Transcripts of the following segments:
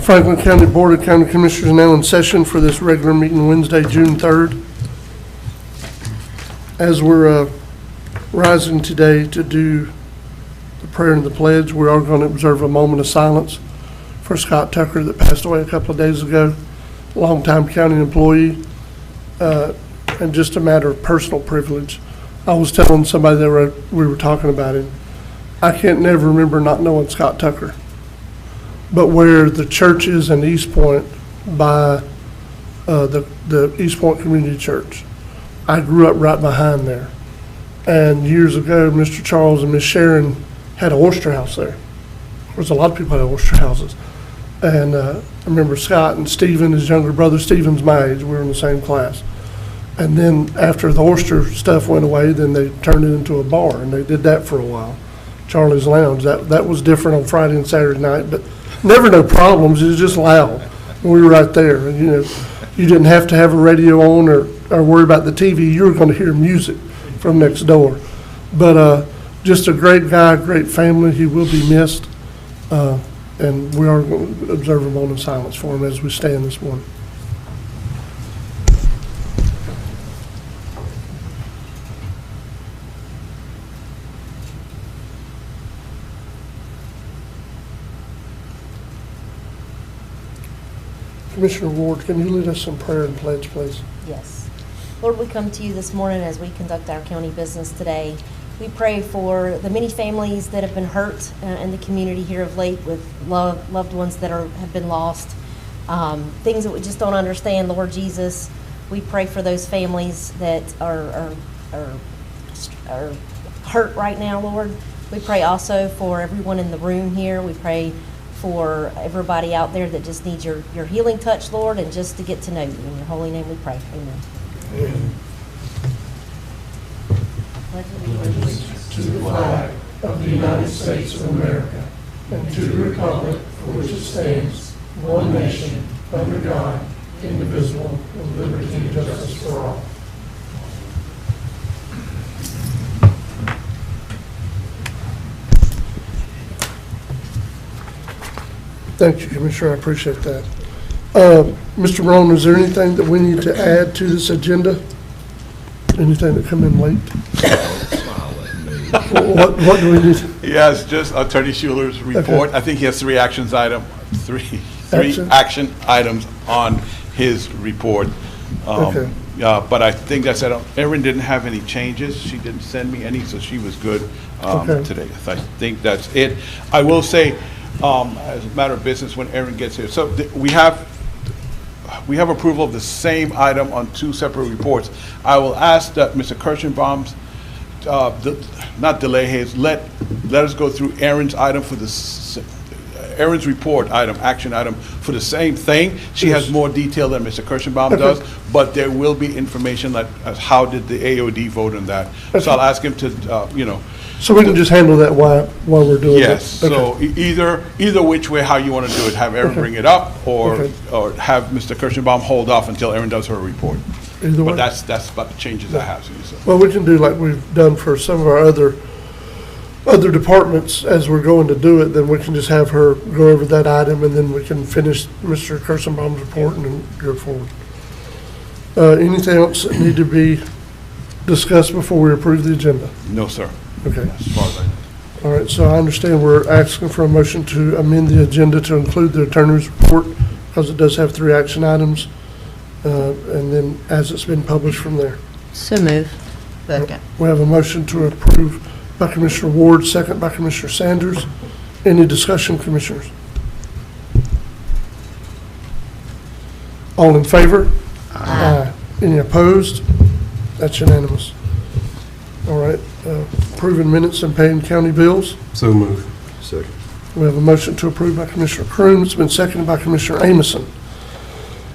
Franklin County Board of County Commissioners now in session for this regular meeting Wednesday, June 3rd. As we're rising today to do the prayer and the pledge, we are going to observe a moment of silence for Scott Tucker that passed away a couple of days ago, longtime county employee, and just a matter of personal privilege. I was telling somebody that we were talking about him. I can't never remember not knowing Scott Tucker. But where the church is in East Point by the East Point Community Church, I grew up right behind there. And years ago, Mr. Charles and Miss Sharon had an oyster house there. There's a lot of people had oyster houses. And I remember Scott and Stephen, his younger brother. Stephen's my age. We were in the same class. And then after the oyster stuff went away, then they turned it into a bar, and they did that for a while. Charlie's Lounge. That was different on Friday and Saturday night, but never no problems. It was just loud. We were right there. And, you didn't have to have a radio on or worry about the TV. You were going to hear music from next door. But just a great guy, great family. He will be missed. And we are going to observe a moment of silence for him as we stand this morning. Commissioner Ward, can you lead us in prayer and pledge, please? Yes. Lord, we come to you this morning as we conduct our county business today. We pray for the many families that have been hurt in the community here of late with loved ones that have been lost, things that we just don't understand, Lord Jesus. We pray for those families that are hurt right now, Lord. We pray also for everyone in the room here. We pray for everybody out there that just needs your healing touch, Lord, and just to get to know you. In your holy name we pray. Amen. Amen. To the flag of the United States of America and to the republic for which it stands, one nation, under God, indivisible, with liberty and justice for all. Thank you, Commissioner. I appreciate that. Mr. Roan, is there anything that we need to add to this agenda? Anything that come in late? What do we need? Yes, just Attorney Schuler's report. Okay. I think he has three action items on his report. Okay. But I think that's it. Erin didn't have any changes. She didn't send me any, so she was good Okay. today. So I think that's it. I will say, as a matter of business, when Erin gets here, so we have approval of the same item on two separate reports. I will ask that Mr. Kirschenbaum's not delay his, let us go through Erin's item for Erin's report item, action item for the same thing. She has more detail than Mr. Kirschenbaum does, but there will be information like how did the AOD vote on that. So I'll ask him to, So we can just handle that while we're doing it? yes, so either which way, how you want to do it, have Erin bring it up or have Mr. Kirschenbaum hold off until Erin does her report. Either way. But that's about the changes I have. So. Well, we can do like we've done for some of our other departments as we're going to do it, then we can just have her go over that item and then we can finish Mr. Kirschenbaum's report and then go forward. Anything else that need to be discussed before we approve the agenda? No, sir. Okay. As far as I know. All right, so I understand we're asking for a motion to amend the agenda to include the attorney's report because it does have three action items, and then as it's been published from there. So move. Second. We have a motion to approve by Commissioner Ward, second by Commissioner Sanders. Any discussion, Commissioners? All in favor? Aye. Any opposed? That's unanimous. All right, approving minutes and paying county bills. So move. Second. We have a motion to approve by Commissioner Croom. It's been seconded by Commissioner Amison.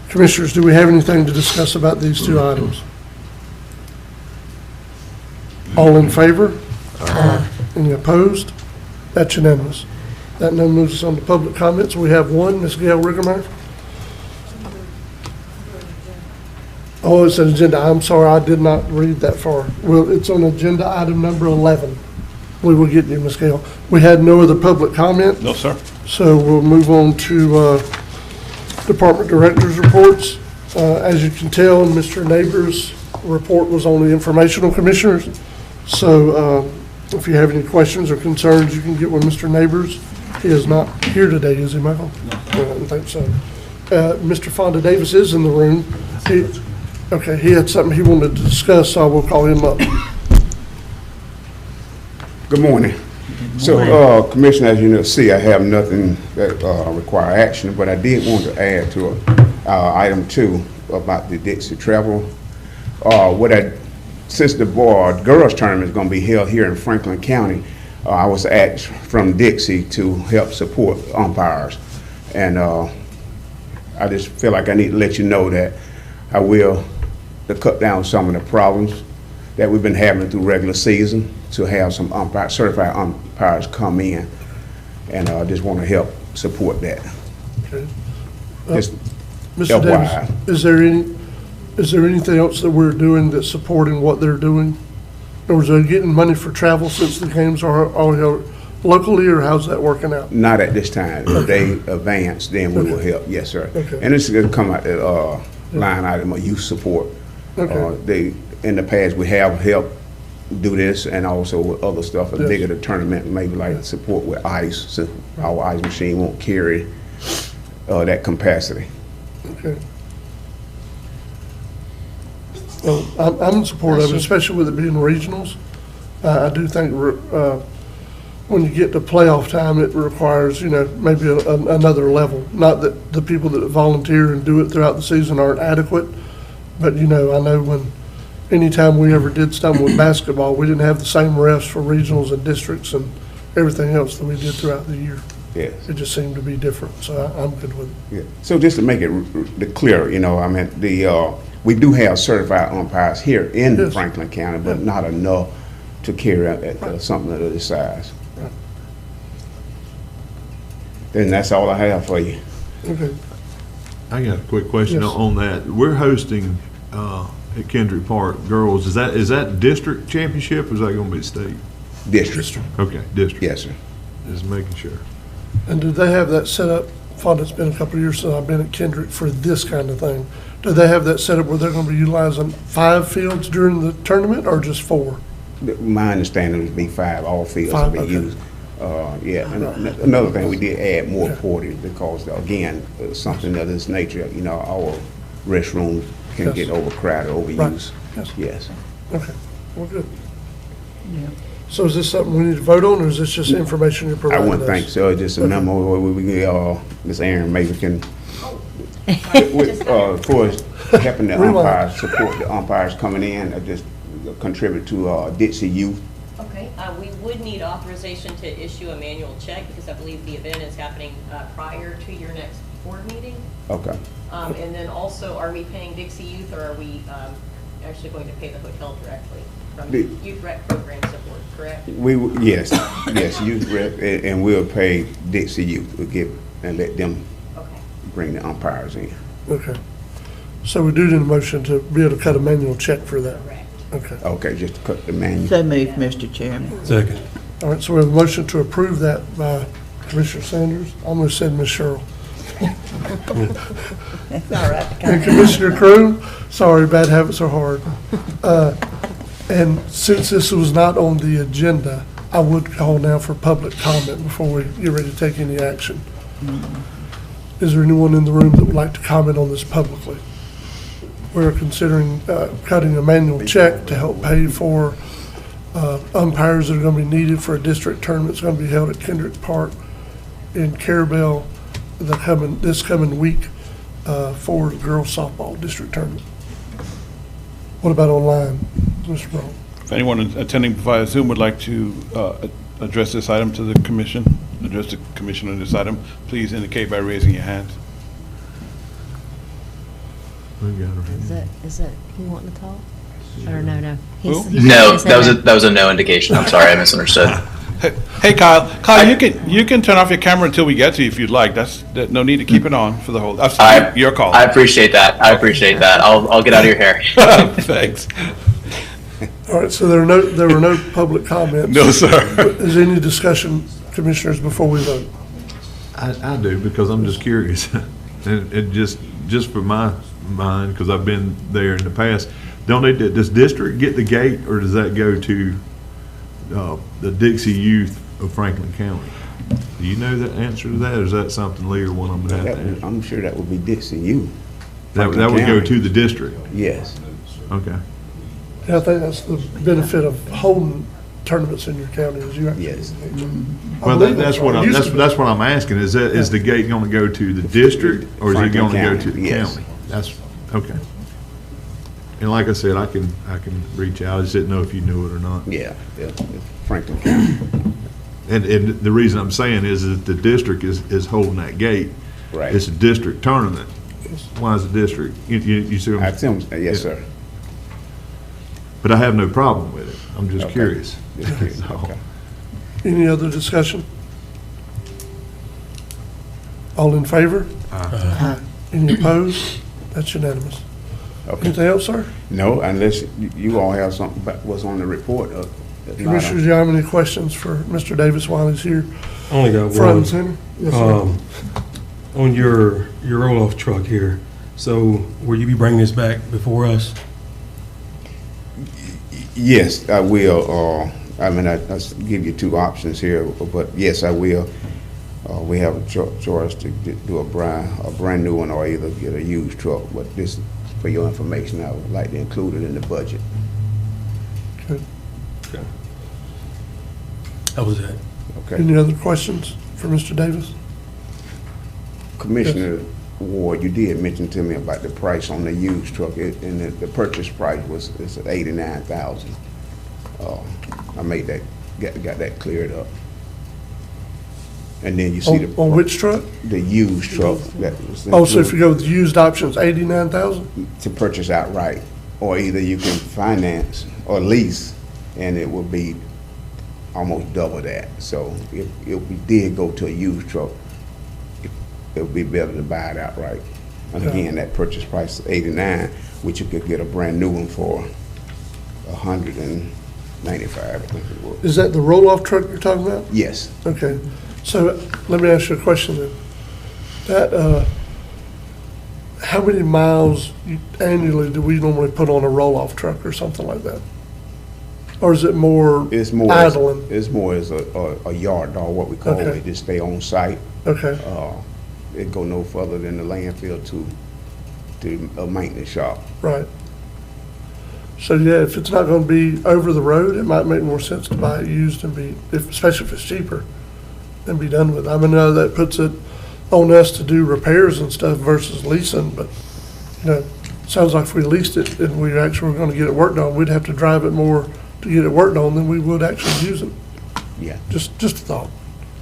Commissioners, do we have anything to discuss about these two items? All in favor? Aye. Any opposed? That's unanimous. That now moves us on to public comments. We have one, Ms. Gail Riggermeyer. Oh, it's an agenda. I'm sorry, I did not read that far. Well, it's on agenda item number 11. We will get you, Ms. Gale. We had no other public comment, No, sir. so we'll move on to Department Directors reports. As you can tell, Mr. Neighbors' report was on the informational commissioners. So if you have any questions or concerns, you can get with Mr. Neighbors. He is not here today, is he, Michael? No. I don't think so. Mr. Fonda Davis is in the room. Okay, he had something he wanted to discuss, so I will call him up. Good morning. So, Commissioner, as you know, I have nothing that require action, but I did want to add to item 2 about the Dixie travel. Since the girls' tournament is going to be held here in Franklin County, I was asked from Dixie to help support umpires, and I just feel like I need to let you know that I will to cut down some of the problems that we've been having through regular season, to have some certified umpires come in, and I just want to help support that. Okay. Just Mr. FYI. Davis, is there anything else that we're doing that's supporting what they're doing? Or is they getting money for travel since the games are all held locally, or how's that working out? Not at this time. If they advance, then we will help. Yes, sir. Okay. And this is going to come out the line item of youth support. Okay. In the past, we have helped do this, and also with other stuff, Yes. bigger the tournament, maybe like support with ice, since our ice machine won't carry that capacity. Okay. Well, I'm in support of it, especially with it being regionals. I do think when you get to playoff time, it requires, maybe another level. Not that the people that volunteer and do it throughout the season aren't adequate, but, I know anytime we ever did something with basketball, we didn't have the same refs for regionals and districts and everything else that we did throughout the year. Yes. It just seemed to be different, so I'm good with it. Yeah. So just to make it clear, we do have certified umpires here in Yes. Franklin County, but not enough to carry out at something of this size. Right. Then that's all I have for you. Okay. I got a quick question Yes. on that. We're hosting at Kendrick Park girls. Is that district championship, or is that going to be state? District. Okay, district. Yes, sir. Just making sure. And do they have that set up? Fonda, it's been a couple of years since I've been at Kendrick for this kind of thing. Do they have that set up where they're going to be utilizing 5 fields during the tournament, or just 4? My understanding would be 5, all fields will 5, be okay. used. And another thing, we did add more portage because, again, something of this nature, our restrooms can Yes. get overcrowded, overused. Yes. Yes. Okay, well, good. So is this something we need to vote on, or is this just information you're I providing us? wouldn't think so, just a memo where we Ms. Aaron maybe can, for helping the Rewind. umpires, support the umpires coming in, just contribute to Dixie Youth. Okay, we would need authorization to issue a manual check, because I believe the event is happening prior to your next board meeting. Okay. And then also, are we paying Dixie Youth, or are we actually going to pay the hotel directly from The- youth rec program support, correct? Yes, youth rep, and we'll pay Dixie Youth, we'll give, and let them Okay. bring the umpires in. Okay. So we do need a motion to be able to cut a manual check for that? Correct. Okay. Okay, just to cut the manual. So moved, Mr. Chairman. Second. All right, so we have a motion to approve that by Commissioner Sanders. I almost said Ms. Cheryl. That's all right. And Commissioner Crew, sorry, bad habits are hard. And since this was not on the agenda, I would call now for public comment before we get ready to take any action. Is there anyone in the room that would like to comment on this publicly? We're considering cutting a manual check to help pay for umpires that are going to be needed for a district tournament that's going to be held at Kendrick Park in Carabel this coming week for the girls softball district tournament. What about online, Mr. Brown? If anyone attending via Zoom would like to address this item to the commission, address the commission on this item, please indicate by raising your hand. We got her. Is that you wanting to talk? Or no? Who? No, that was a no indication. I'm sorry, I misunderstood. Hey, Kyle. Kyle, you can turn off your camera until we get to you if you'd like. That's no need to keep it on for the whole. Your call. I appreciate that. I'll get out of your hair. Thanks. All right, so there were no public comments. No, sir. Is there any discussion, commissioners, before we vote? I do, because I'm just curious. And just for my mind, because I've been there in the past, does district get the gate, or does that go to the Dixie Youth of Franklin County? Do you know the answer to that, or is that something Lee or one of them would have to answer? I'm sure that would be Dixie U. That would go to the district? Yes. Okay. Yeah, I think that's the benefit of holding tournaments in your county, is you actually. Yes. I Well, believe that's right. what It I'm, used to be. that's what I'm asking, is the gate gonna go to the district, or is it Franklin gonna go County, to the yes. county? That's, okay. And like I said, I can reach out, I just didn't know if you knew it or not. Yeah, Franklin County. And the reason I'm saying is that the district is holding that gate. Right. It's a district tournament. Why is the district? You see what I I'm tell them, yes, sir. But I have no problem with it. I'm just Okay. curious. Just curious, So, okay. Any other discussion? All in favor? Any opposed? That's unanimous. Okay. Anything else, sir? No, unless you all have something about what's on the report. If not, Commissioners, do you have any questions for Mr. Davis while he's here? Only got Front and one. center? Yes, sir. On your roll-off truck here, so will you be bringing this back before us? Yes, I will. I mean, I give you two options here, but yes, I will. We have a choice to do a brand new one or either get a used truck, but this, for your information, I would like to include it in the budget. How was that? Okay. Any other questions for Mr. Davis? Commissioner Ward, you did mention to me about the price on the used truck, and the purchase price is at $89,000. I made that, got that cleared up. And then you see On which truck? the used truck that was Oh, so if you go with the used options, 89,000? to purchase outright, or either you can finance or lease, and it will be almost double that. So if we did go to a used truck, it would be better to buy it outright. And again, that purchase price is 89, which you could get a brand new one for 195, I think it was. Is that the roll-off truck you're talking about? Yes, Okay, so let me ask you a question then. That, how many miles annually do we normally put on a roll-off truck or something like that? Or is it more it's more idling? it's more as a yard dog, what we call Okay. it. Just stay on site. Okay, It go no further than the landfill to a maintenance shop. right. So yeah, if it's not gonna be over the road, it might make more sense to buy it used and especially if it's cheaper, and be done with it. I mean, I know that puts it on us to do repairs and stuff versus leasing, but, sounds like if we leased it and we actually were gonna get it worked on, we'd have to drive it more to get it worked on than we would actually use it. Yeah. Just a thought.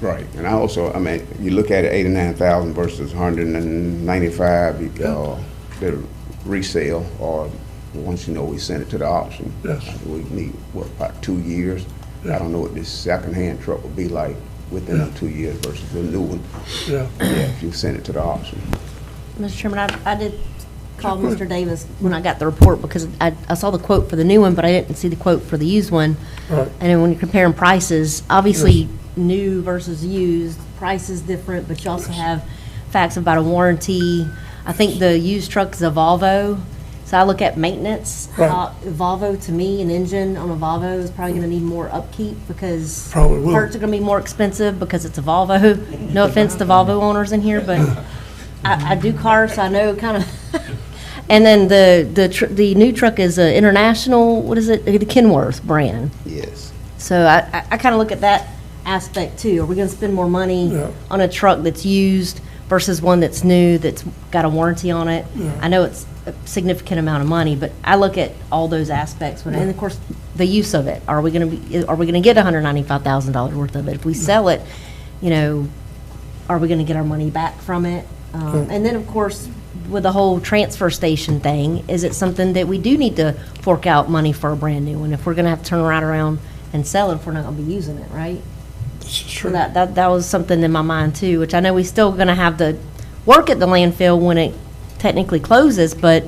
Right, and I also, I mean, you look at it, 89,000 versus 195, the resale, or once we send it to the auction. Yes. We need, about 2 years? Yeah. I don't know what this secondhand truck will be like within them 2 years versus the new one. Yeah, Yeah, if you send it to the auction. Mr. Chairman, I did call Mr. Davis when I got the report because I saw the quote for the new one, but I didn't see the quote for the used one. right. And then when you're comparing prices, obviously, new versus used, price is different, but you also have facts about a warranty. I think the used truck is a Volvo, so I look at maintenance. Right. Volvo, to me, an engine on a Volvo is probably gonna need more upkeep because Probably will. parts are gonna be more expensive because it's a Volvo. No offense to Volvo owners in here, but I do cars, so I know kind of. And then the new truck is a international, what is it, the Kenworth brand. Yes. So I kind of look at that aspect too. Are we going to spend more money Yeah. on a truck that's used versus one that's new, that's got a warranty on it? I know it's a significant amount of money, but I look at all those aspects. And of course, the use of it. Are we going to get $195,000 worth of it? If we sell it, are we going to get our money back from it? And then, of course, with the whole transfer station thing, is it something that we do need to fork out money for a brand new one if we're going to have to turn right around and sell it if we're not going to be using it, right? This is So true. that was something in my mind too, which I know we still going to have the work at the landfill when it technically closes, but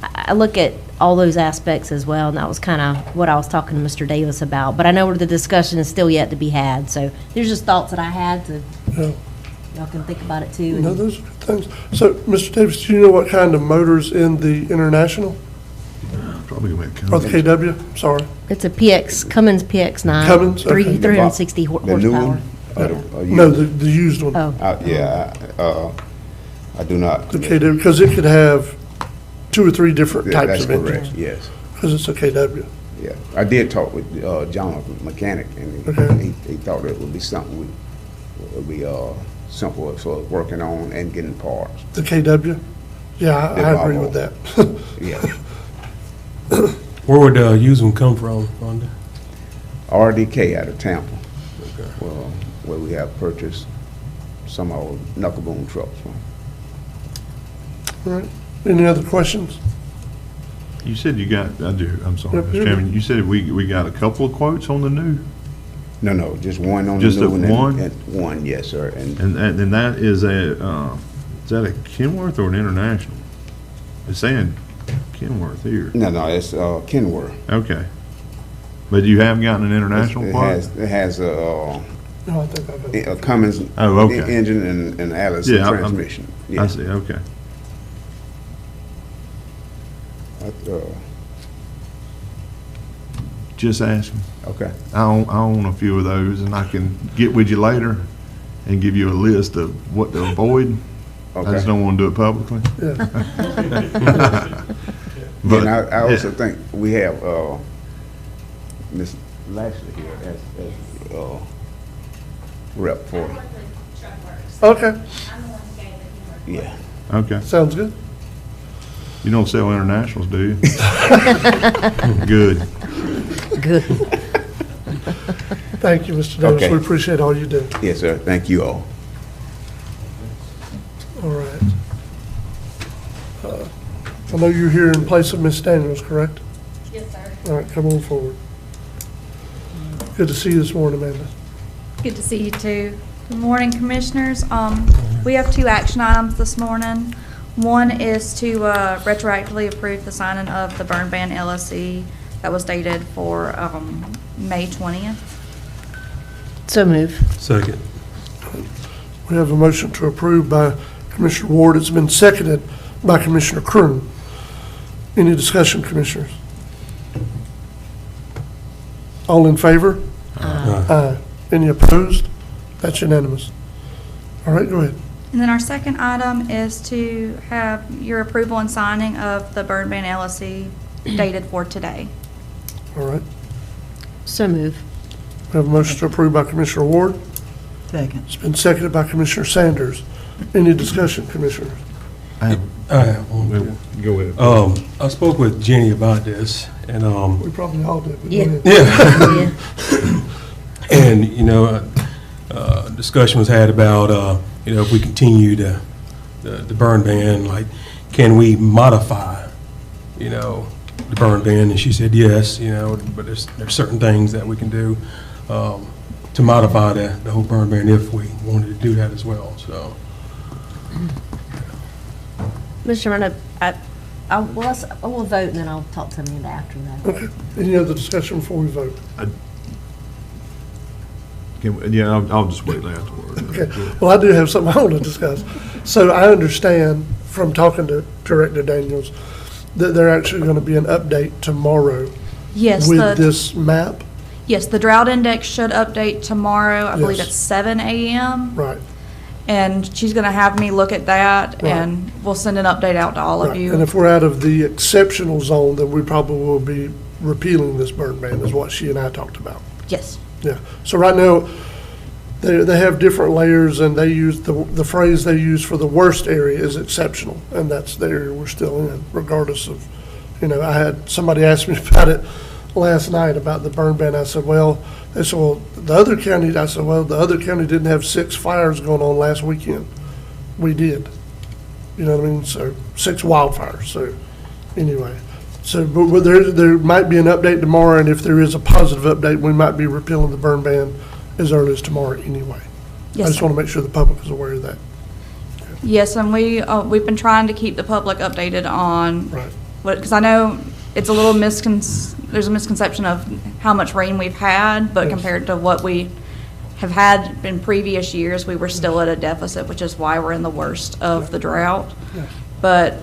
I look at all those aspects as well, and that was kind of what I was talking to Mr. Davis about. But I know the discussion is still yet to be had, so there's just thoughts that I had to Yeah. y'all can think about it too. You know, those are good things. So, Mr. Davis, do you know what kind of motor's in the International? Probably gonna make Or the KW? Sorry. It's a PX, Cummins PX9. Cummins, okay. 360 The new horsepower. one? No, the used one. Oh, I do not. The KW, because it could have 2 or 3 different Yeah, types that's of engines. correct, yes. Because it's a KW. Yeah, I did talk with Jonathan, mechanic, and Okay. he thought it would be something would be simple for working on and getting parts. The KW? Yeah, The I agree Volvo. with that. Yeah. Where would the used one come from, Fonda? RDK out of Tampa, well, where we have purchased some of our knuckle boom trucks from. All right. Any other questions? You said you got, I'm sorry, Yep, Mr. you're Chairman, you said we got a couple of quotes on the new? No, just one on the Just new a one. one? And one, yes, sir, and And that is is that a Kenworth or an International? It's saying Kenworth here. no, it's Kenworth. Okay. But you have gotten an international part? It has No, I think I've got a Cummins Oh, okay. engine and Allison Yeah, transmission. I see, okay. Just asking. Okay. I own a few of those, and I can get with you later and give you a list of what to avoid. I just Okay. don't want to do it publicly. Yeah. But, And I also yeah. think we have Ms. Lashley here as rep for, Okay, yeah. Okay. sounds good. You don't sell internationals, do you? Good. good. Thank you, Mr. Davis. Okay. We appreciate all you do. Yes, sir. Thank you all. All right. I know you're here in place of Ms. Daniels, correct? Yes, sir. All right, come on forward. Good to see you this morning, Amanda. Good to see you too. Good morning, Commissioners. We have 2 action items this morning. One is to retroactively approve the signing of the burn ban LLC that was dated for May 20th. So move. Second. We have a motion to approve by Commissioner Ward. It's been seconded by Commissioner Croom. Any discussion, Commissioners? All in favor? Aye. Any opposed? That's unanimous. All right, go ahead. And then our second item is to have your approval and signing of the burn ban LLC dated for today. All right. So move. We have a motion to approve by Commissioner Ward. Second. It's been seconded by Commissioner Sanders. Any discussion, Commissioners? I have one. Well, go ahead. I spoke with Jenny about this, and We probably all did, but go Yeah. ahead. Yeah. and discussion was had about if we continue the burn ban, like, can we modify the burn ban? And she said yes, but there's certain things that we can do to modify the whole burn ban if we wanted to do that as well. So. Mr. Chairman, I will vote and then I'll talk to Amanda after that. Okay. Any other discussion before we vote? I'll just wait afterward. Okay. Well, I do have something I want to discuss. So I understand from talking to Director Daniels that there actually going to be an update tomorrow Yes, with this map. Yes, the drought index should update tomorrow. I believe Yes. at 7 a.m. Right. And she's going to have me look at that, Right. and we'll send an update out to all of Right. you. And if we're out of the exceptional zone, then we probably will be repealing this burn ban, is what she and I talked about. Yes. Yeah. So right now, they have different layers, and they use, the phrase they use for the worst area is exceptional, and that's the area we're still in, regardless of, I had somebody ask me about it last night about the burn ban. I said, well, they said, well, the other county didn't have 6 fires going on last weekend. We did. You know what I mean? So 6 wildfires. So anyway, but there might be an update tomorrow, and if there is a positive update, we might be repealing the burn ban as early as tomorrow anyway. I Yes, just sir. want to make sure the public is aware of that. Yes, and we've been trying to keep the public updated on, Right. because I know it's a little there's a misconception of how much rain we've had, but Yes. compared to what we have had in previous years, we were still at a deficit, which is why we're in the worst of the drought. But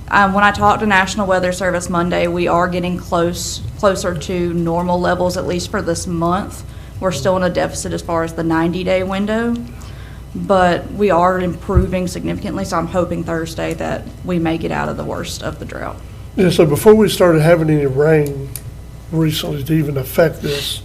when I talked to National Weather Service Monday, we are getting closer to normal levels, at least for this month. We're still in a deficit as far as the 90-day window, but we are improving significantly, so I'm hoping Thursday that we may get out of the worst of the drought. Yeah, so before we started having any rain recently to even affect this,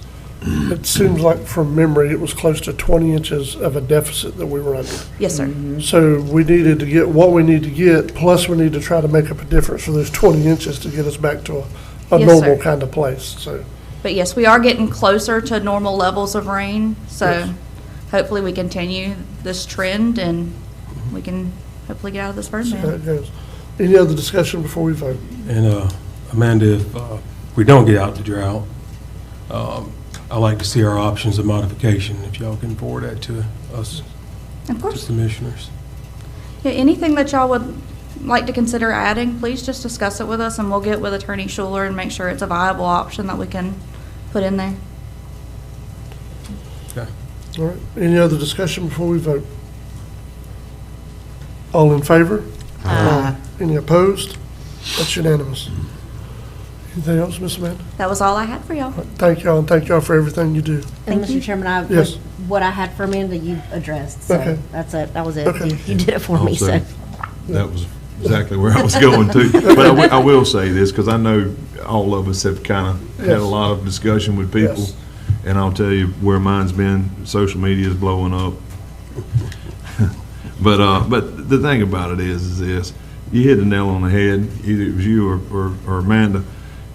it seems like from memory, it was close to 20 inches of a deficit that we were under. Yes, sir. So we needed to get what we need to get, plus we need to try to make up a difference for those 20 inches to get us back to a Yes, normal sir. kind of place, so. But yes, we are getting closer to normal levels of rain, so Yes. hopefully we continue this trend and we can hopefully get out of this burn See how ban. it goes. Any other discussion before we vote? And Amanda, if we don't get out the drought, I'd like to see our options of modification, if y'all can forward that to us, Of to course. commissioners. Yeah, anything that y'all would like to consider adding, please just discuss it with us and we'll get with Attorney Schuler and make sure it's a viable option that we can put in there. Okay. All right, any other discussion before we vote? All in favor? Aye. Any opposed? That's unanimous. Anything else, Ms. Amanda? That was all I had for y'all. Thank y'all, and thank y'all for everything you do. And Thank you. Mr. Chairman, Yes. what I had for Amanda, you addressed, Okay. so that's it, that was it. Okay. You did it for me, so. That was exactly where I was going to. But I will say this, because I know all of us have kind of had Yes. a lot of discussion with people. Yes. And I'll tell you where mine's been, social media is blowing up. But the thing about it is this, you hit the nail on the head, either it was you or Amanda.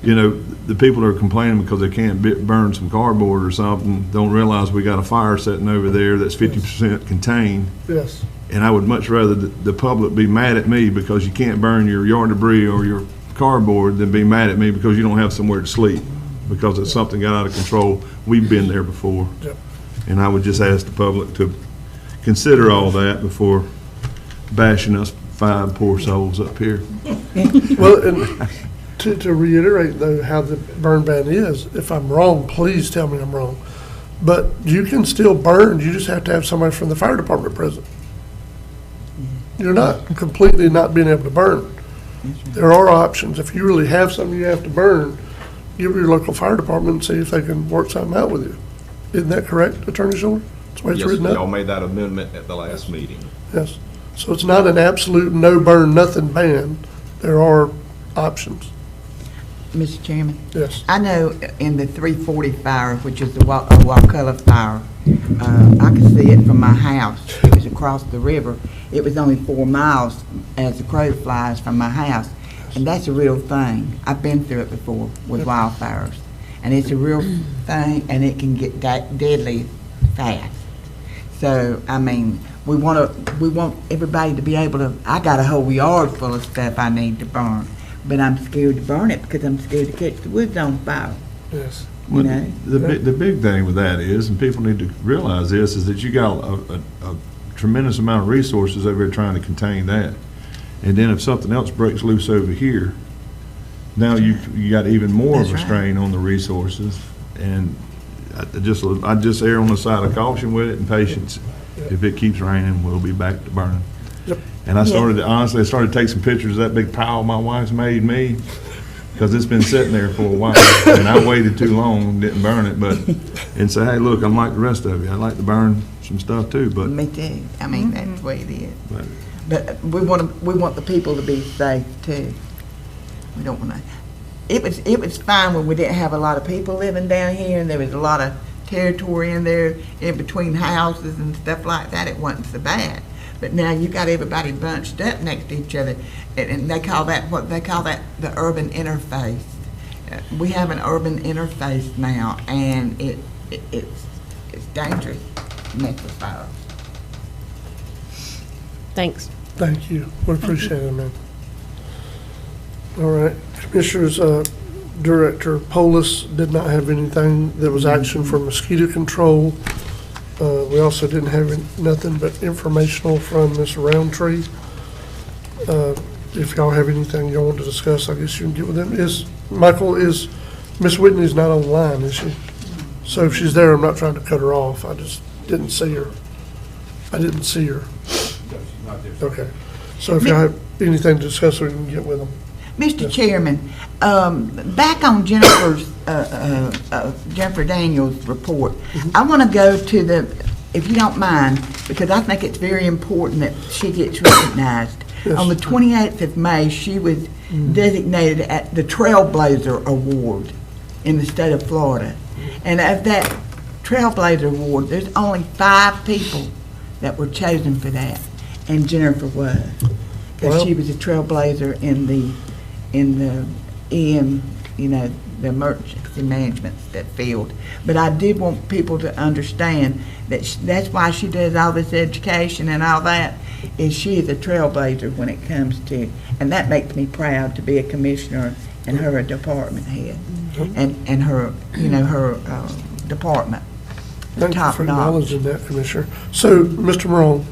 You know, the people that are complaining because they can't burn some cardboard or something, don't realize we got a fire sitting over there that's 50% contained. Yes, And I would much rather the public be mad at me because you can't burn your yard debris or your cardboard than be mad at me because you don't have somewhere to sleep, because it's something got out of control. We've been there before. Yep. And I would just ask the public to consider all that before bashing us five poor souls up here. well, and to reiterate though, how the burn ban is, if I'm wrong, please tell me I'm wrong. But you can still burn, you just have to have somebody from the fire department present. You're not completely not being able to burn. There are options. If you really have something you have to burn, give your local fire department and see if they can work something out with you. Isn't that correct, Attorney Schuler? That's the way it's Yes, written y'all up? made that amendment at the last meeting. Yes. So it's not an absolute no burn, nothing ban. There are options. Mr. Chairman, Yes. I know in the 340 fire, which is the Wakulla fire, I could see it from my house. It was across the river. It was only 4 miles as the crow flies from my house. And that's a real thing. I've been through it before with wildfires. And it's a real thing, and it can get deadly fast. So, I mean, we want everybody to be able to, I got a whole yard full of stuff I need to burn. But I'm scared to burn it because I'm scared to catch the woods on fire. Yes. You know? The big thing with that is, and people need to realize this, is that you got a tremendous amount of resources over here trying to contain that. And then if something else breaks loose over here, now you got even more of a That's right. strain on the resources. And I just err on the side of caution with it and patience. If it keeps raining, we'll be back to burning. Yep. And I honestly started to take some pictures of that big pile my wife's made me, because it's been sitting there for a while, and I waited too long, didn't burn it, and say, hey, look, I'm like the rest of you, I like to burn some stuff too, but. Me too. I mean, that's the way it is. but- But we want the people to be safe too. We don't want to. It was fine when we didn't have a lot of people living down here, and there was a lot of territory in there in between houses and stuff like that. It wasn't so bad. But now you got everybody bunched up next to each other, and they call that the urban interface. We have an urban interface now, and it's dangerous to mess with fire. Thanks. Thank you. We appreciate it, man. All right. Commissioners, Director Polis did not have anything that was action for mosquito control. We also didn't have nothing but informational from Ms. Roundtree. If y'all have anything you want to discuss, I guess you can get with them. Miss Whitney's not on the line, is she? So if she's there, I'm not trying to cut her off. I just didn't see her. I didn't see her. Okay. So if you have anything to discuss, we can get with them. Mr. Chairman, back on Jennifer Daniels' report, I want to go to if you don't mind, because I think it's very important that she gets recognized. Yes. On the 28th of May, she was designated at the Trailblazer Award in the state of Florida. And of that Trailblazer Award, there's only 5 people that were chosen for that, and Jennifer was. Because she was a trailblazer in the EM, the emergency management field. But I did want people to understand that that's why she does all this education and all that, is she is a trailblazer when it comes to, and that makes me proud to be a commissioner and her a department head, and her, her department. Thank you Top for notch. acknowledging that, Commissioner. So, Mr. Morone,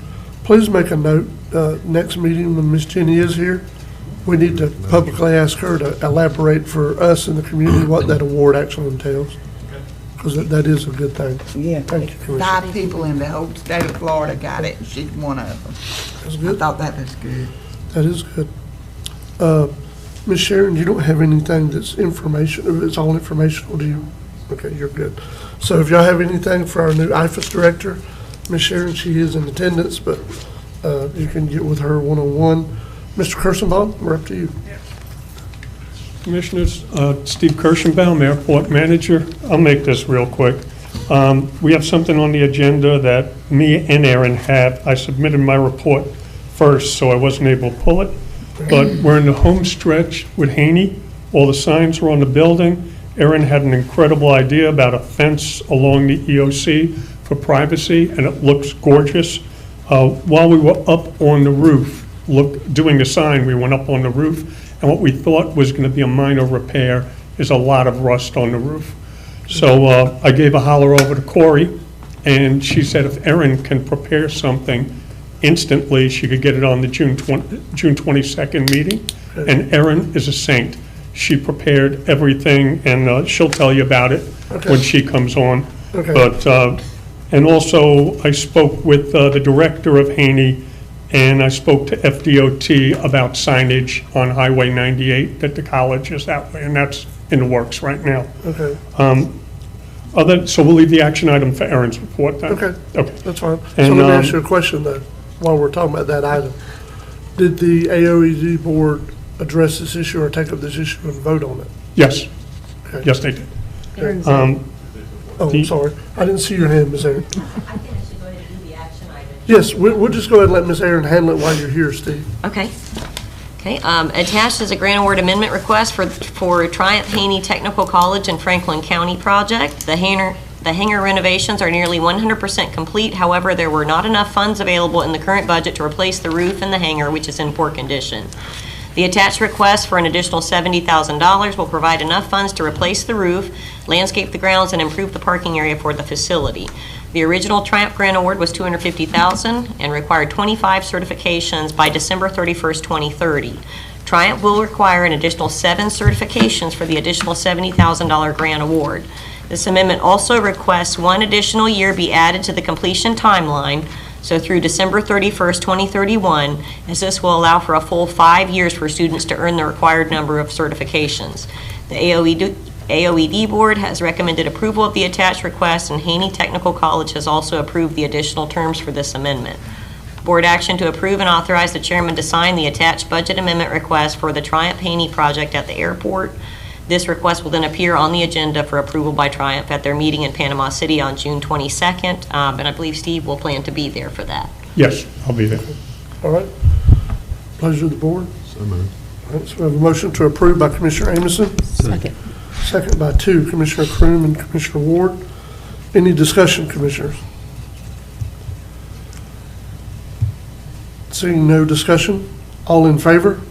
please make a note, next meeting when Ms. Jenny is here, we need to publicly ask her to elaborate for us in the community what that award actually entails, because that is a good thing. Yeah, Thank you, Commissioner. 5 people in the whole state of Florida got it, and she's one of them. That's I good. thought that was good. That is good. Ms. Sharon, you don't have anything that's information, it's all informational, do you? Okay, you're good. So if y'all have anything for our new IFAS director, Ms. Sharon, she is in attendance, but you can get with her one-on-one. Mr. Kirschenbaum, we're up to you. Commissioners, Steve Kirschenbaum, Airport Manager. I'll make this real quick. We have something on the agenda that me and Aaron have. I submitted my report first, so I wasn't able to pull it. But we're in the home stretch with Haney. All the signs are on the building. Aaron had an incredible idea about a fence along the EOC for privacy, and it looks gorgeous. While we were up on the roof, doing the sign, we went up on the roof, and what we thought was going to be a minor repair is a lot of rust on the roof. So I gave a holler over to Corey, and she said if Erin can prepare something instantly, she could get it on the June 22nd meeting. And Erin is a saint. She prepared everything, and she'll tell you about it when she comes on. Okay. But and also, I spoke with the director of Haney, and I spoke to FDOT about signage on Highway 98, that the college is that way, and that's in the works right now. Okay. So we'll leave the action item for Aaron's report then. Okay. Okay. That's fine. So And, let me ask you a question, though, while we're talking about that item. Did the AOED board address this issue or take up this issue and vote on it? Yes. Okay. Yes, they did. Aaron's Oh, I'm sorry. I didn't see your hand, Ms. Aaron. I think I should go ahead and do the action item. Yes, we'll just go ahead and let Ms. Aaron handle it while you're here, Steve. Okay. Okay, attached is a grant award amendment request for Triumph Haney Technical College in Franklin County project. The hangar renovations are nearly 100% complete. However, there were not enough funds available in the current budget to replace the roof in the hangar, which is in poor condition. The attached request for an additional $70,000 will provide enough funds to replace the roof, landscape the grounds, and improve the parking area for the facility. The original Triumph grant award was $250,000 and required 25 certifications by December 31st, 2030. Triumph will require an additional 7 certifications for the additional $70,000 grant award. This amendment also requests 1 additional year be added to the completion timeline, so through December 31st, 2031, as this will allow for a full 5 years for students to earn the required number of certifications. The AOED board has recommended approval of the attached request, and Haney Technical College has also approved the additional terms for this amendment. Board action to approve and authorize the chairman to sign the attached budget amendment request for the Triumph Haney project at the airport. This request will then appear on the agenda for approval by Triumph at their meeting in Panama City on June 22nd, and I believe Steve will plan to be there for that. Yes, I'll be there. All right. Pleasure of the board. So moved. All right, so we have a motion to approve by Commissioner Amison. Second. Second by 2, Commissioner Croom and Commissioner Ward. Any discussion, Commissioners? Seeing no discussion, all in favor?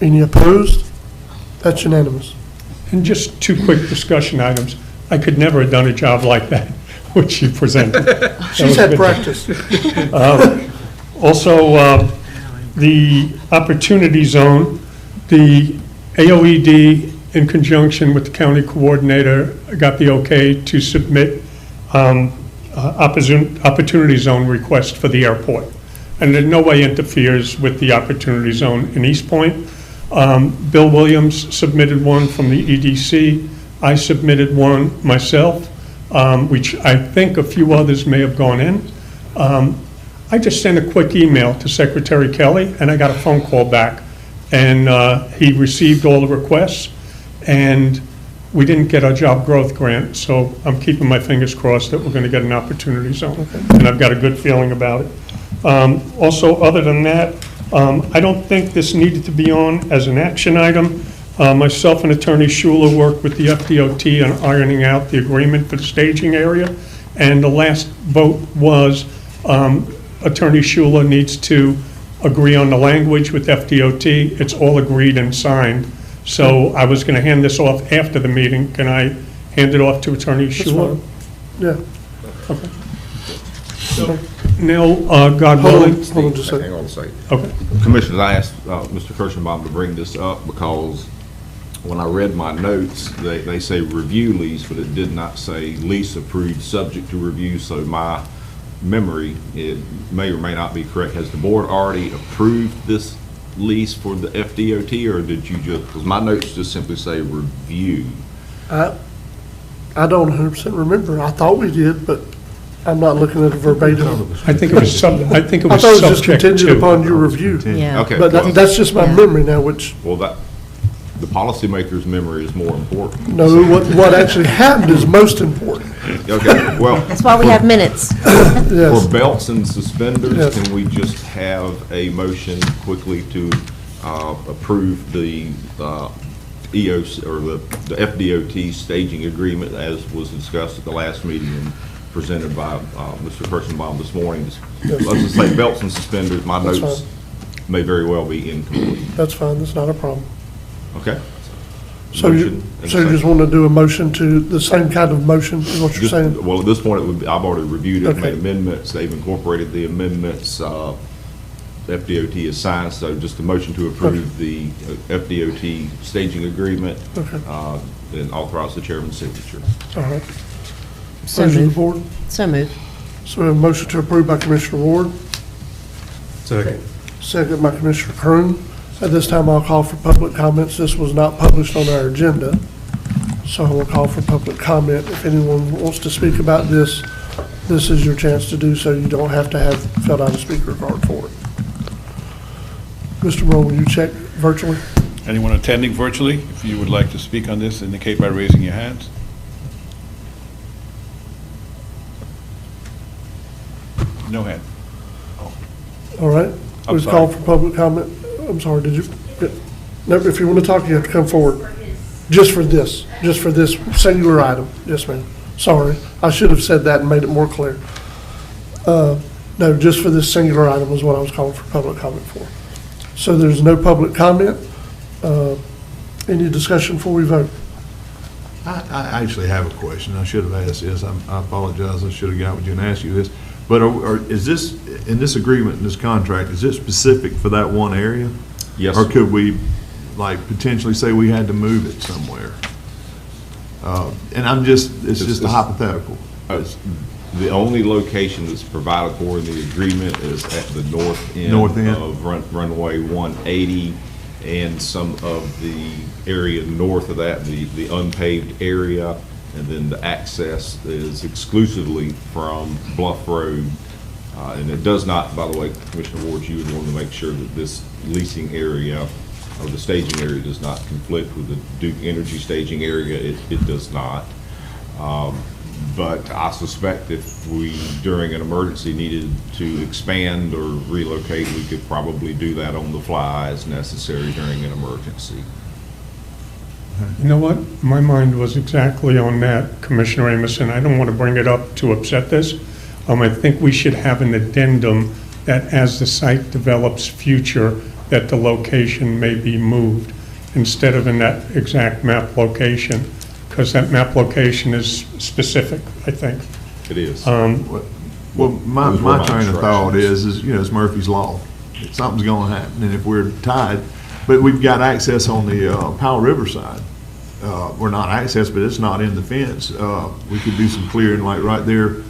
Any opposed? That's unanimous. And just 2 quick discussion items. I could never have done a job like that, which she presented. That She's was had good. practice. Also, the Opportunity Zone, the AOED, in conjunction with the county coordinator, got the okay to submit opportunity zone request for the airport. And in no way interferes with the opportunity zone in East Point. Bill Williams submitted one from the EDC. I submitted one myself, which I think a few others may have gone in. I just sent a quick email to Secretary Kelly, and I got a phone call back. And he received all the requests, and we didn't get our job growth grant, so I'm keeping my fingers crossed that we're going to get an opportunity zone. And I've got a good feeling about it. Also, other than that, I don't think this needed to be on as an action item. Myself and Attorney Schuler worked with the FDOT on ironing out the agreement for the staging area, and the last vote was Attorney Schuler needs to agree on the language with FDOT. It's all agreed and signed. So I was going to hand this off after the meeting. Can I hand it off to Attorney Schuler? Yeah. Okay. Now, God Hold willing. on just a second. Hang on a second. Okay. Commissioners, I asked Mr. Kirschenbaum to bring this up because when I read my notes, they say review lease, but it did not say lease approved subject to review, so my memory, it may or may not be correct. Has the board already approved this lease for the FDOT, or did you just, because my notes just simply say review. I don't 100% remember. I thought we did, but I'm not looking at it verbatim. I think it was I thought it was just subject contingent to. upon your review. Yeah. Okay. But well- that's just my memory now, which, Well, the policymaker's memory is more important. no, what actually happened is most important. Okay, well, That's why we have minutes. Yes. for belts and suspenders, Yes. can we just have a motion quickly to approve the EOC, or the FDOT staging agreement as was discussed at the last meeting and presented by Mr. Kirschenbaum this morning? Yes. Let's just say belts and suspenders, my That's notes may very well be incomplete. That's fine, that's not a problem. Okay? So you Motion and just second. want to do a motion to, the same kind of motion is what you're Just- saying? Well, at this point, it would be, I've already reviewed it, Okay. made amendments, they've incorporated the amendments, the FDOT has signed, so just a motion to approve the FDOT staging agreement, Okay, and authorize the chairman's signature. all right. So Pleasure of the moved. board. So moved. So we have a motion to approve by Commissioner Ward, Second. second by Commissioner Kern. At this time, I'll call for public comments. This was not published on our agenda, so I will call for public comment. If anyone wants to speak about this, this is your chance to do so. You don't have to have filled out a speaker card for it. Mr. Rowe, will you check virtually? Anyone attending virtually, if you would like to speak on this, indicate by raising your hands. No hand. All right, I'm we've sorry. called for public comment. I'm sorry, did you? No, if you want to talk, you have to come forward. Just for this singular item. Yes, ma'am. Sorry, I should have said that and made it more clear. No, just for this singular item is what I was calling for public comment for. So there's no public comment. Any discussion before we vote? I actually have a question. I should have asked this. I apologize. I should have got with you and asked you this. But is this, in this agreement, in this contract, is it specific for that one area? Yes. Or could we, like, potentially say we had to move it somewhere? And it's just a hypothetical. The only location that's provided for in the agreement is at the north end of runway 180, and some of the area north of that, the unpaved area, and then the access is exclusively from Bluff Road. And it does not, by the way, Commissioner Ward, you would want to make sure that this leasing area or the staging area does not conflict with the Duke Energy staging area. It does not. But I suspect if we, during an emergency, needed to expand or relocate, we could probably do that on the fly as necessary during an emergency. You know what? My mind was exactly on that, Commissioner Amison. I don't want to bring it up to upset this. I think we should have an addendum that as the site develops future, that the location may be moved instead of in that exact map location, because that map location is specific, I think. It is. Well, my train of thought is, you know, it's Murphy's Law. Something's going to happen, and if we're tied, but we've got access on the Powell River side. We're not access, but it's not in the fence. We could do some clearing like right there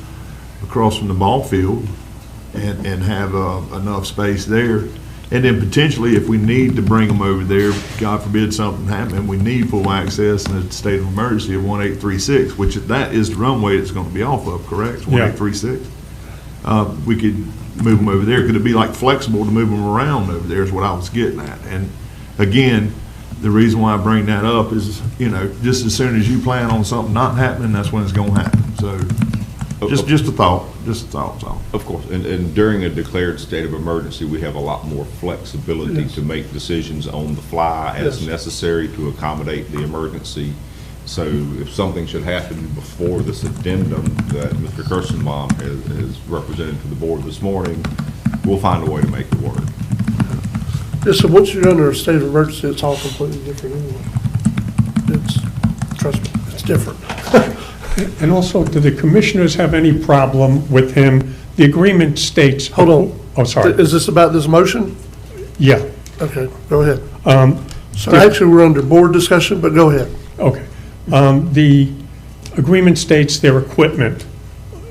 across from the ball field and have enough space there. And then potentially, if we need to bring them over there, God forbid something happen, we need full access in a state of emergency of 1836, which that is the runway it's going to be off of, correct? 1836. We could move them over there. Could it be like flexible to move them around over there is what I was getting at. And again, the reason why I bring that up is, just as soon as you plan on something not happening, that's when it's going to happen. So just a thought, so. Of course, and during a declared state of emergency, we have a lot more flexibility to make decisions on the fly as necessary to accommodate the emergency. So if something should happen before this addendum that Mr. Kirschenbaum has represented to the board this morning, we'll find a way to make it work. Yeah, so once you're under a state of emergency, it's all completely different anyway. Trust me, it's different. And also, do the commissioners have any problem with him? The agreement states. Hold on. Oh, sorry. Is this about this motion? Yeah. Okay, go ahead. So the- actually, we're under board discussion, but go ahead. Okay. The agreement states their equipment,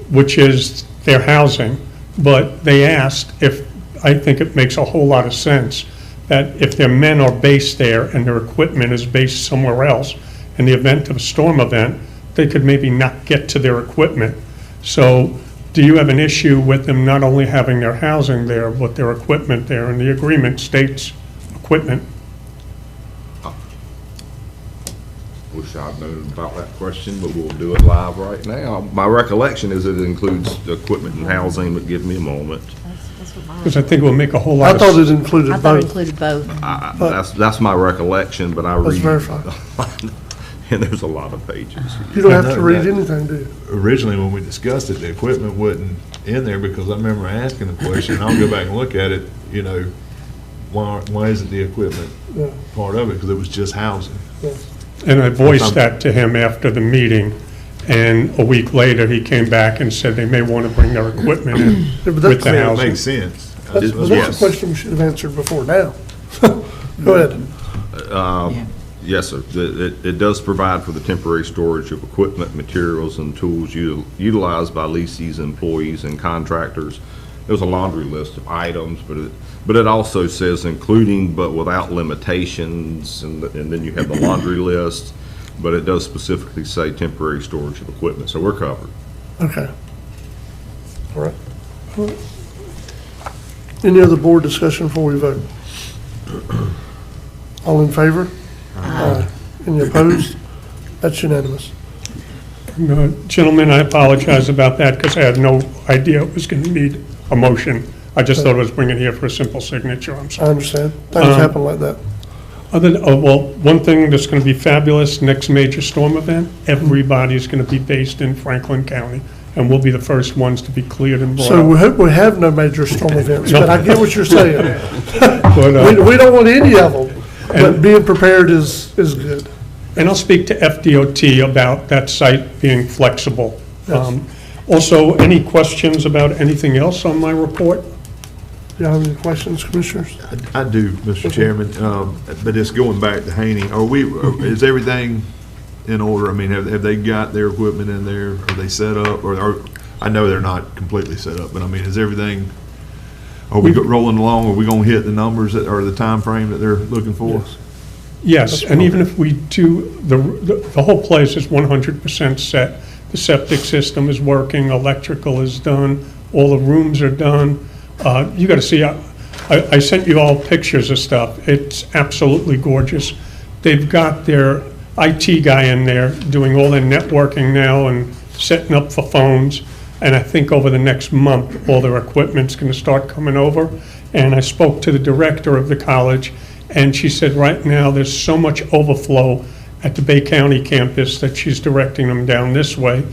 which is their housing, but they asked if, I think it makes a whole lot of sense, that if their men are based there and their equipment is based somewhere else, in the event of a storm event, they could maybe not get to their equipment. So do you have an issue with them not only having their housing there, but their equipment there? And the agreement states equipment. Wish I'd known about that question, but we'll do it live right now. My recollection is it includes the equipment and housing, but give me a moment. Because I think it will make a whole lot I of thought sense. it included I thought it both. included both. That's my recollection, but I Let's read. verify. And there's a lot of pages. You don't have to read anything, do you? Originally, when we discussed it, the equipment wasn't in there because I remember asking the question, I'll go back and look at it, why isn't the equipment Yeah. part of it? Because it was just housing. And I voiced that to him after the meeting, and a week later, he came back and said they may want to bring their equipment in Yeah, but with that's- the I mean, it housing. makes sense. That's a question we should have answered before now. Go ahead. Yeah. Yes, sir. It does provide for the temporary storage of equipment, materials, and tools utilized by lessees, employees, and contractors. There's a laundry list of items, but it also says including but without limitations, and then you have the laundry list, but it does specifically say temporary storage of equipment, so we're covered. Okay. All right. Any other board discussion before we vote? All in favor? Aye. Any opposed? That's unanimous. No, Gentlemen, I apologize about that because I had no idea it was going to need a motion. I just thought it was bringing it here for a simple signature. I'm I sorry. understand. Things happen like that. One thing that's going to be fabulous, next major storm event, everybody's going to be based in Franklin County, and we'll be the first ones to be cleared and brought So we up. hope we have no major storm events, but I get what you're saying. But, We don't want any of them, but being prepared is good. And I'll speak to FDOT about that site being flexible. Yes. Also, any questions about anything else on my report? Do you have any questions, commissioners? I do, Mr. Chairman, but it's going back to Haney. Is everything in order? I mean, have they got their equipment in there? Are they set up? Or I know they're not completely set up, but I mean, is everything, are we rolling along? Are we going to hit the numbers that, or the time frame that they're looking for? Yes, and even if we do, the whole place is 100% set. The septic system is working, electrical is done, all the rooms are done. You got to see, I sent you all pictures of stuff. It's absolutely gorgeous. They've got their IT guy in there doing all their networking now and setting up for phones. And I think over the next month, all their equipment's going to start coming over. And I spoke to the director of the college, and she said right now there's so much overflow at the Bay County campus that she's directing them down this way.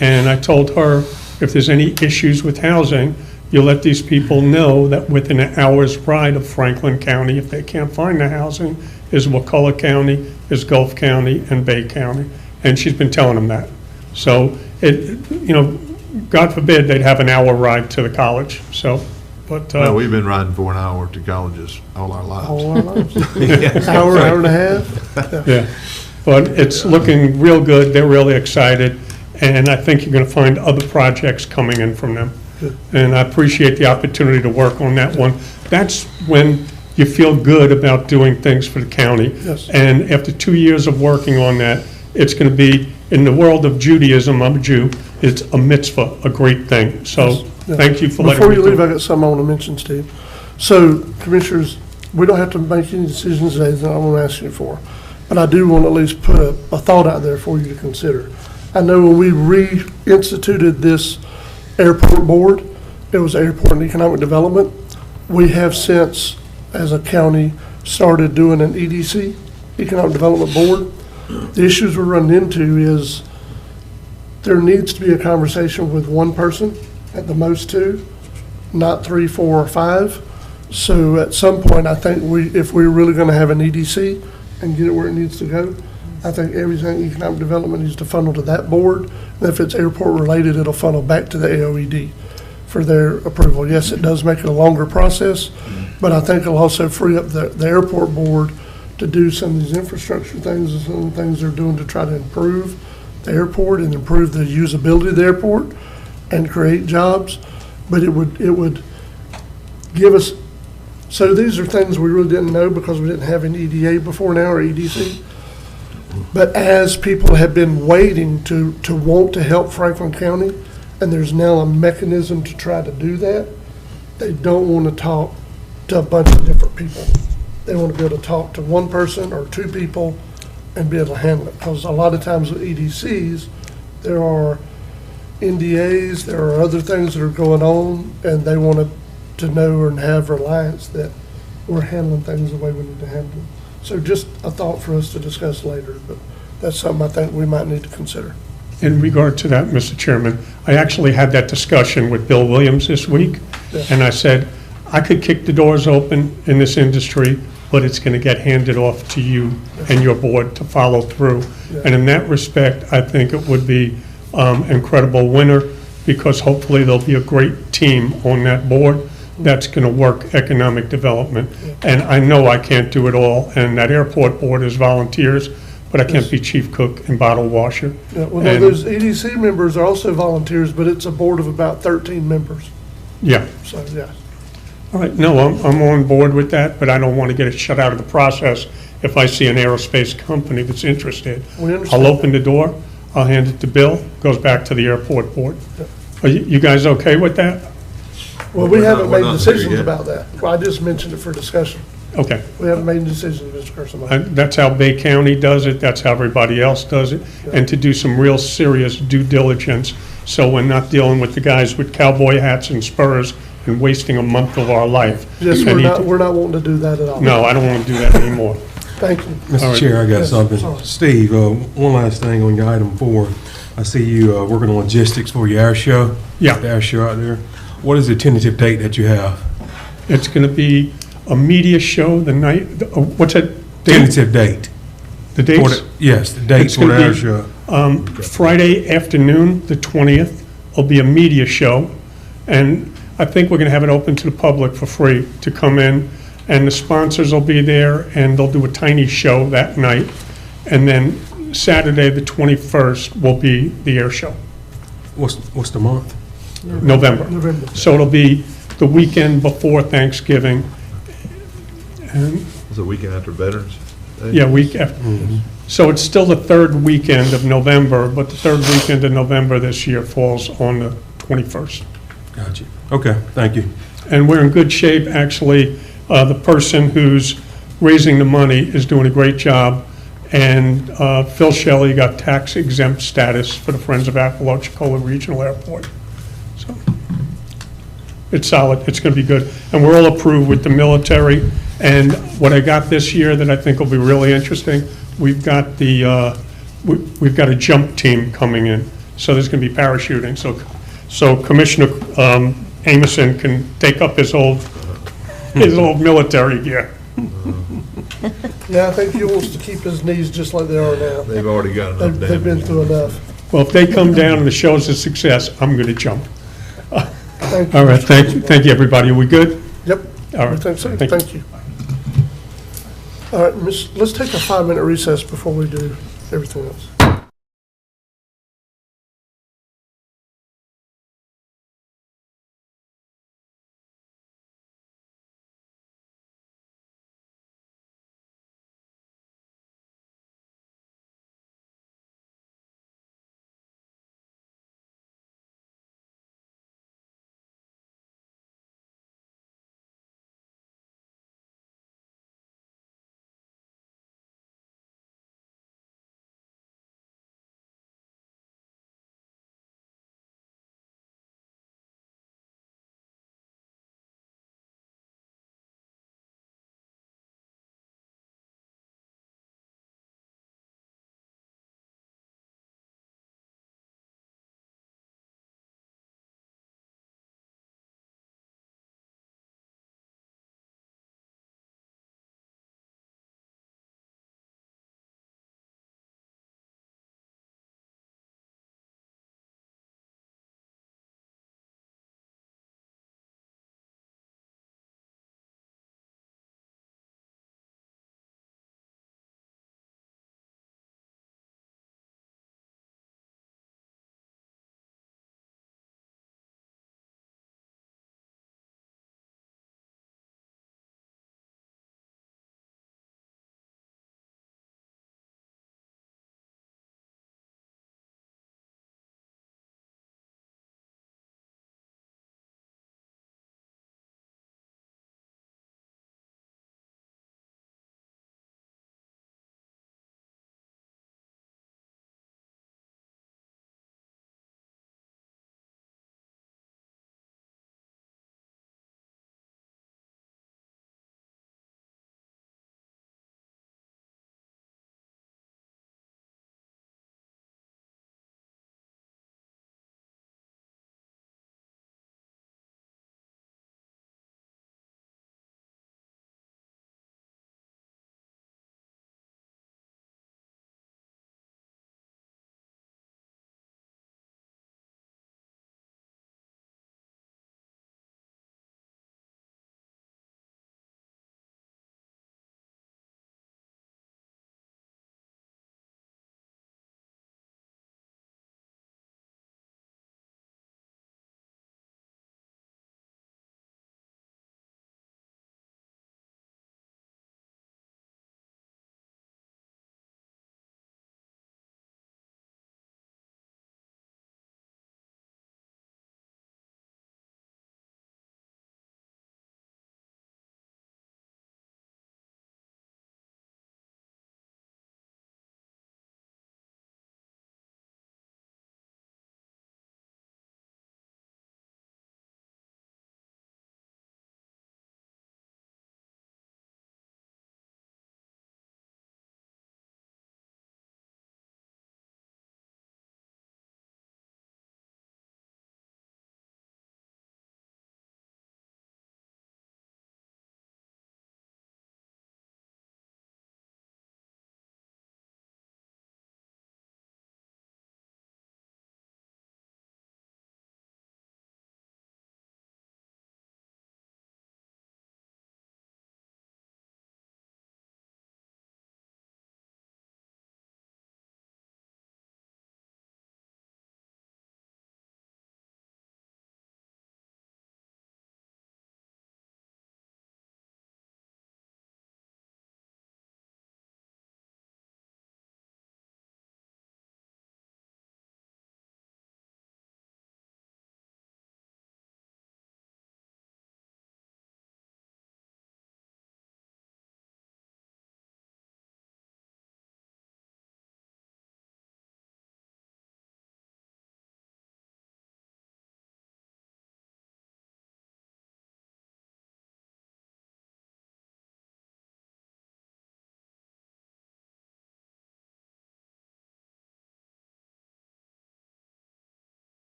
And I told her if there's any issues with housing, you let these people know that within an hour's ride of Franklin County, if they can't find the housing, is Wakulla County, is Gulf County, and Bay County. And she's been telling them that. So, God forbid they'd have an hour ride to the college, so, but. Well, we've been riding for an hour to colleges all our lives. All our lives. Hour and a half? Yeah, but it's looking real good, they're really excited, and I think you're going to find other projects coming in from them. And I appreciate the opportunity to work on that one. That's when you feel good about doing things for the county. Yes. And after 2 years of working on that, it's going to be, in the world of Judaism, I'm a Jew, it's a mitzvah, a great thing. So thank you for letting me Before you leave, do I got something I want to mention, Steve. So, Commissioners, we don't have to make any decisions today that I want to ask you for, but I do want to at least put a thought out there for you to consider. I know when we reinstituted this airport board, it was Airport and Economic Development. We have since, as a county, started doing an EDC, Economic Development Board. The issues we're running into is there needs to be a conversation with one person, at the most two, not 3, 4, or 5. So at some point, I think if we're really going to have an EDC and get it where it needs to go, I think everything economic development needs to funnel to that board. And if it's airport related, it'll funnel back to the AOED for their approval. Yes, it does make it a longer process, but I think it'll also free up the airport board to do some of these infrastructure things and some of the things they're doing to try to improve the airport and improve the usability of the airport and create jobs. But it would give us, so these are things we really didn't know because we didn't have an EDA before now, or EDC. But as people have been waiting to want to help Franklin County, and there's now a mechanism to try to do that, they don't want to talk to a bunch of different people. They want to be able to talk to one person or 2 people and be able to handle it. Because a lot of times with EDCs, there are NDAs, there are other things that are going on, and they want to know and have reliance that we're handling things the way we need to handle them. So just a thought for us to discuss later, but that's something I think we might need to consider. In regard to that, Mr. Chairman, I actually had that discussion with Bill Williams this week, and I said, I could kick the doors open in this industry, but it's going to get handed off to you and your board to follow through. And in that respect, I think it would be incredible winner, because hopefully there'll be a great team on that board that's going to work economic development. And I know I can't do it all, and that airport board is volunteers, but I can't be chief cook and bottle washer. Yeah, well, no, those EDC members are also volunteers, but it's a board of about 13 members. Yeah. So, yeah. All right, no, I'm on board with that, but I don't want to get it shut out of the process if I see an aerospace company that's interested. We understand. I'll open the door, I'll hand it to Bill, goes back to the airport board. Are you guys okay with that? Well, we haven't made decisions about that. Well, I just mentioned it for discussion. Okay. We haven't made decisions, Mr. Carson. That's how Bay County does it, that's how everybody else does it, and to do some real serious due diligence, so we're not dealing with the guys with cowboy hats and spurs and wasting a month of our life. Yes, we're not wanting to do that at all. No, I don't want to do that anymore. Thank you. Mr. Chair, I got Yes, something. sorry. Steve, one last thing on your item 4. I see you working on logistics for your air show. Yeah. The air show out there. What is the tentative date that you have? It's going to be a media show the night, what's that? date? Tentative date. The For dates? the- Yes, the date It's for the gonna air be, show. Friday afternoon, the 20th, will be a media show, and I think we're going to have it open to the public for free to come in, and the sponsors will be there, and they'll do a tiny show that night, and then Saturday, the 21st, will be the air show, What's the month? November. So it'll be the weekend before Thanksgiving, and, It's a weekend after Veterans Day? yeah, week after. So it's still the 3rd weekend of November, but the 3rd weekend of November this year falls on the 21st. Gotcha. Okay, thank you. And we're in good shape, actually. The person who's raising the money is doing a great job, and Phil Shelley got tax exempt status for the Friends of Apalachicola Regional Airport. So it's solid, it's going to be good. And we're all approved with the military, and what I got this year that I think will be really interesting, we've got we've got a jump team coming in, so there's going to be parachuting. So Commissioner Amison can take up his old military gear. Yeah, I think he wants to keep his knees just like they are now. They've already got enough damage. They've been through enough. Well, if they come down and the show's a success, I'm going to jump. Thank you. All right, thank you, everybody. Are we good? Yep. All right. I think so. Thank you. Thank you. All right, let's take a 5-minute recess before we do everything else.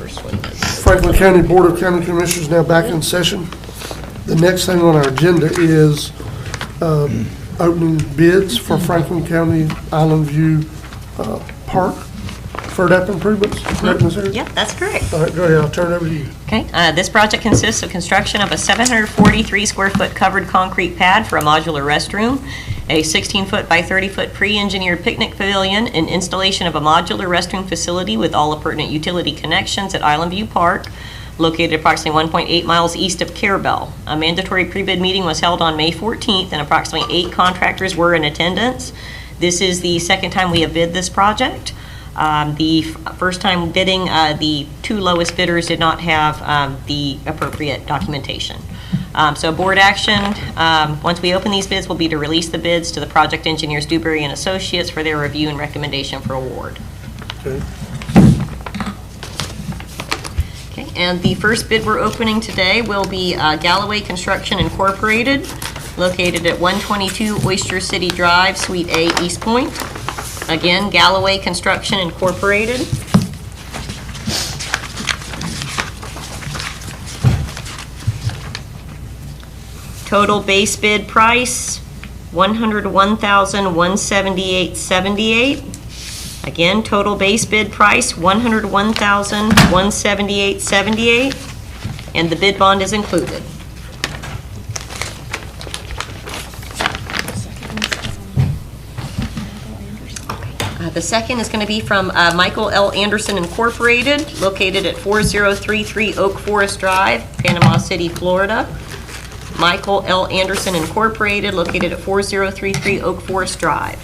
first one is. Franklin County Board of County Commissioners now back in session. The next thing on our agenda is opening bids for Franklin County Island View Park FERDAP improvements. Correct, Ms. Harris? Yep, that's correct. All right, go ahead, I'll turn it over to you. Okay, this project consists of construction of a 743 square foot covered concrete pad for a modular restroom, a 16-foot by 30-foot pre-engineered picnic pavilion, and installation of a modular restroom facility with all appurtenant utility connections at Island View Park, located approximately 1.8 miles east of Carabel. A mandatory pre-bid meeting was held on May 14th, and approximately 8 contractors were in attendance. This is the second time we have bid this project. The first time bidding, the 2 lowest bidders did not have the appropriate documentation. So board action, once we open these bids, will be to release the bids to the project engineers Dewberry and Associates for their review and recommendation for award. Okay. Okay, and the first bid we're opening today will be Galloway Construction Incorporated, located at 122 Oyster City Drive, Suite A, East Point. Again, Galloway Construction Incorporated. Total base bid price, $101,178.78. Again, total base bid price, $101,178.78, and the bid bond is included. The second is going to be from Michael L. Anderson Incorporated, located at 4033 Oak Forest Drive, Panama City, Florida. Michael L. Anderson Incorporated, located at 4033 Oak Forest Drive.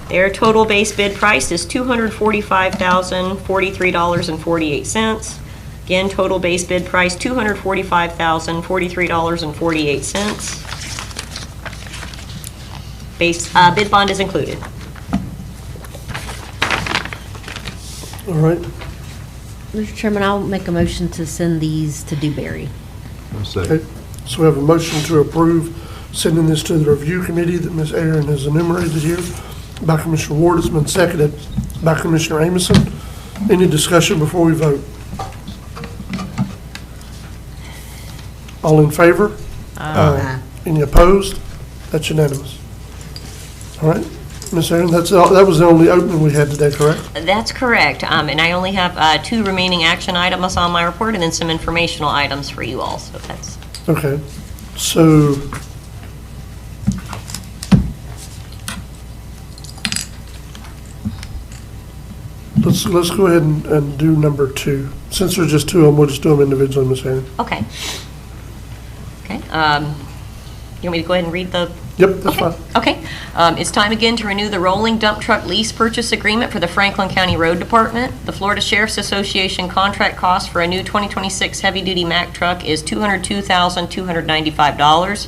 Their total base bid price is $245,043.48. Again, total base bid price $245,043.48. Bid bond is included. All right, Mr. Chairman, I'll make a motion to send these to Dewberry. okay. So we have a motion to approve sending this to the review committee that Ms. Aaron has enumerated here by Commissioner Ward. It's been seconded by Commissioner Amison. Any discussion before we vote? All in favor? Aye. Any opposed? That's unanimous. All right, Ms. Aaron, that was the only opening we had today, correct? That's correct. And I only have 2 remaining action items on my report and then some informational items for you all. So that's. Okay, so let's go ahead and do number 2. Since there's just 2 of them, we'll just do them individually, Ms. Aaron. Okay. Okay. You want me to go ahead and read the? Yep, that's fine. Okay. It's time again to renew the rolling dump truck lease purchase agreement for the Franklin County Road Department. The Florida Sheriff's Association contract cost for a new 2026 heavy-duty Mack truck is $202,295.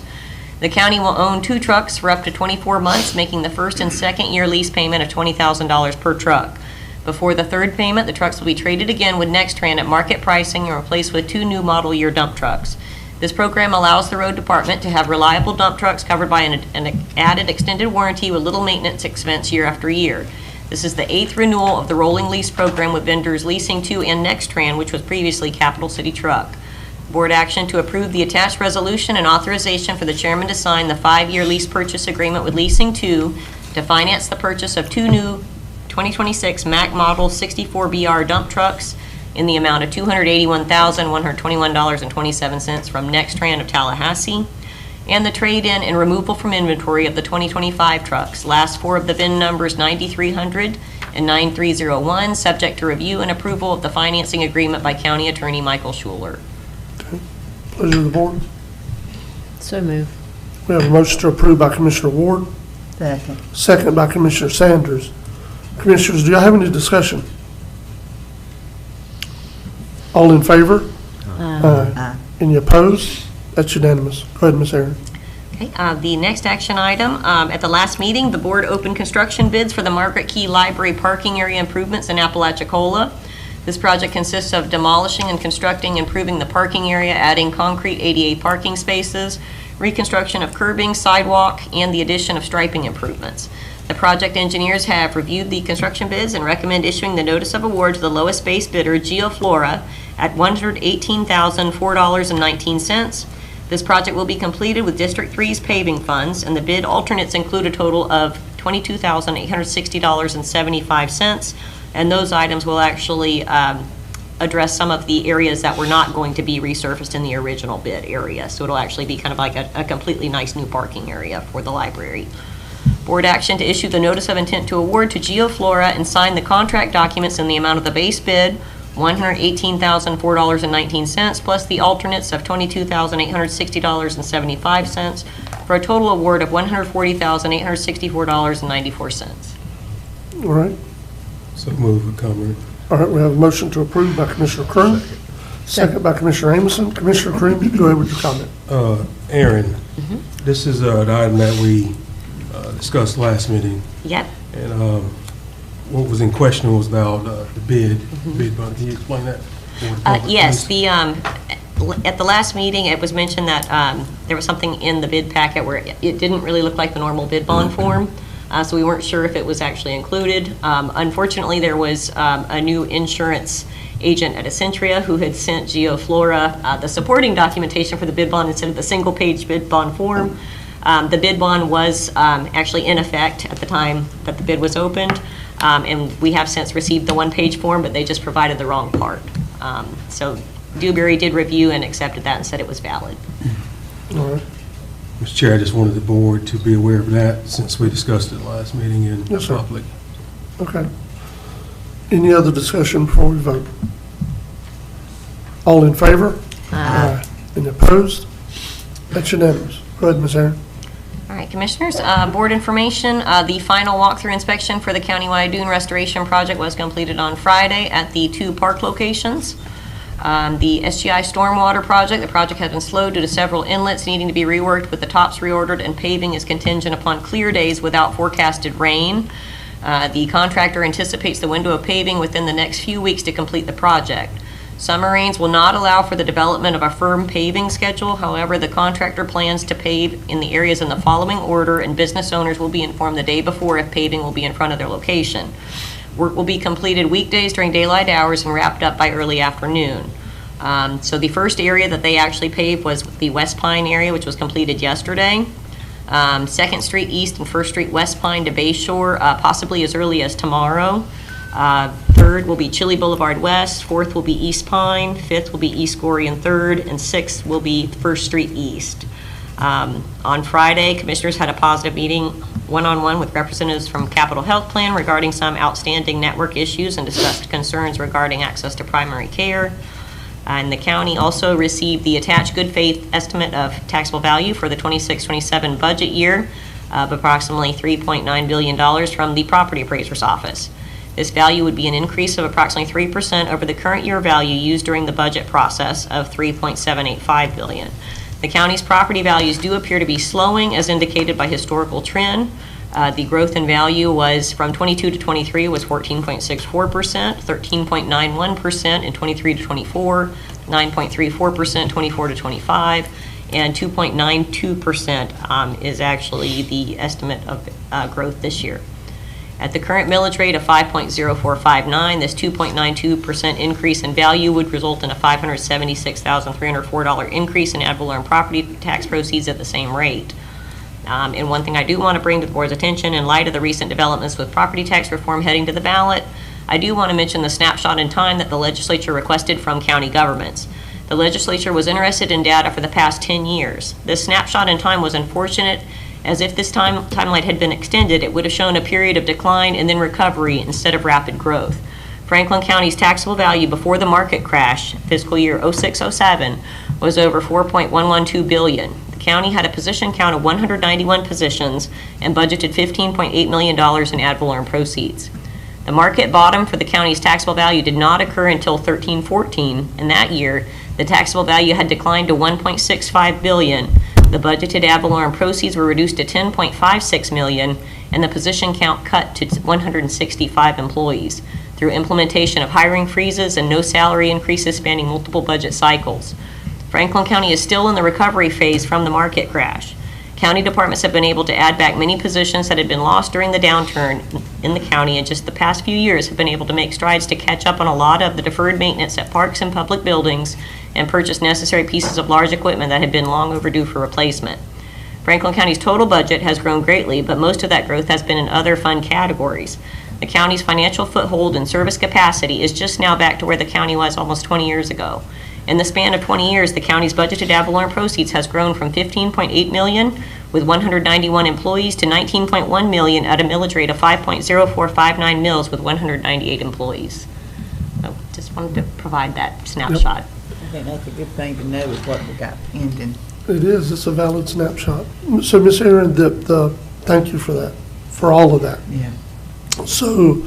The county will own 2 trucks for up to 24 months, making the first and second year lease payment of $20,000 per truck. Before the third payment, the trucks will be traded again with Nextran at market pricing and replaced with 2 new model year dump trucks. This program allows the road department to have reliable dump trucks covered by an added extended warranty with little maintenance expense year after year. This is the 8th renewal of the rolling lease program with vendors Leasing 2 and Nextran, which was previously Capital City Truck. Board action to approve the attached resolution and authorization for the chairman to sign the 5-year lease purchase agreement with Leasing 2 to finance the purchase of 2 new 2026 Mack Model 64BR dump trucks in the amount of $281,121.27 from Nextran of Tallahassee, and the trade-in and removal from inventory of the 2025 trucks. Last 4 of the VIN numbers 9300 and 9301, subject to review and approval of the financing agreement by County Attorney Michael Schuler. Okay. Pleasure of the board. So move. We have a motion to approve by Commissioner Ward, Second. second by Commissioner Sanders. Commissioners, do y'all have any discussion? All in favor? Aye. Any opposed? That's unanimous. Go ahead, Ms. Aaron. Okay, the next action item, at the last meeting, the board opened construction bids for the Margaret Key Library parking area improvements in Apalachicola. This project consists of demolishing and constructing, improving the parking area, adding concrete ADA parking spaces, reconstruction of curbing, sidewalk, and the addition of striping improvements. The project engineers have reviewed the construction bids and recommend issuing the notice of award to the lowest base bidder, GeoFlora, at $118,004.19. This project will be completed with District 3's paving funds, and the bid alternates include a total of $22,860.75, and those items will actually address some of the areas that were not going to be resurfaced in the original bid area. So it'll actually be kind of like a completely nice new parking area for the library. Board action to issue the notice of intent to award to GeoFlora and sign the contract documents in the amount of the base bid, $118,004.19, plus the alternates of $22,860.75, for a total award of $140,864.94. All right. So move with comment. All right, we have a motion to approve by Commissioner Crew, second by Commissioner Amison. Commissioner Crew, go ahead with your comment. Aaron, this is an item that we discussed last meeting, Yep. and what was in question was about the bid bond. Can you explain that? Yes, at the last meeting, it was mentioned that there was something in the bid packet where it didn't really look like the normal bid bond form, so we weren't sure if it was actually included. Unfortunately, there was a new insurance agent at Essentia who had sent GeoFlora the supporting documentation for the bid bond instead of the single-page bid bond form. The bid bond was actually in effect at the time that the bid was opened, and we have since received the one-page form, but they just provided the wrong part. So Dewberry did review and accepted that and said it was valid. All right. Mr. Chair, I just wanted the board to be aware of that since we discussed it last meeting in Yes, sir. public. Okay. Any other discussion before we vote? All in favor? Aye. Any opposed? That's unanimous. Go ahead, Ms. Aaron. All right, Commissioners, board information, the final walkthrough inspection for the countywide dune restoration project was completed on Friday at the 2 park locations. The SGI stormwater project, the project has been slowed due to several inlets needing to be reworked, with the tops reordered, and paving is contingent upon clear days without forecasted rain. The contractor anticipates the window of paving within the next few weeks to complete the project. Summer rains will not allow for the development of a firm paving schedule. However, the contractor plans to pave in the areas in the following order, and business owners will be informed the day before if paving will be in front of their location. Work will be completed weekdays during daylight hours and wrapped up by early afternoon. So the first area that they actually paved was the West Pine area, which was completed yesterday. 2nd Street East and 1st Street West Pine to Bay Shore, possibly as early as tomorrow. 3rd will be Chili Boulevard West, 4th will be East Pine, 5th will be East Gorey and 3rd, and 6th will be 1st Street East. On Friday, Commissioners had a positive meeting one-on-one with representatives from Capital Health Plan regarding some outstanding network issues and discussed concerns regarding access to primary care. And the county also received the attached good faith estimate of taxable value for the 26-27 budget year of approximately $3.9 billion from the property appraiser's office. This value would be an increase of approximately 3% over the current year value used during the budget process of $3.785 billion. The county's property values do appear to be slowing as indicated by historical trend. The growth in value was from 22 to 23 was 14.64%, 13.91% in 23 to 24, 9.34% 24 to 25, and 2.92% is actually the estimate of growth this year. At the current millage rate of 5.0459, this 2.92% increase in value would result in a $576,304 increase in ad valorem property tax proceeds at the same rate. And one thing I do want to bring to the board's attention, in light of the recent developments with property tax reform heading to the ballot, I do want to mention the snapshot in time that the legislature requested from county governments. The legislature was interested in data for the past 10 years. This snapshot in time was unfortunate, as if this timeline had been extended, it would have shown a period of decline and then recovery instead of rapid growth. Franklin County's taxable value before the market crash, fiscal year 06-07, was over $4.112 billion. The county had a position count of 191 positions and budgeted $15.8 million in ad valorem proceeds. The market bottom for the county's taxable value did not occur until 13-14, and that year, the taxable value had declined to $1.65 billion. The budgeted ad valorem proceeds were reduced to $10.56 million, and the position count cut to 165 employees through implementation of hiring freezes and no salary increases spanning multiple budget cycles. Franklin County is still in the recovery phase from the market crash. County departments have been able to add back many positions that had been lost during the downturn in the county, and just the past few years have been able to make strides to catch up on a lot of the deferred maintenance at parks and public buildings and purchase necessary pieces of large equipment that had been long overdue for replacement. Franklin County's total budget has grown greatly, but most of that growth has been in other fund categories. The county's financial foothold and service capacity is just now back to where the county was almost 20 years ago. In the span of 20 years, the county's budgeted ad valorem proceeds has grown from $15.8 million with 191 employees to $19.1 million at a millage rate of 5.0459 mils with 198 employees. So just wanted to provide that snapshot. I think that's a good thing to know is what we got pending. It is, it's a valid snapshot. So, Ms. Aaron, thank you for that, for all of that. Yeah. So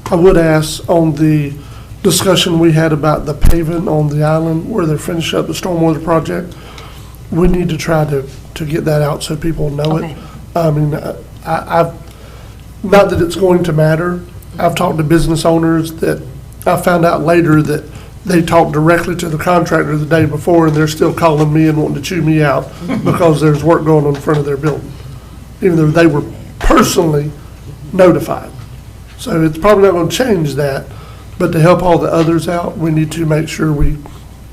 I would ask on the discussion we had about the paving on the island where they're finishing up the stormwater project, we need to try to get that out so people know Okay. it. I mean, I've, not that it's going to matter. I've talked to business owners that I found out later that they talked directly to the contractor the day before and they're still calling me and wanting to chew me out because there's work going on in front of their building, even though they were personally notified. So it's probably not going to change that, but to help all the others out, we need to make sure we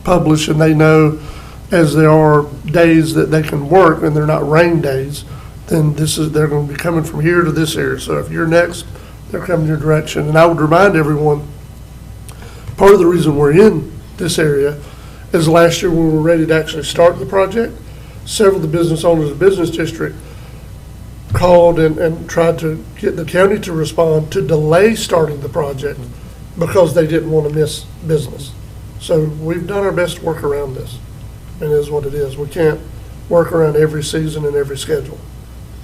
publish and they know as there are days that they can work and they're not rain days, then they're going to be coming from here to this area. So if you're next, they're coming your direction. And I would remind everyone, part of the reason we're in this area is last year when we were ready to actually start the project, several of the business owners of the business district called and tried to get the county to respond to delay starting the project because they didn't want to miss business. So we've done our best to work around this. And it is what it is. We can't work around every season and every schedule.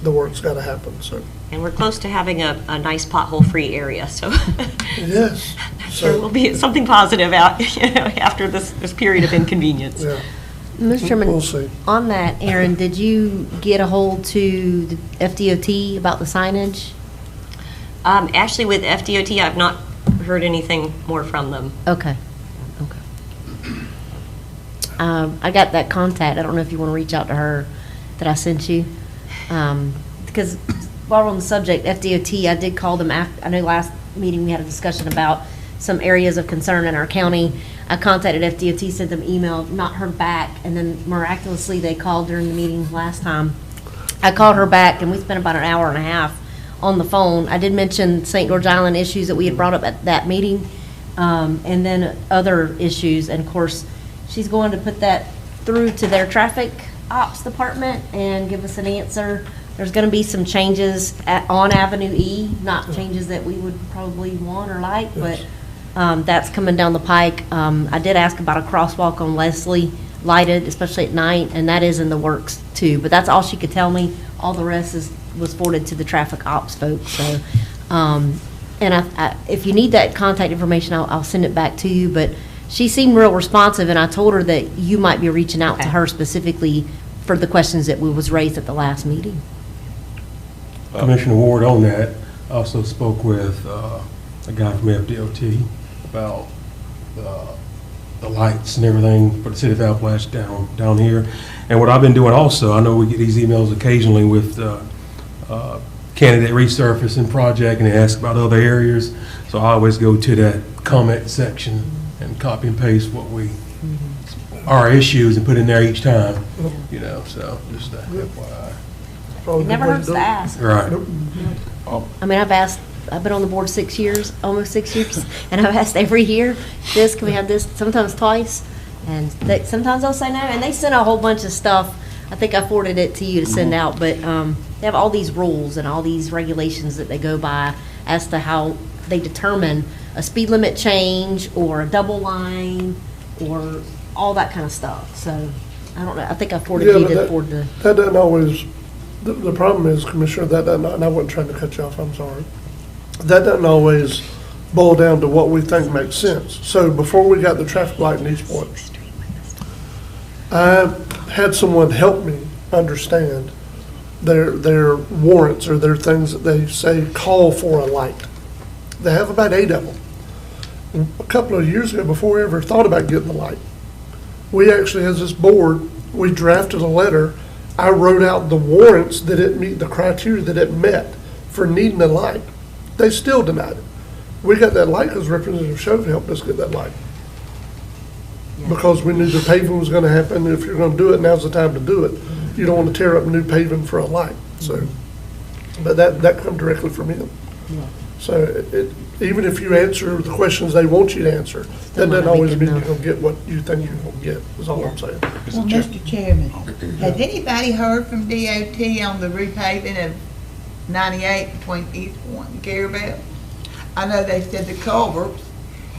The work's got to happen, so. And we're close to having a nice pothole-free area, so Yes. there will be something positive out, after this period of inconvenience. Yeah, Mr. Chairman, we'll see. on that, Aaron, did you get a hold to the FDOT about the signage? Actually, with FDOT, I've not heard anything more from them. Okay, okay. I got that contact, I don't know if you want to reach out to her that I sent you. Because while we're on the subject, FDOT, I did call them I know last meeting we had a discussion about some areas of concern in our county. I contacted FDOT, sent them email, not heard back, and then miraculously they called during the meeting last time. I called her back and we spent about an hour and a half on the phone. I did mention St. George Island issues that we had brought up at that meeting, and then other issues. And of course, she's going to put that through to their traffic ops department and give us an answer. There's going to be some changes on Avenue E, not changes that we would probably want or like, but that's coming down the pike. I did ask about a crosswalk on Leslie, lighted, especially at night, and that is in the works too. But that's all she could tell me. All the rest was forwarded to the traffic ops folks. So, and if you need that contact information, I'll send it back to you. But she seemed real responsive, and I told her that you might be reaching out to her specifically for the questions that was raised at the last meeting. Commissioner Ward on that, also spoke with a guy from FDOT about the lights and everything for the city of Appalachia down here. And what I've been doing also, I know we get these emails occasionally with candidate resurfacing project and they ask about other areas. So I always go to that comment section and copy and paste what our issues and put in there each time, so just a FYI. It never hurts to ask. Right. I mean, I've been on the board 6 years, almost 6 years, and I've asked every year, can we have this, sometimes twice, and sometimes they'll say no, and they send a whole bunch of stuff. I think I forwarded it to you to send out, but they have all these rules and all these regulations that they go by as to how they determine a speed limit change or a double line or all that kind of stuff. So, I don't know, I think I forwarded you to forward the... That doesn't always, the problem is, Commissioner, that doesn't, and I wasn't trying to cut you off, I'm sorry. That doesn't always boil down to what we think makes sense. So before we got the traffic light in Eastport, I had someone help me understand their warrants or their things that they say call for a light. They have about 8 of them. A couple of years ago, before we ever thought about getting the light, we actually, as this board, we drafted a letter I wrote out the warrants that it meet, the criteria that it met for needing a light. They still denied it. We got that light because Representative Shovey helped us get that light. Because we knew the paving was gonna happen, if you're gonna do it, now's the time to do it. You don't wanna tear up new paving for a light, so. But that come directly from him. So even if you answer the questions they want you to answer, that doesn't always mean you're gonna get what you think you're gonna get, is all I'm saying. Well, Mr. Chairman, has anybody heard from DOT on the repaving of 98 between East Point and Carabel? I know they said the culverts,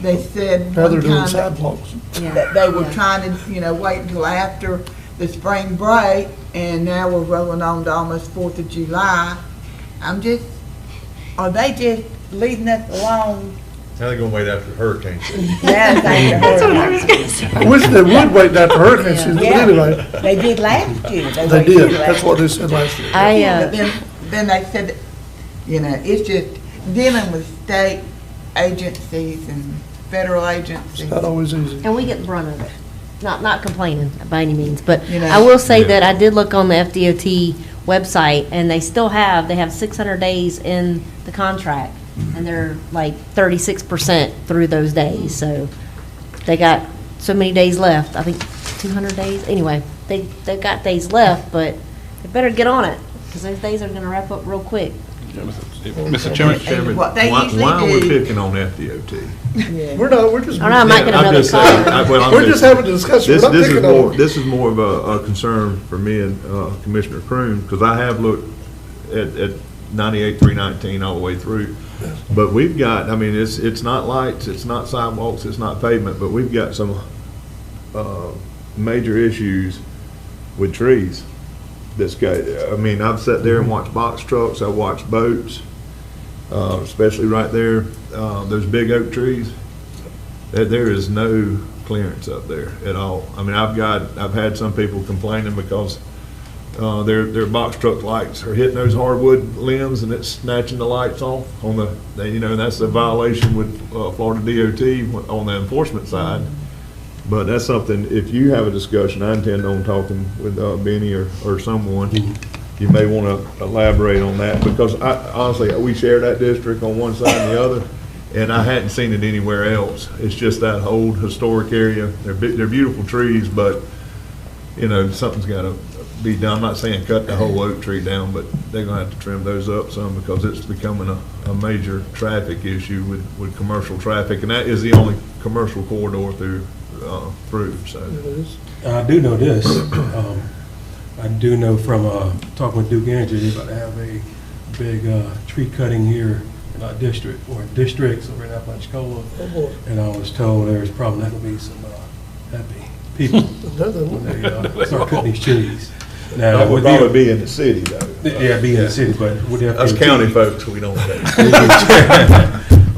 they said Now they're one doing time sidewalks. that they were trying to, wait until after the spring break, and now we're rolling on to almost 4th of July. Are they just leaving us alone? Now they're gonna wait after the hurricane. That's what I was gonna say. I wish they would wait after hurricane season, but anyway, They did last year. they waited did, till that's after. what they said last year. But then they said, it's just dealing with state agencies and federal agencies. It's not always easy. And we get the brunt of it. Not complaining by any means, but You know. I will say that I did look on the FDOT website, and they have 600 days in the contract, and they're like 36% through those days, so they got so many days left, I think 200 days, anyway, they've got days left, but they better get on it, because those days are gonna wrap up real quick. Mr. Chairman, And what they usually Why are we do. picking on FDOT? We're not, we're just. I know, I'm not gonna I'm another just saying, call. We're just having a discussion, we're not This is picking more, on. this is more of a concern for me and Commissioner Croom, because I have looked at 98, 319 all the way through. But we've got, it's not lights, it's not sidewalks, it's not pavement, but we've got some major issues with trees. This guy, I've sat there and watched box trucks, I've watched boats, especially right there, those big oak trees. There is no clearance up there at all. I've had some people complaining because their box truck lights are hitting those hardwood limbs and it's snatching the lights off on that's a violation with Florida DOT on the enforcement side. But that's something, if you have a discussion, I intend on talking with Benny or someone. You may want to elaborate on that, because honestly, we share that district on one side and the other, and I hadn't seen it anywhere else. It's just that old historic area. They're beautiful trees, but, something's got to be done. I'm not saying cut the whole oak tree down, but they're going to have to trim those up some, because it's becoming a major traffic issue with commercial traffic, and that is the only commercial corridor through, so. I do know this. I do know from talking with Duke Energy, they're about to have a big tree cutting here in our district, or districts over in Apalachicola. And I was told there's probably not going to be some happy people when they start cutting these trees. Now, That would probably be in the city, though. Yeah, be in the city, but with the Us FDOT, county folks, we don't take.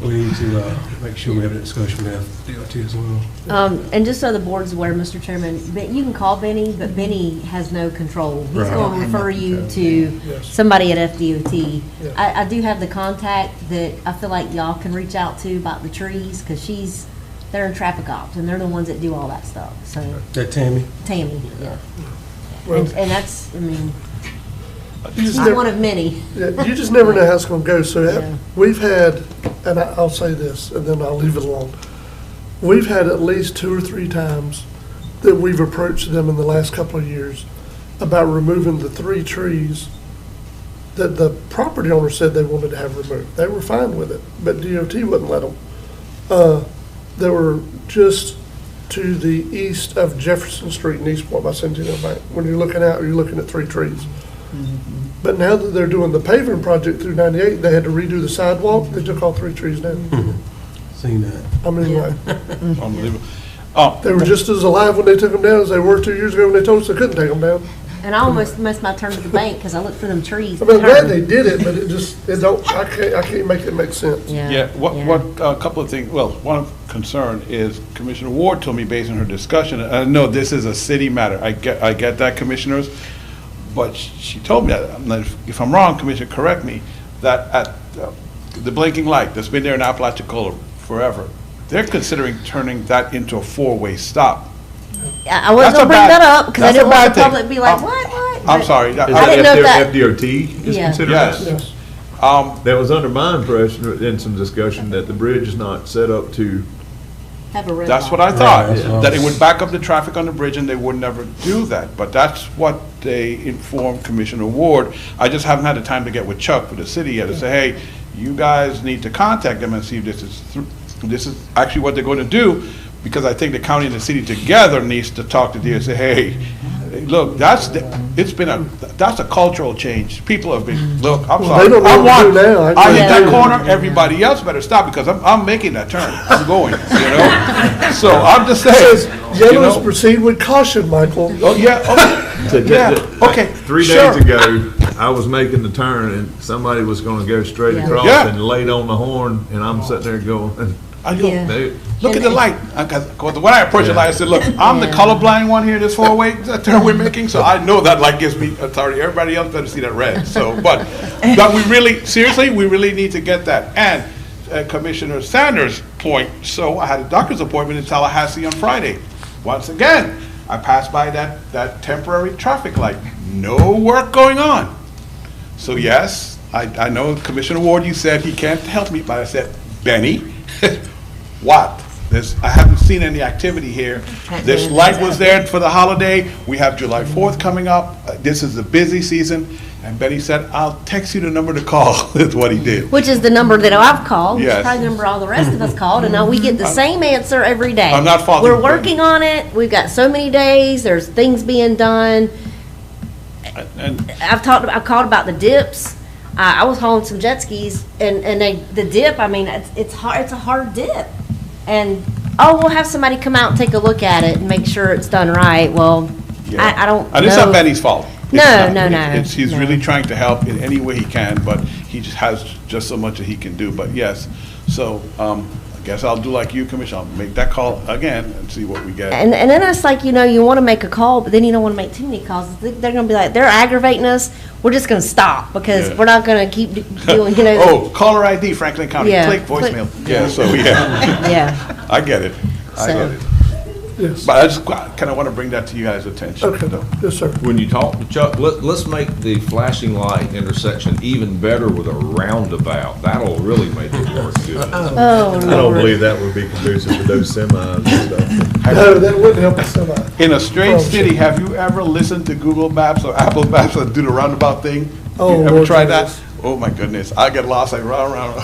we need to make sure we have a discussion with FDOT as well. And just so the board's aware, Mr. Chairman, you can call Benny, but Benny has no control. He's Right. going to refer you to somebody at FDOT. I do have the contact that I feel like y'all can reach out to about the trees, because they're in traffic ops, and they're the ones that do all that stuff, so, That Tammy? Tammy, yeah. Well, And that's, you just she's never- one of many. Yeah, you just never know how it's gonna go, so Yeah. we've had, and I'll say this, and then I'll leave it alone. We've had at least 2 or 3 times that we've approached them in the last couple of years about removing the 3 trees that the property owner said they wanted to have removed. They were fine with it, but DOT wouldn't let them. They were just to the east of Jefferson Street in Eastport by Centennial Bank. When you're looking out, you're looking at 3 trees. But now that they're doing the paving project through 98, they had to redo the sidewalk, they took all 3 trees down. Seen that. I mean, like, Unbelievable. they were just as alive when they took them down as they were 2 years ago when they told us they couldn't take them down. And I almost missed my turn to the bank, because I looked for them trees. I mean, I'm glad they did it, but I can't make it make sense. Yeah, a couple of things, well, one concern is Commissioner Ward told me based on her discussion, and I know this is a city matter, I get that, commissioners, but she told me, if I'm wrong, Commissioner, correct me, that at the blinking light that's been there in Apalachicola forever, they're considering turning that into a 4-way stop. I was That's gonna a bring bad- that up, because I that's a didn't want bad the thing. public to be like, what? I'm sorry. Is that- I didn't know if that- FDOT is Yeah. considered Yes. that? Yes. That was under my impression in some discussion that the bridge is not set up to, Have a red That's light. what I thought, Right, that's what I that it was- would back up the traffic on the bridge and they would never do that. But that's what they informed Commissioner Ward. I just haven't had the time to get with Chuck for the city yet to say, hey, you guys need to contact them and see if this is actually what they're going to do, because I think the county and the city together needs to talk to them and say, hey, look, that's a cultural change. People have been, look, I'm Well, sorry. they don't know I what to want, do now. I I hit that agree. corner, everybody else better stop, because I'm making that turn. I'm going, you know? So I'm just saying, you Yellows know? proceed with caution, Michael. Oh, yeah, okay. Yeah, okay. 3 sure. days ago, I was making the turn and somebody was gonna go straight Yeah. across Yeah. and laid on the horn, and I'm sitting there going, I go, Yeah. "Dude, look at the light. Because when I approached the light, I said, look, I'm the Yeah. colorblind one here, this four-way turn we're making, so I know that light gives me authority. Everybody else better see that red. So, but we really, seriously, we really need to get that. And Commissioner Sanders' point, so I had a doctor's appointment in Tallahassee on Friday. Once again, I passed by that temporary traffic light. No work going on. So yes, I know Commissioner Ward, you said he can't help me, but I said, Benny, what? I haven't seen any activity here. This light was there for the holiday. We have July 4th coming up. This is the busy season. And Benny said, I'll text you the number to call, is what he did. Which is the number that I've called, which is Yes. probably the number all the rest of us called, and now we get the same answer every day. I'm not faulting We're you. working on it, we've got so many days, there's things being done. And I called about the dips. I was hauling some jet skis, and the dip, I mean, it's hard, it's a hard dip. And, we'll have somebody come out and take a look at it and make sure it's done right. Well, yeah. I don't know. And it's not Benny's fault. It's No, not. no. He's No. really trying to help in any way he can, but he just has just so much that he can do. But yes, so I guess I'll do like you, Commissioner. I'll make that call again and see what we get. And then it's like, you want to make a call, but then you don't want to make too many calls. They're going to be like, they're aggravating us. We're just going to stop because Yeah. we're not going to keep doing, Oh, caller ID, Franklin County. Yeah. Click voicemail. Yeah, so yeah, Yeah. I get it. I So- get it. Yes. But I just kind of want to bring that to you guys' attention. Okay, yes, sir. When you talk to Chuck, let's make the flashing light intersection even better with a roundabout. That'll really make it work good. Oh, I don't Lord. believe that would be conducive to those semis and stuff. No, that wouldn't help us so much. In a strange Oh, city, have you ever listened to Google Maps or Apple Maps and do the roundabout thing? Oh, You ever Lord tried that? Jesus. Oh, my goodness. I get lost, I run around.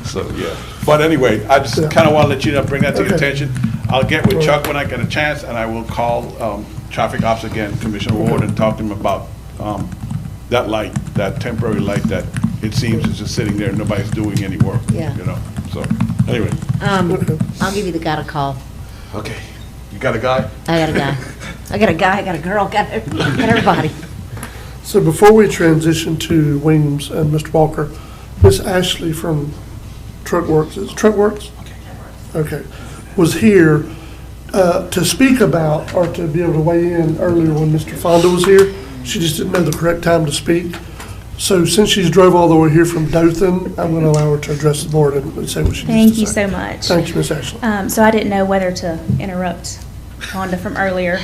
So, yeah. But anyway, I just kind of want to let you know, bring that to your Okay. attention. I'll get with Chuck when I get a chance, and I will call Traffic Ops again, Commissioner Ward, and talk to him about that light, that temporary light that it seems is just sitting there, nobody's doing any work. Yeah. You know, so, anyway. I'll give you the guy to call. Okay. You got a guy? I got a guy. I got a girl, got everybody. So before we transition to Williams and Mr. Walker, Miss Ashley from Truckworks, is it Truckworks? Okay, was here to speak about, or to be able to weigh in earlier when Mr. Fonda was here. She just didn't know the correct time to speak. So since she's drove all the way here from Dothan, I'm going to allow her to address the board and say what she needs Thank to you say. so much. Thank you, Miss Ashley. So I didn't know whether to interrupt Wanda from earlier.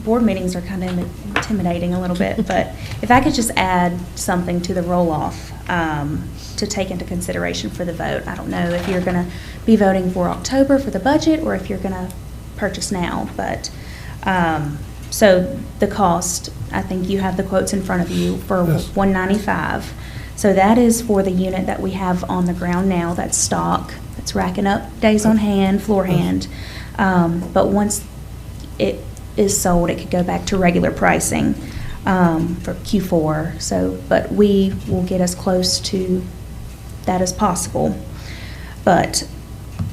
Board meetings are kind of intimidating a little bit, but if I could just add something to the roll-off to take into consideration for the vote. I don't know if you're going to be voting for October for the budget or if you're going to purchase now, but so the cost, I think you have the quotes in front of you for Yes. $195. So that is for the unit that we have on the ground now, that's stock, that's racking up days on hand, floor hand. But once it is sold, it could go back to regular pricing for Q4. So, but we will get as close to that as possible. But,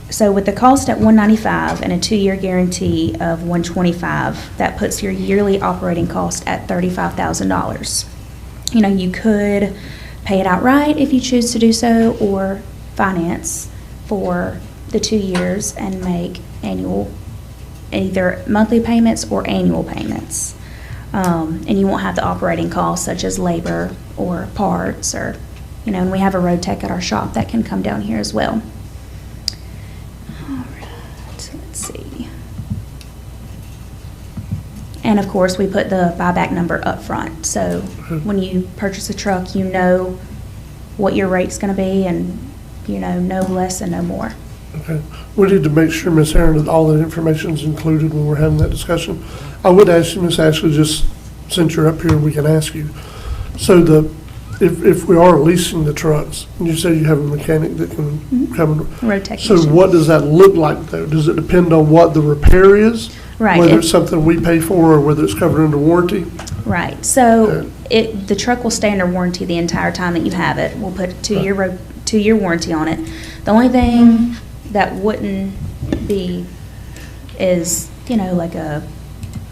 so with the cost at $195 and a 2-year guarantee of $125, that puts your yearly operating cost at $35,000. You know, you could pay it outright if you choose to do so, or finance for the 2 years and make annual, either monthly payments or annual payments. And you won't have the operating costs such as labor or parts, or, you know, and we have a road tech at our shop that can come down here as well. All right, let's see. And of course, we put the buyback number up front. So when you purchase a truck, you know what your rate's going to be, and you know, no less and no more. Okay. We need to make sure, Ms. Aaron, that all that information is included when we're having that discussion. I would ask you, Ms. Ashley, just since you're up here, we can ask you. So if we are leasing the trucks, and you say you have a mechanic that can come and. Road technician. So what does that look like, though? Does it depend on what the repair is? Right. Whether it's something we pay for or whether it's covered under warranty? Right. So the truck will stay under warranty the entire time that you have it. We'll put a two-year warranty on it. The only thing that wouldn't be is, you know, like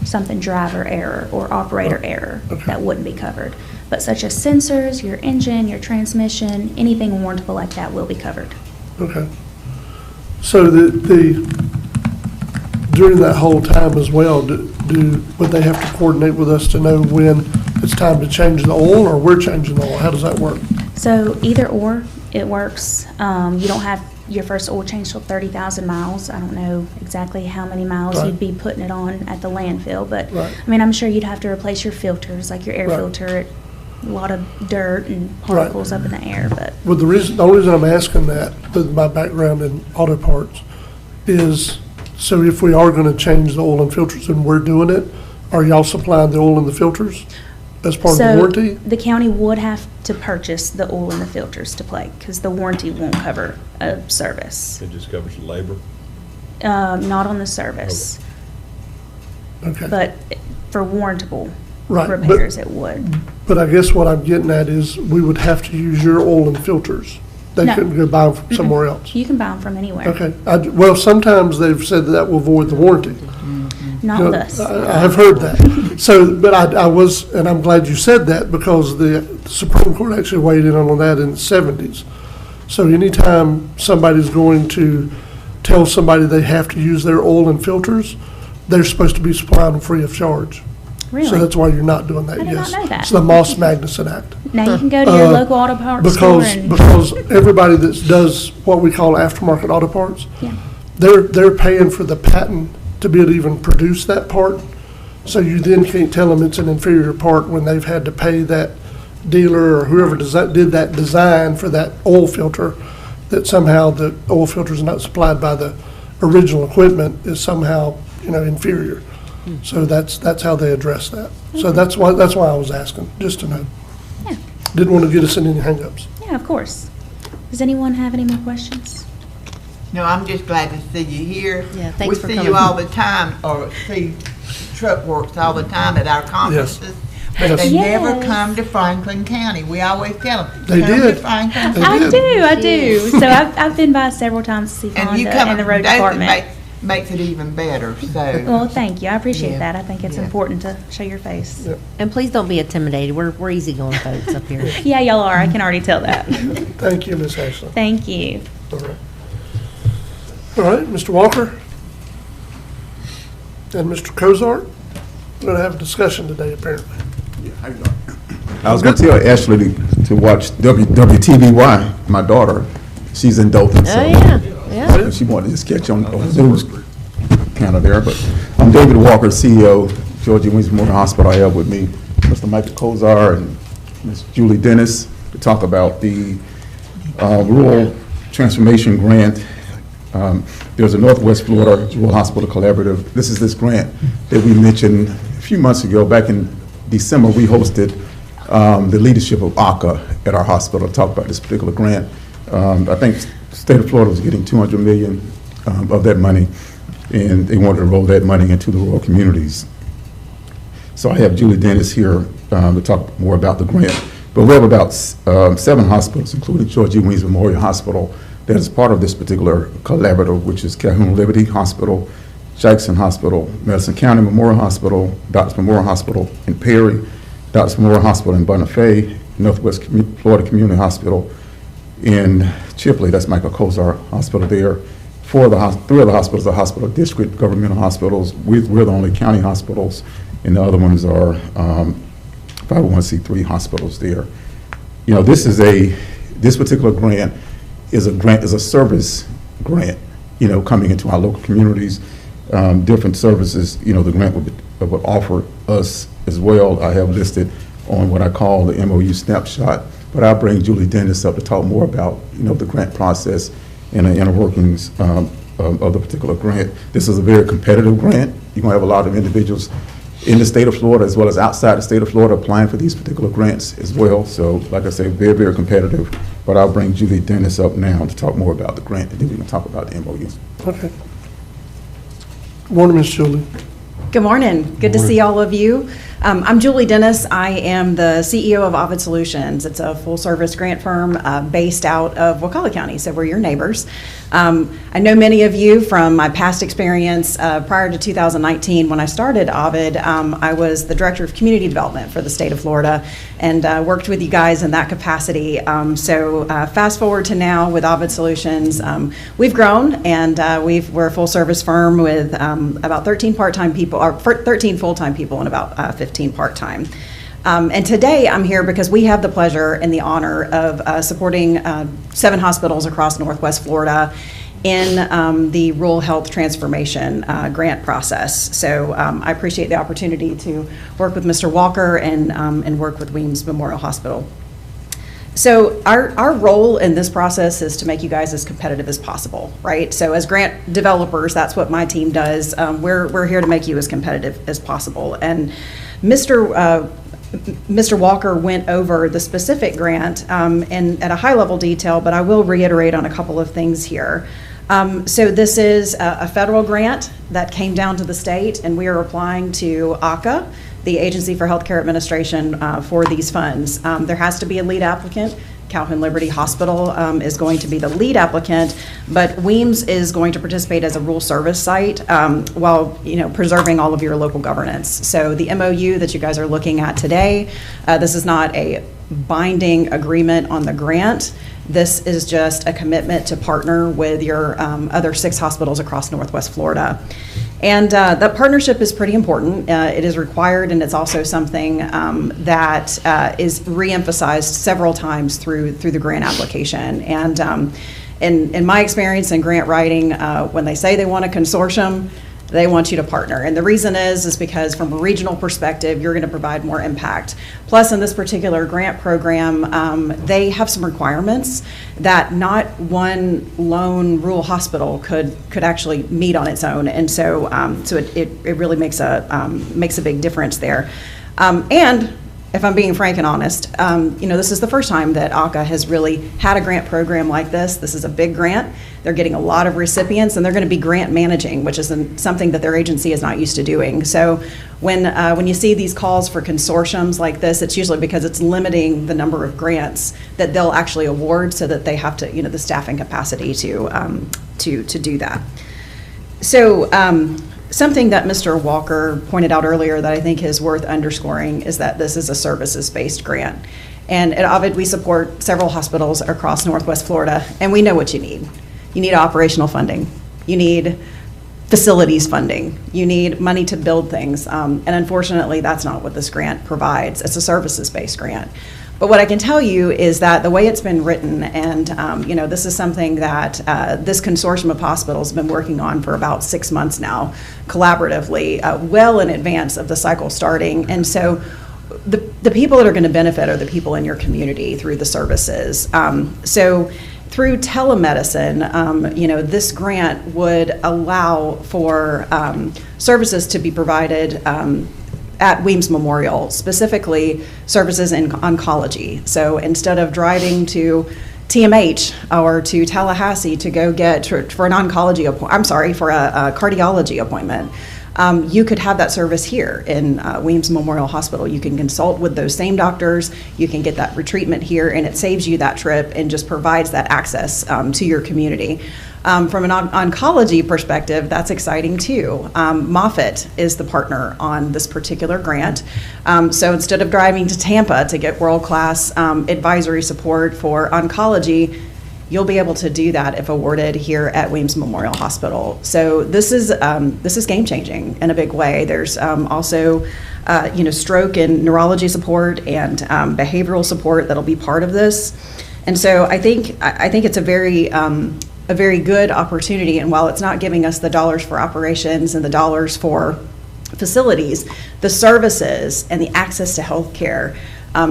something driver error or operator error. That wouldn't be covered. But such as sensors, your engine, your transmission, anything warrantable like that will be covered. Okay. So during that whole time as well, would they have to coordinate with us to know when it's time to change the oil, or we're changing the oil? How does that work? So either or, it works. You don't have your first oil change till 30,000 miles. I don't know exactly how many miles Right. you'd be putting it on at the landfill, but Right. I mean, I'm sure you'd have to replace your filters, like your air Right. filter, a lot of dirt and Right. particles up in the air, but Well, the only reason I'm asking that, with my background in auto parts, is so if we are gonna change the oil and filters and we're doing it, are y'all supplying the oil and the filters as part of the so warranty? the county would have to purchase the oil and the filters to play, because the warranty won't cover a service. It just covers the labor. Not on the service, Okay. but for warrantable Right, but- repairs, it would. But I guess what I'm getting at is we would have to use your oil and filters. They No. couldn't go buy them from somewhere else. You can buy them from anywhere. Okay. Well, sometimes they've said that will void the warranty. Not You know, this. I've heard that. So, but I was, and I'm glad you said that, because the Supreme Court actually weighed in on that in the 70s. So anytime somebody's going to tell somebody they have to use their oil and filters, they're supposed to be supplying them free of charge. So Really? that's why you're not doing that, I did yes. not know that. It's the Moss-Magnuson Act. Now you can go to your local auto parts store and. Because everybody that does what we call aftermarket auto parts, Yeah. they're paying for the patent to be able to even produce that part. So you then can't tell them it's an inferior part when they've had to pay that dealer or whoever did that design for that oil filter, that somehow the oil filter is not supplied by the original equipment is somehow, inferior. So that's how they address that. So that's why I was asking, just to know. Yeah. Didn't want to get us in any hangups. Yeah, of course. Does anyone have any more questions? No, I'm just glad to see you here. Yeah, thanks for We see coming. you all the time, or see Truck Works all the time at our conferences. But Yes. they never Yes. come to Franklin County. We always tell them, They come to did. Franklin They County. did. I do. So I've been by several times to see And you Honda coming and the from road Dothan department. makes it even better, so. Well, thank you. I appreciate Yeah. that. I think it's Yeah. important to show your face. And please don't be intimidated. We're easygoing folks up here. Yeah, y'all are. I can already tell that. Thank you, Ms. Ashley. Thank you. All right. All right, Mr. Walker and Mr. Cozart, we're going to have a discussion today, apparently. I was going to tell Ashley to watch WWTVY, my daughter. She's in Dothan, so. Yeah. She wanted to just catch on news kind of there. But I'm David Walker, CEO, Georgia Wings Memorial Hospital. I have with me Mr. Michael Kozar and Ms. Julie Dennis to talk about the Rural Transformation Grant. There's a Northwest Florida Rural Hospital Collaborative. This is this grant that we mentioned a few months ago. Back in December, we hosted the leadership of ACA at our hospital to talk about this particular grant. I think the state of Florida was getting $200 million of that money, and they wanted to roll that money into the rural communities. So I have Julie Dennis here to talk more about the grant. But we have about 7 hospitals, including Georgia Wings Memorial Hospital, that is part of this particular collaborative, which is Calhoun Liberty Hospital, Jackson Hospital, Madison County Memorial Hospital, Doctors Memorial Hospital in Perry, Doctors Memorial Hospital in Bonifay, Northwest Florida Community Hospital in Chipley, that's Michael Kozar Hospital there. 3 of the hospitals are hospital district governmental hospitals. We're the only county hospitals, and the other ones are 501c3 hospitals there. This particular grant is a service grant, coming into our local communities, different services, the grant would would offer us as well, I have listed on what I call the MOU snapshot. But I'll bring Julie Dennis up to talk more about, the grant process and the inner workings of the particular grant. This is a very competitive grant. You're going to have a lot of individuals in the state of Florida as well as outside the state of Florida applying for these particular grants as well. So like I say, very, very competitive. But I'll bring Julie Dennis up now to talk more about the grant, and then we can talk about the MOU. Okay. Good morning, Ms. Julie. Good morning. Good to see all of you. I'm Julie Dennis. I am the CEO of Ovid Solutions. It's a full-service grant firm based out of Wakulla County, so we're your neighbors. I know many of you from my past experience prior to 2019. When I started Ovid, I was the Director of Community Development for the state of Florida and worked with you guys in that capacity. So fast forward to now with Ovid Solutions, we've grown and we're a full-service firm with about 13 part-time people, or 13 full-time people and about 15 part-time. And today I'm here because we have the pleasure and the honor of supporting 7 hospitals across Northwest Florida in the Rural Health Transformation grant process. So I appreciate the opportunity to work with Mr. Walker and work with Weems Memorial Hospital. So our role in this process is to make you guys as competitive as possible, right? So as grant developers, that's what my team does. We're here to make you as competitive as possible. And Mr. Walker went over the specific grant and at a high level detail, but I will reiterate on a couple of things here. So this is a federal grant that came down to the state, and we are applying to AHCA, the Agency for Healthcare Administration, for these funds. There has to be a lead applicant. Calhoun Liberty Hospital is going to be the lead applicant, but Weems is going to participate as a rural service site while preserving all of your local governance. So the MOU that you guys are looking at today, this is not a binding agreement on the grant. This is just a commitment to partner with your other 6 hospitals across Northwest Florida. And that partnership is pretty important. It is required, and it's also something that is reemphasized several times through the grant application. And in my experience in grant writing, when they say they want a consortium, they want you to partner. And the reason is because from a regional perspective, you're going to provide more impact. Plus, in this particular grant program, they have some requirements that not one lone rural hospital could actually meet on its own. And so, it really makes a big difference there. And if I'm being frank and honest, this is the first time that AHCA has really had a grant program like this. This is a big grant. They're getting a lot of recipients, and they're going to be grant managing, which is something that their agency is not used to doing. So when you see these calls for consortiums like this, it's usually because it's limiting the number of grants that they'll actually award, so that they have to, the staffing capacity to do that. So something that Mr. Walker pointed out earlier that I think is worth underscoring is that this is a services-based grant. And at Ovid, we support several hospitals across Northwest Florida, and we know what you need. You need operational funding. You need facilities funding. You need money to build things. And unfortunately, that's not what this grant provides. It's a services-based grant. But what I can tell you is that the way it's been written, and this is something that this consortium of hospitals have been working on for about 6 months now, collaboratively, well in advance of the cycle starting. And so the people that are going to benefit are the people in your community through the services. So through telemedicine, this grant would allow for services to be provided at Weems Memorial, specifically services in oncology. So instead of driving to TMH or to Tallahassee to go get for an oncology for a cardiology appointment, you could have that service here in Weems Memorial Hospital. You can consult with those same doctors, you can get that retreatment here, and it saves you that trip and just provides that access to your community. From an oncology perspective, that's exciting too. Moffitt is the partner on this particular grant. So instead of driving to Tampa to get world-class advisory support for oncology, you'll be able to do that if awarded here at Weems Memorial Hospital. So this is game-changing in a big way. There's also stroke and neurology support and behavioral support that'll be part of this. And so I think it's a very good opportunity. And while it's not giving us the dollars for operations and the dollars for facilities, the services and the access to health care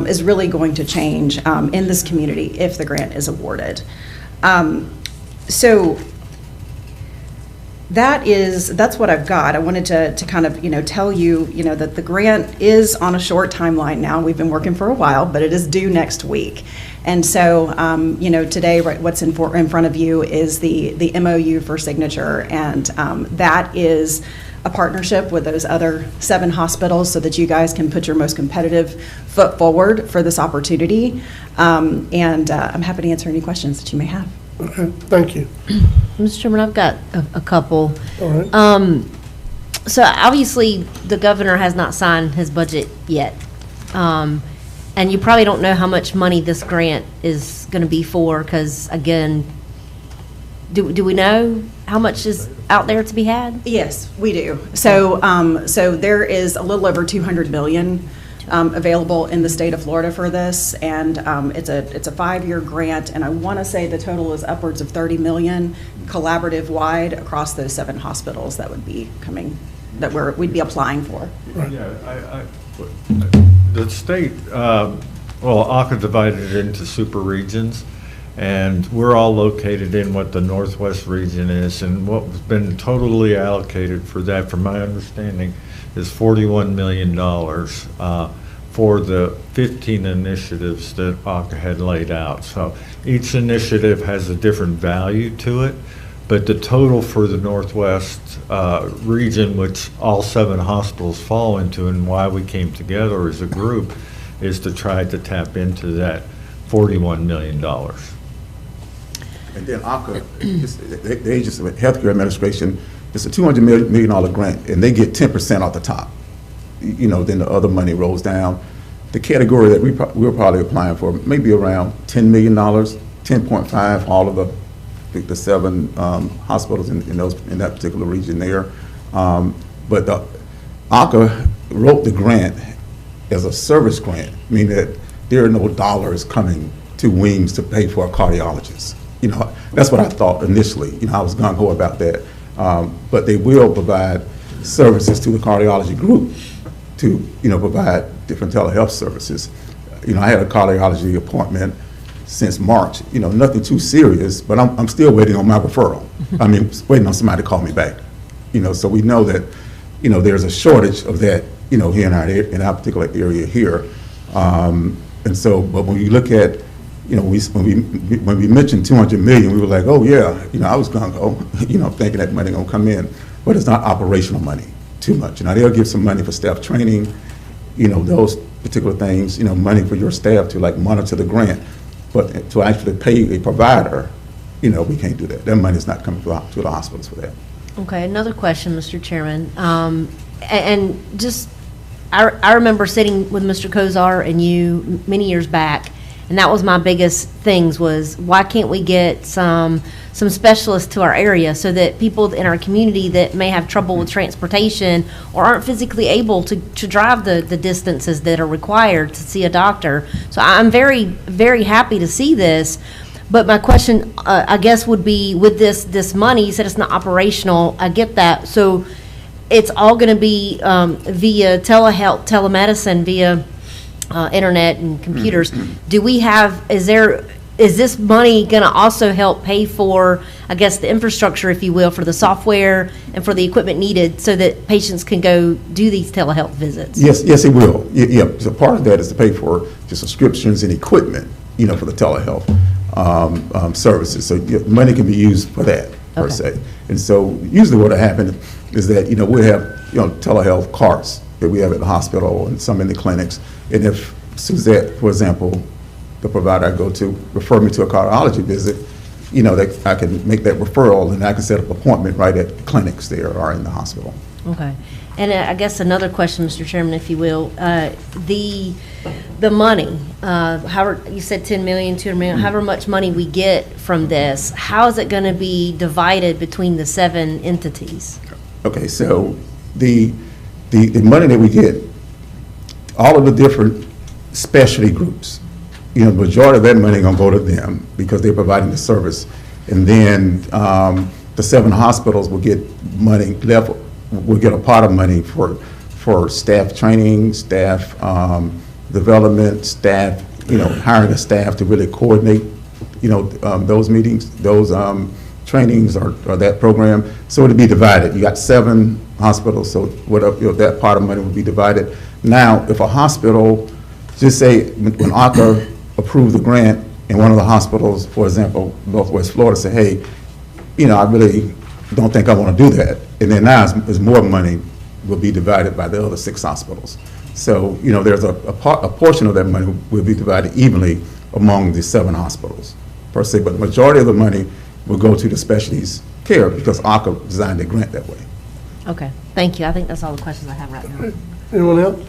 is really going to change in this community if the grant is awarded. So that's what I've got. I wanted to kind of, tell you, that the grant is on a short timeline now. We've been working for a while, but it is due next week. And so, today, what's in front of you is the MOU for signature, and that is a partnership with those other 7 hospitals so that you guys can put your most competitive foot forward for this opportunity. And I'm happy to answer any questions that you may have. Okay, thank you. Mr. Chairman, I've got a couple. All right. So obviously, the governor has not signed his budget yet. And you probably don't know how much money this grant is going to be for, because again, do we know how much is out there to be had? Yes, we do. So, so there is a little over 200 million available in the state of Florida for this, and it's a 5-year grant, and I want to say the total is upwards of 30 million collaborative wide across those 7 hospitals that would be coming, that we'd be applying for. Yeah, the state, ACA divided it into super regions, and we're all located in what the Northwest region is, and what's been totally allocated for that, from my understanding, is $41 million for the 15 initiatives that ACA had laid out. So each initiative has a different value to it, but the total for the Northwest region, which all 7 hospitals fall into, and why we came together as a group, is to try to tap into that $41 million. And then ACA, the Agency of Healthcare Administration, it's a $200 million grant, and they get 10% off the top. Then the other money rolls down. The category that we're probably applying for maybe around $10 million, 10.5, all of the 7 hospitals in that particular region there. But the ACA wrote the grant as a service grant, meaning that there are no dollars coming to Wings to pay for a cardiologist. That's what I thought initially. I was gung-ho about that. But they will provide services to the cardiology group to, provide different telehealth services. I had a cardiology appointment since March, nothing too serious, but I'm still waiting on my referral. I mean, waiting on somebody to call me back. So we know that, there's a shortage of that, here in our particular area here. And so, but when you look at, when we mentioned 200 million, we were like, oh yeah, I was gung-ho, thinking that money gonna come in, but it's not operational money too much. They'll give some money for staff training, those particular things, money for your staff to like monitor the grant, but to actually pay a provider, we can't do that. That money's not coming to the hospitals for that. Okay, another question, Mr. Chairman. And just, I remember sitting with Mr. Kozar and you many years back, and that was my biggest things was, why can't we get some specialists to our area so that people in our community that may have trouble with transportation or aren't physically able to drive the distances that are required to see a doctor. So I'm very, very happy to see this. But my question, I guess, would be with this money, you said it's not operational. I get that. So it's all going to be via telehealth, telemedicine, via internet and computers. Do we have, is this money going to also help pay for, I guess, the infrastructure, if you will, for the software and for the equipment needed so that patients can go do these telehealth visits? Yes, it will. Yeah, so part of that is to pay for the subscriptions and equipment, for the telehealth services. So money can be used for that, per se. And so usually what will happen is that, we'll have, telehealth carts that we have at the hospital and some in the clinics. And if Suzette, for example, the provider I go to, refer me to a cardiology visit, that I can make that referral and I can set up an appointment right at the clinics there or in the hospital. Okay. And I guess another question, Mr. Chairman, if you will, the money, however, you said 10 million, 200 million, however much money we get from this, how is it going to be divided between the 7 entities? Okay, so the money that we get, all of the different specialty groups, the majority of that money gonna go to them because they're providing the service. And then the 7 hospitals will get money left we'll get a pot of money for staff training, staff development, staff, hiring a staff to really coordinate, those meetings, those trainings or that program. So it'll be divided. You got 7 hospitals, so whatever, that pot of money will be divided. Now, if a hospital, just say when ARCA approved the grant and one of the hospitals, for example, Northwest Florida, say, hey, I really don't think I want to do that. And then now there's more money will be divided by the other 6 hospitals. So, there's a portion of that money will be divided evenly among the 7 hospitals per se, but the majority of the money will go to the specialties care because ARCA designed the grant that way. Okay, thank you. I think that's all the questions I have right now. Anyone else?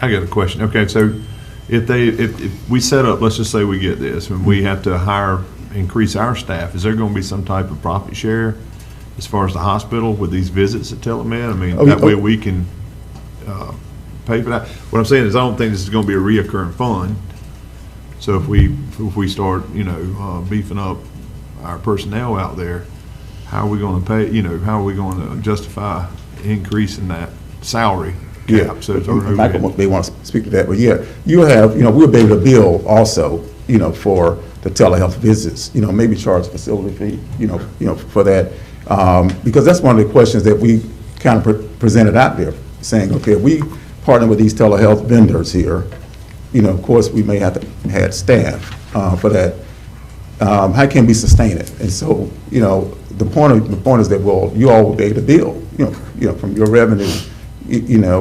I got a question. Okay, so if we set up, let's just say we get this, and we have to increase our staff, is there going to be some type of profit share as far as the hospital with these visits at Telemed? I mean, that way we can pay for that. What I'm saying is I don't think this is going to be a reoccurring fund. So if we start, beefing up our personnel out there, how are we going to pay, how are we going to justify increasing that salary cap? So Michael may want to speak to that, but yeah, you'll have, we'll be able to bill also, for the telehealth visits, maybe charge a facility fee, for that. Because that's one of the questions that we kind of presented out there, saying, okay, we partner with these telehealth vendors here, of course, we may have to have staff for that. How can we sustain it? And so, the point is that, well, you all will be able to bill, from your revenue,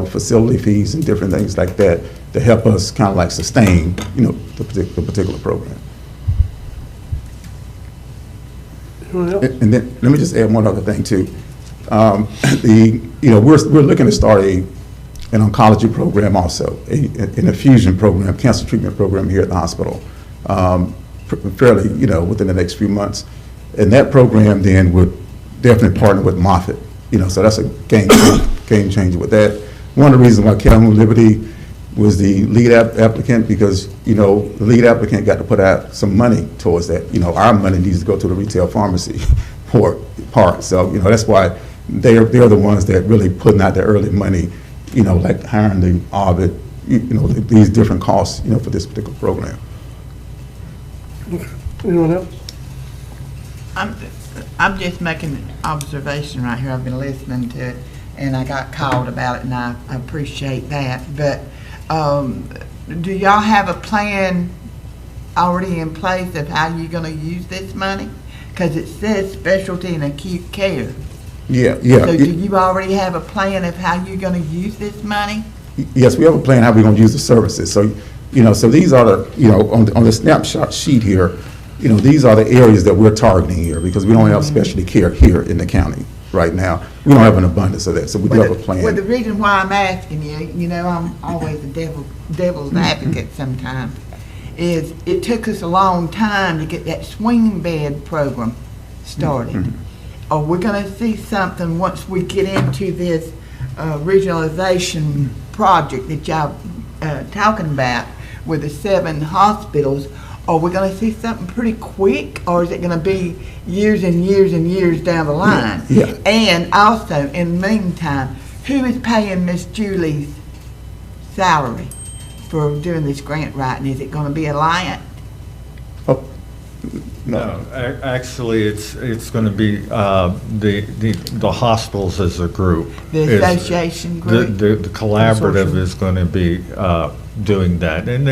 facility fees and different things like that to help us kind of like sustain, the particular program. And then let me just add one other thing too. We're looking to start an oncology program also, an infusion program, cancer treatment program here at the hospital, fairly, within the next few months. And that program then would definitely partner with Moffitt, so that's a game changer with that. One of the reasons why Calhoun Liberty was the lead applicant, because, the lead applicant got to put out some money towards that. Our money needs to go to the retail pharmacy part. So, that's why they're the ones that really putting out the early money, like hiring the Ovid, these different costs, for this particular program. Okay. Anyone else? I'm just making an observation right here. I've been listening to it, and I got called about it, and I appreciate that. But do y'all have a plan already in place of how you're going to use this money? Because it says specialty and acute care. Yeah. So do you already have a plan of how you're going to use this money? Yes, we have a plan how we're going to use the services. So, so these are the, on the snapshot sheet here, these are the areas that we're targeting here because we don't have specialty care here in the county right now. We don't have an abundance of that, so we do have a plan. Well, the reason why I'm asking you, I'm always a devil's advocate sometimes, is it took us a long time to get that swing bed program started. Are we going to see something once we get into this regionalization project that y'all talking about with the 7 hospitals? Are we going to see something pretty quick, or is it going to be years and years and years down the line? Yeah. And also, in the meantime, who is paying Miss Julie's salary for doing this grant writing? Is it going to be Alliant? Oh, no. Actually, it's going to be the hospitals as a group. The association group? The collaborative is going to be doing that. And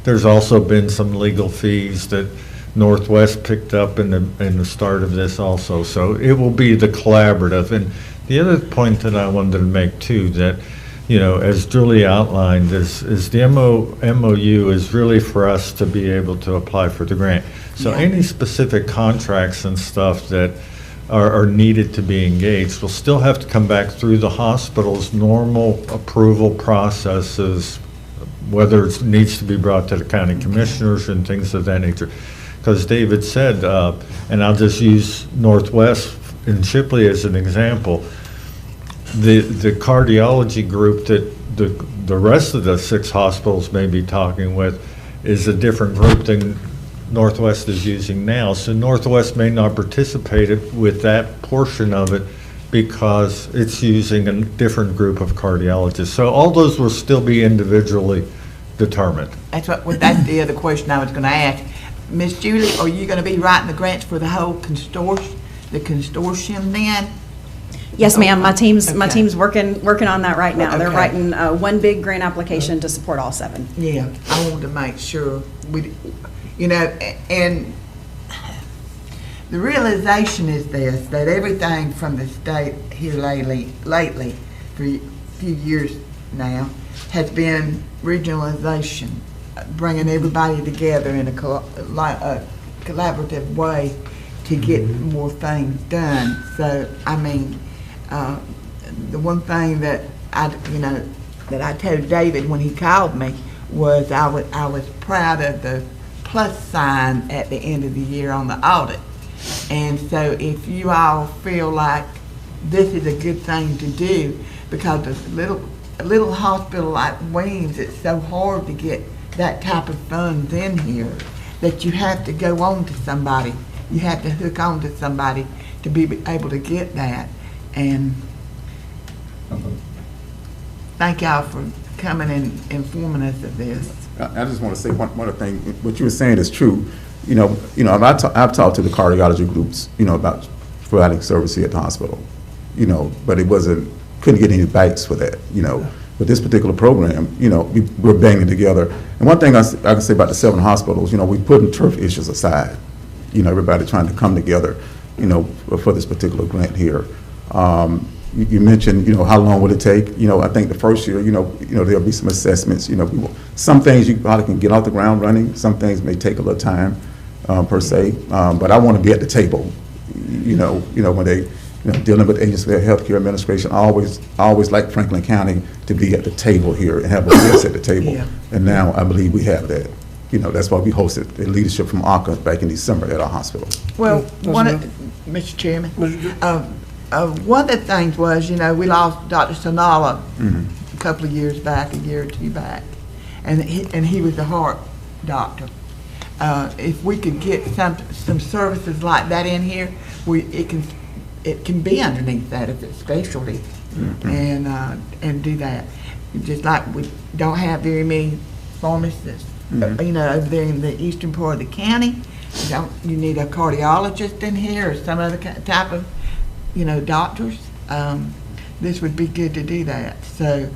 there's also been some legal fees that Northwest picked up in the start of this also. So it will be the collaborative. And the other point that I wanted to make too, that, as Julie outlined, is the MOU is really for us to be able to apply for the grant. So any specific contracts and stuff that are needed to be engaged will still have to come back through the hospital's normal approval processes, whether it needs to be brought to the county commissioners and things of that nature. Because David said, and I'll just use Northwest and Shipley as an example, the cardiology group that the rest of the 6 hospitals may be talking with is a different group than Northwest is using now. So Northwest may not participate with that portion of it because it's using a different group of cardiologists. So all those will still be individually determined. That's that's the other question I was going to ask. Miss Julie, are you going to be writing the grants for the whole consortium then? Yes, ma'am. My team's Okay. working on that right now. They're Okay. writing one big grant application to support all 7. Yeah, I wanted to make sure we, and the realization is this, that everything from the state here lately, for a few years now, has been regionalization, bringing everybody together in a collaborative way to get more things done. So, I mean, the one thing that I told David when he called me was I was proud of the plus sign at the end of the year on the audit. And so if you all feel like this is a good thing to do, because a little hospital like Weems, it's so hard to get that type of funds in here that you have to go on to somebody. You have to hook on to somebody to be able to get that. And thank y'all for coming and informing us of this. I just want to say one other thing. What you were saying is true. I've talked to the cardiology groups, about providing service here at the hospital, but couldn't get any bites for that, With this particular program, we're banging together. And one thing I can say about the 7 hospitals, we're putting turf issues aside. Everybody trying to come together, for this particular grant here. You mentioned, how long will it take? I think the first year, there'll be some assessments. Some things you probably can get off the ground running. Some things may take a little time, per se. But I want to be at the table. When they, dealing with the Agency of Healthcare Administration, I always like Franklin County to be at the table here and have a voice at the table. Yeah. And now I believe we have that. That's why we hosted the leadership from ARCA back in December at our hospital. Well, Mr. Chairman, one of the things was, we lost Dr. Sonala a couple of years back, a year or two back, and he was a heart doctor. If we could get some services like that in here, it can be underneath that if it's specialty, and do that. Just like we don't have very many pharmacists, over there in the eastern part of the county. You need a cardiologist in here or some other type of, doctors. This would be good to do that. So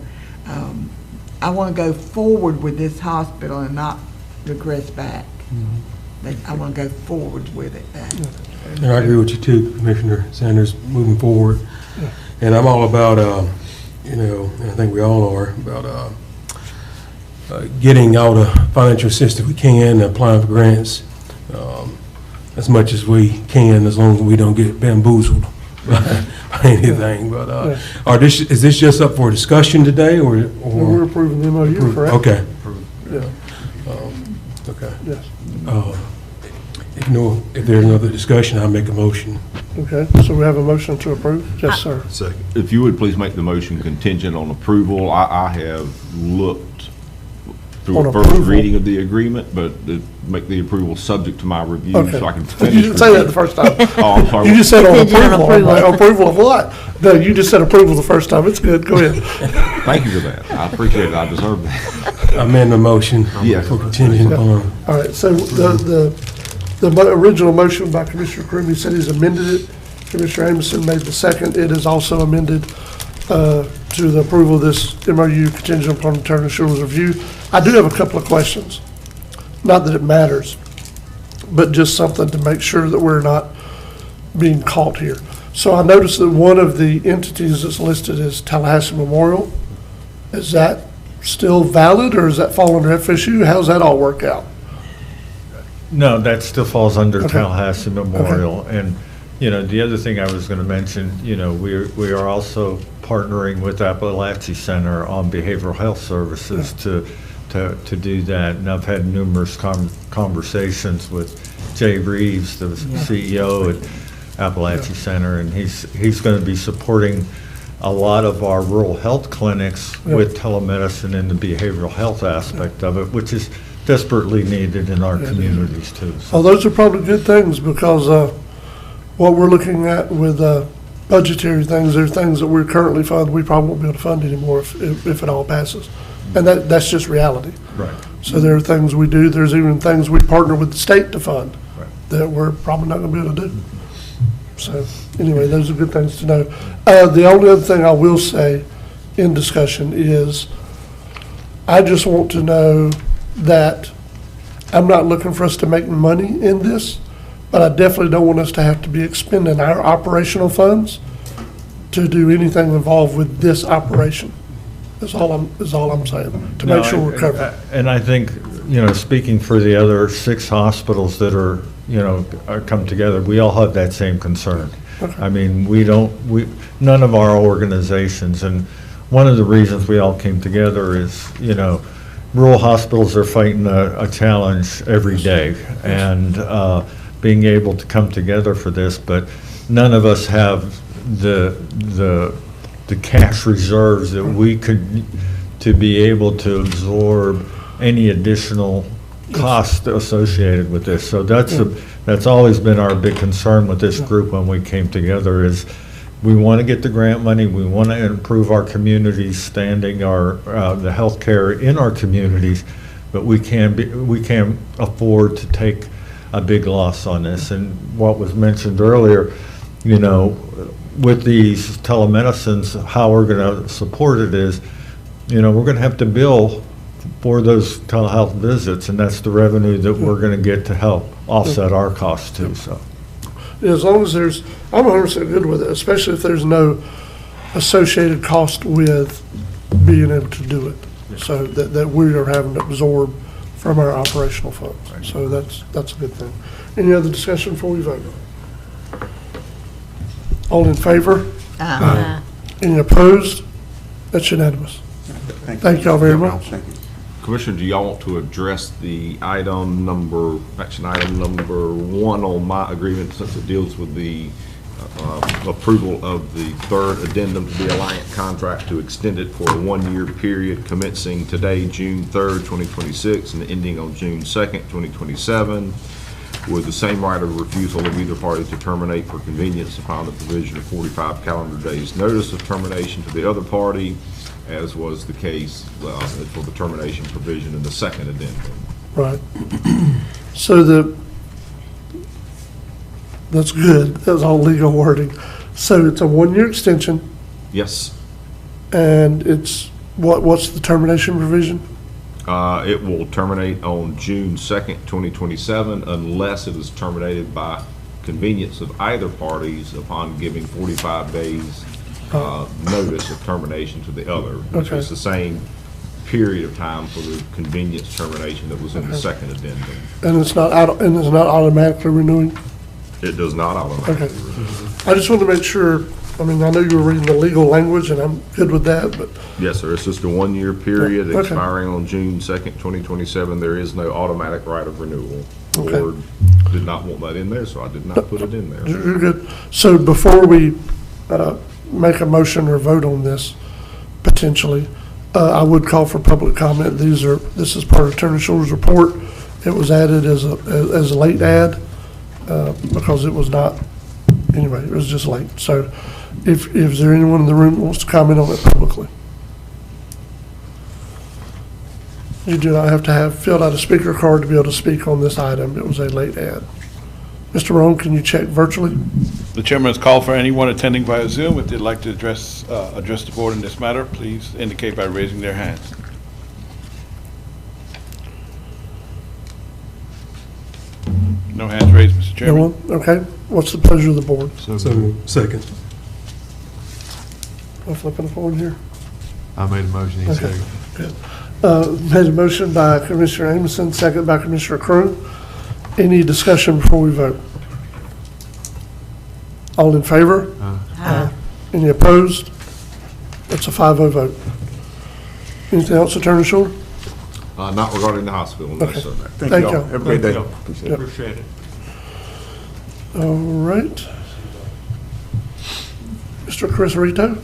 I want to go forward with this hospital and not regress back. I want to go forward with it back. And I agree with you too, Commissioner Sanders, moving forward. And I'm all about, and I think we all are, about getting all the financial assistance we can, applying for grants as much as we can, as long as we don't get bamboozled by anything. But is this just up for discussion today, or We're approving the MOU, correct? Okay. Yeah. Okay. Yes. If there's another discussion, I'll make a motion. Okay, so we have a motion to approve? Yes, sir. Second. If you would please make the motion contingent on approval. I have looked through On a first approval? reading of the agreement, but to make the approval subject to my review Okay. so I can finish. You didn't say that the first time. Oh, I'm sorry. You just said on Contingent on approval. approval. Approval of what? No, you just said approval the first time. It's good. Go ahead. Thank you for that. I appreciate it. I deserve that. Amend the motion Yes. for contingent upon. All right, so the original motion by Commissioner Crumey said he's amended it. Commissioner Amison made the second. It is also amended to the approval of this MOU contingent upon Attorney Schuler's review. I do have a couple of questions. Not that it matters, but just something to make sure that we're not being caught here. So I noticed that one of the entities that's listed is Tallahassee Memorial. Is that still valid, or does that fall under FSU? How's that all work out? No, that still falls under Okay. Tallahassee Memorial. And, the other thing I was going to mention, we are also partnering with Appalachian Center on behavioral health services to do that. And I've had numerous conversations with Jay Reeves, the CEO at Appalachian Center, and he's going to be supporting a lot of our rural health clinics with telemedicine and the behavioral health aspect of it, which is desperately needed in our communities too. So- Well, those are probably good things because what we're looking at with budgetary things, there are things that we're currently funding, we probably won't be able to fund anymore if it all passes. And that's just reality. Right. So there are things we do, there's even things we partner with the state to fund Right. that we're probably not going to be able to do. So anyway, those are good things to know. The only other thing I will say in discussion is I just want to know that I'm not looking for us to make money in this, but I definitely don't want us to have to be expending our operational funds to do anything involved with this operation. Is all I'm saying, to make sure we're covered. And I think, speaking for the other 6 hospitals that are come together, we all have that same concern. I mean, none of our organizations, and one of the reasons we all came together is, rural hospitals are fighting a challenge every day, and being able to come together for this, but none of us have the cash reserves that we could, to be able to absorb any additional cost associated with this. So that's always been our big concern with this group when we came together is we want to get the grant money, we want to improve our communities standing, the healthcare in our communities, but we can't afford to take a big loss on this. And what was mentioned earlier, with these telemedicines, how we're going to support it is, we're going to have to bill for those telehealth visits, and that's the revenue that we're going to get to help offset our costs too, so. As long as I'm 100% good with it, especially if there's no associated cost with being able to do it. So that we are having to absorb from our operational funds. So that's a good thing. Any other discussion before we vote? All in favor? Aye. Any opposed? That's unanimous. Thank y'all very much. Commissioner, do y'all want to address the action item number 1 on my agreement, since it deals with the approval of the 3rd addendum to the Alliant contract to extend it for a 1-year period commencing today, June 3rd, 2026, and ending on June 2nd, 2027, with the same right of refusal of either party to terminate for convenience upon the provision of 45 calendar days notice of termination to the other party, as was the case for the termination provision in the 2nd addendum. Right. So that's good. That's all legal wording. So it's a 1-year extension, Yes. and it's, what's the termination provision? It will terminate on June 2nd, 2027, unless it is terminated by convenience of either parties upon giving 45 days notice of termination to the other, which Okay. is the same period of time for the convenience termination that was in the 2nd addendum. And it's not automatically renewing? It does not automatically. Okay. I just wanted to make sure, I mean, I know you were reading the legal language, and I'm good with that, but, Yes, sir. It's just a 1-year period Okay. expiring on June 2nd, 2027. There is no automatic right of renewal. The Okay. board did not want that in there, so I did not put it in there. you're good. So before we make a motion or vote on this, potentially, I would call for public comment. This is part of Attorney Schuller's report. It was added as a late ad, because it was not, anyway, it was just late. So if there anyone in the room that wants to comment on it publicly. You do not have to have filled out a speaker card to be able to speak on this item. It was a late ad. Mr. Roan, can you check virtually? The chairman has called for anyone attending via Zoom. If they'd like to address the board in this matter, please indicate by raising their hands. No hands raised, Mr. No Chairman. one? Okay. What's the pleasure of the board? So, second. Am I flipping a phone here? I made a motion, he Okay. seconded. Made a motion by Commissioner Amison, second by Commissioner Crew. Any discussion before we vote? All in favor? Aye. Any opposed? That's a 5-0 vote. Anything else, Attorney Schuler? Not regarding the hospital, no, Okay. sir. Thank you. Have a great day. Yep. Appreciate it. Appreciate it. All right. Mr. Chris Rito,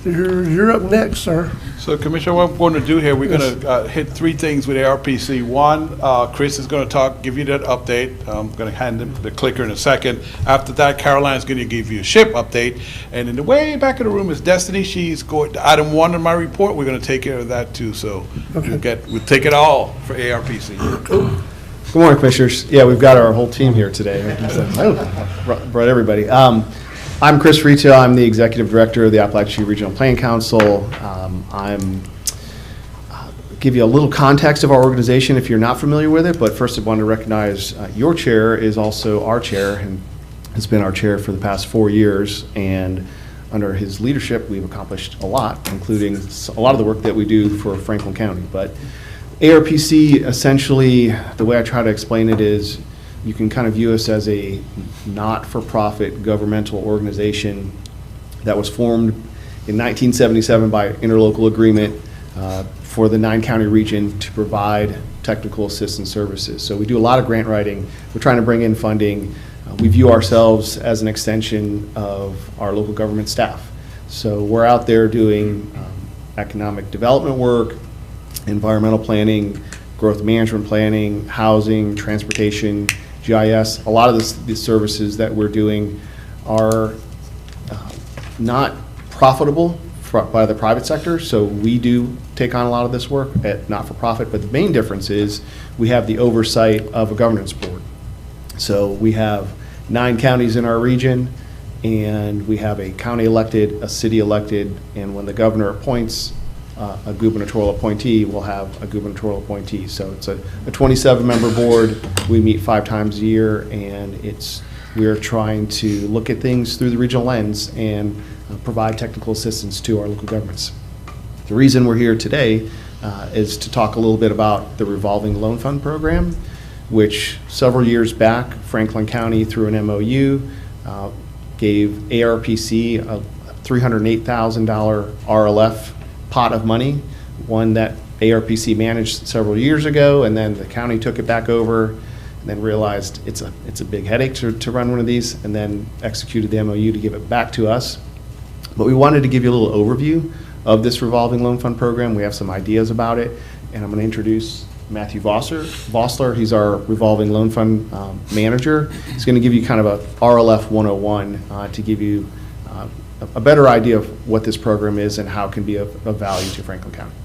you're up next, sir. So Commissioner, what I'm going to do here, we're going to hit three things with ARPC. One, Chris is going to give you that update. I'm going to hand him the clicker in a second. After that, Caroline's going to give you a SHIP update. And in the way back of the room is Destiny. She's going to item 1 in my report. We're going to take care of that too. So we'll take it all for ARPC. Good morning, Commissioners. Yeah, we've got our whole team here today. Brought everybody. I'm Chris Retail. I'm the Executive Director of the Appalachia Regional Planning Council. Give you a little context of our organization if you're not familiar with it, but first I want to recognize your chair is also our chair and has been our chair for the past 4 years, and under his leadership we've accomplished a lot, including a lot of the work that we do for Franklin County. But ARPC, essentially, the way I try to explain it is you can kind of view us as a not-for-profit governmental organization that was formed in 1977 by interlocal agreement for the 9-county region to provide technical assistance services. So we do a lot of grant writing. We're trying to bring in funding. We view ourselves as an extension of our local government staff. So we're out there doing economic development work, environmental planning, growth management planning, housing, transportation, GIS. A lot of these services that we're doing are not profitable by the private sector, so we do take on a lot of this work at not-for-profit, but the main difference is we have the oversight of a governance board. So we have 9 counties in our region, and we have a county elected, a city elected, and when the governor appoints a gubernatorial appointee, we'll have a gubernatorial appointee. So it's a 27-member board. We meet 5 times a year, and we're trying to look at things through the regional lens and provide technical assistance to our local governments. The reason we're here today is to talk a little bit about the revolving loan fund program, which several years back, Franklin County, through an MOU, gave ARPC a $308,000 RLF pot of money, one that ARPC managed several years ago, and then the county took it back over and then realized it's a big headache to run one of these, and then executed the MOU to give it back to us. But we wanted to give you a little overview of this revolving loan fund program. We have some ideas about it, and I'm going to introduce Matthew Vossler. He's our revolving loan fund manager. He's going to give you kind of a RLF 101 to give you a better idea of what this program is and how it can be of value to Franklin County.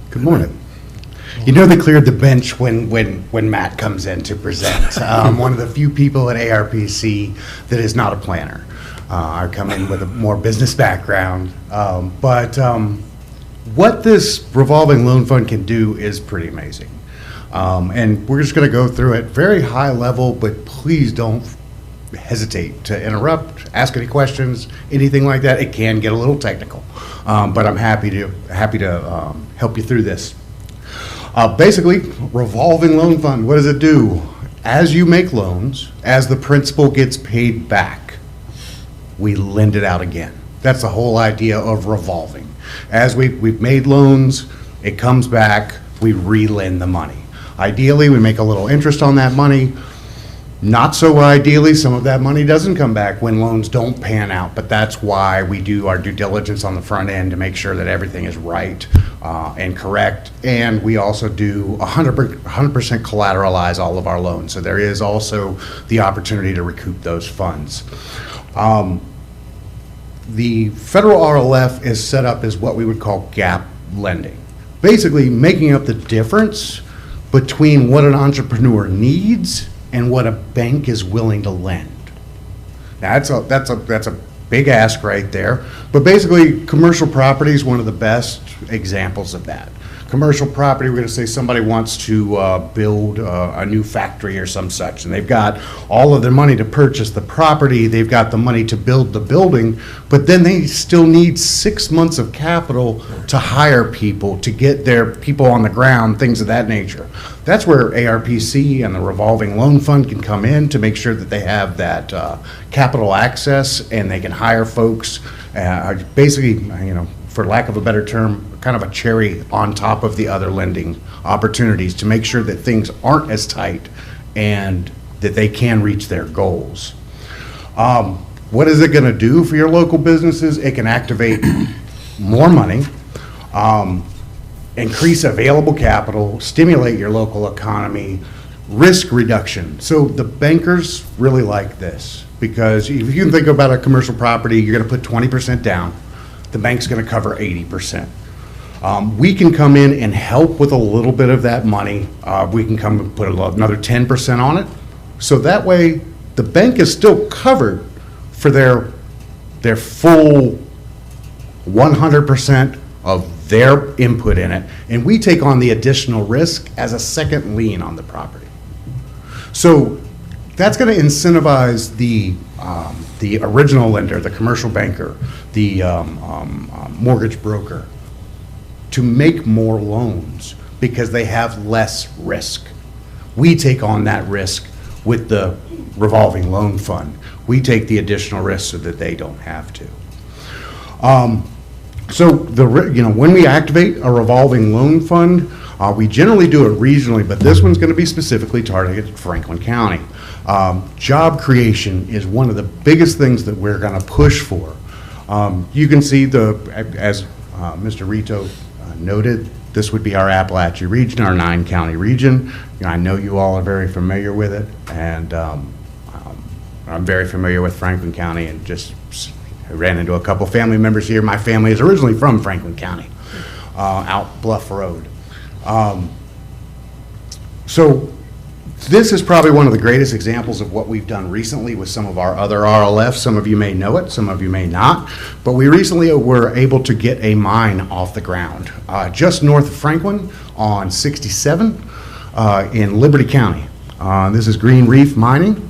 Good morning. You know they cleared the bench when Matt comes in to present. One of the few people at ARPC that is not a planner. I come in with a more business background, but what this revolving loan fund can do is pretty amazing. And we're just going to go through it very high level, but please don't hesitate to interrupt, ask any questions, anything like that. It can get a little technical, but I'm happy to help you through this. Basically, revolving loan fund, what does it do? As you make loans, as the principal gets paid back, we lend it out again. That's the whole idea of revolving. As we've made loans, it comes back, we re-lend the money. Ideally, we make a little interest on that money. Not so ideally, some of that money doesn't come back when loans don't pan out, but that's why we do our due diligence on the front end to make sure that everything is right and correct. And we also do 100% collateralize all of our loans. So there is also the opportunity to recoup those funds. The federal RLF is set up as what we would call gap lending. Basically making up the difference between what an entrepreneur needs and what a bank is willing to lend. Now, that's a big ask right there, but basically commercial property is one of the best examples of that. Commercial property, we're going to say somebody wants to build a new factory or some such, and they've got all of their money to purchase the property, they've got the money to build the building, but then they still need 6 months of capital to hire people, to get their people on the ground, things of that nature. That's where ARPC and the revolving loan fund can come in to make sure that they have that capital access and they can hire folks, basically, for lack of a better term, kind of a cherry on top of the other lending opportunities to make sure that things aren't as tight and that they can reach their goals. What is it going to do for your local businesses? It can activate more money, increase available capital, stimulate your local economy, risk reduction. So the bankers really like this, because if you can think about a commercial property, you're going to put 20% down. The bank's going to cover 80%. We can come in and help with a little bit of that money. We can come and put another 10% on it. So that way, the bank is still covered for their full 100% of their input in it. And we take on the additional risk as a second lien on the property. So that's going to incentivize the original lender, the commercial banker, the mortgage broker, to make more loans because they have less risk. We take on that risk with the revolving loan fund. We take the additional risk so that they don't have to. So when we activate a revolving loan fund, we generally do it regionally, but this one's going to be specifically targeted at Franklin County. Job creation is one of the biggest things that we're going to push for. You can see as Mr. Rito noted, this would be our Appalachia region, our 9-county region. I know you all are very familiar with it, and I'm very familiar with Franklin County, and I ran into a couple family members here. My family is originally from Franklin County, out Bluff Road. So this is probably one of the greatest examples of what we've done recently with some of our other RLFs. Some of you may know it, some of you may not, but we recently were able to get a mine off the ground just north of Franklin on 67 in Liberty County. This is Green Reef Mining.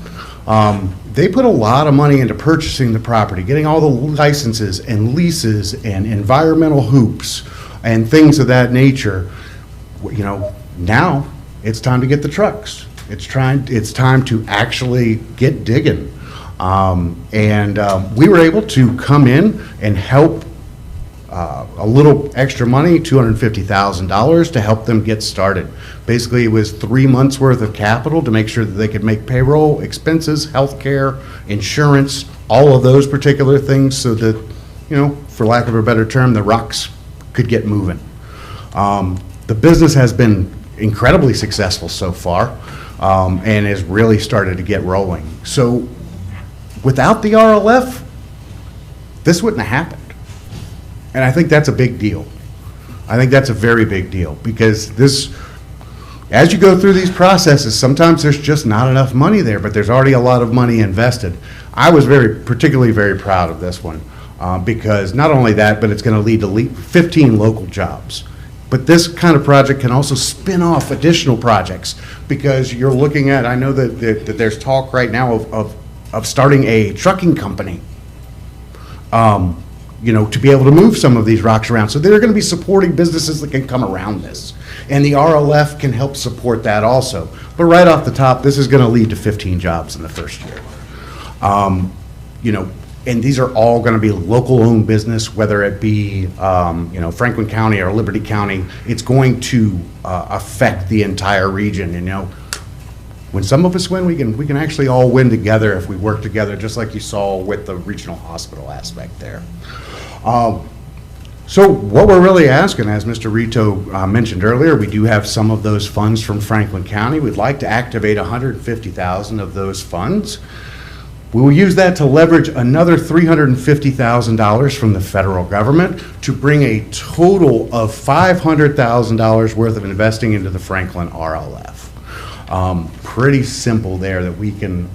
They put a lot of money into purchasing the property, getting all the licenses and leases and environmental hoops and things of that nature. Now it's time to get the trucks. It's time to actually get digging. We were able to come in and help a little extra money, $250,000, to help them get started. Basically, it was 3 months worth of capital to make sure that they could make payroll, expenses, healthcare, insurance, all of those particular things, so that, for lack of a better term, the rocks could get moving. The business has been incredibly successful so far, and has really started to get rolling. So without the RLF, this wouldn't have happened. And I think that's a big deal. I think that's a very big deal, because as you go through these processes, sometimes there's just not enough money there, but there's already a lot of money invested. I was particularly very proud of this one, because not only that, but it's going to lead to 15 local jobs. But this kind of project can also spin off additional projects, because you're looking at, I know that there's talk right now of starting a trucking company, to be able to move some of these rocks around. So they're going to be supporting businesses that can come around this. And the RLF can help support that also. But right off the top, this is going to lead to 15 jobs in the first year. And these are all going to be local-owned business, whether it be, Franklin County or Liberty County. It's going to affect the entire region. When some of us win, we can actually all win together if we work together, just like you saw with the regional hospital aspect there. So what we're really asking, as Mr. Rito mentioned earlier, we do have some of those funds from Franklin County. We'd like to activate $150,000 of those funds. We will use that to leverage another $350,000 from the federal government to bring a total of $500,000 worth of investing into the Franklin RLF. Pretty simple there, that we can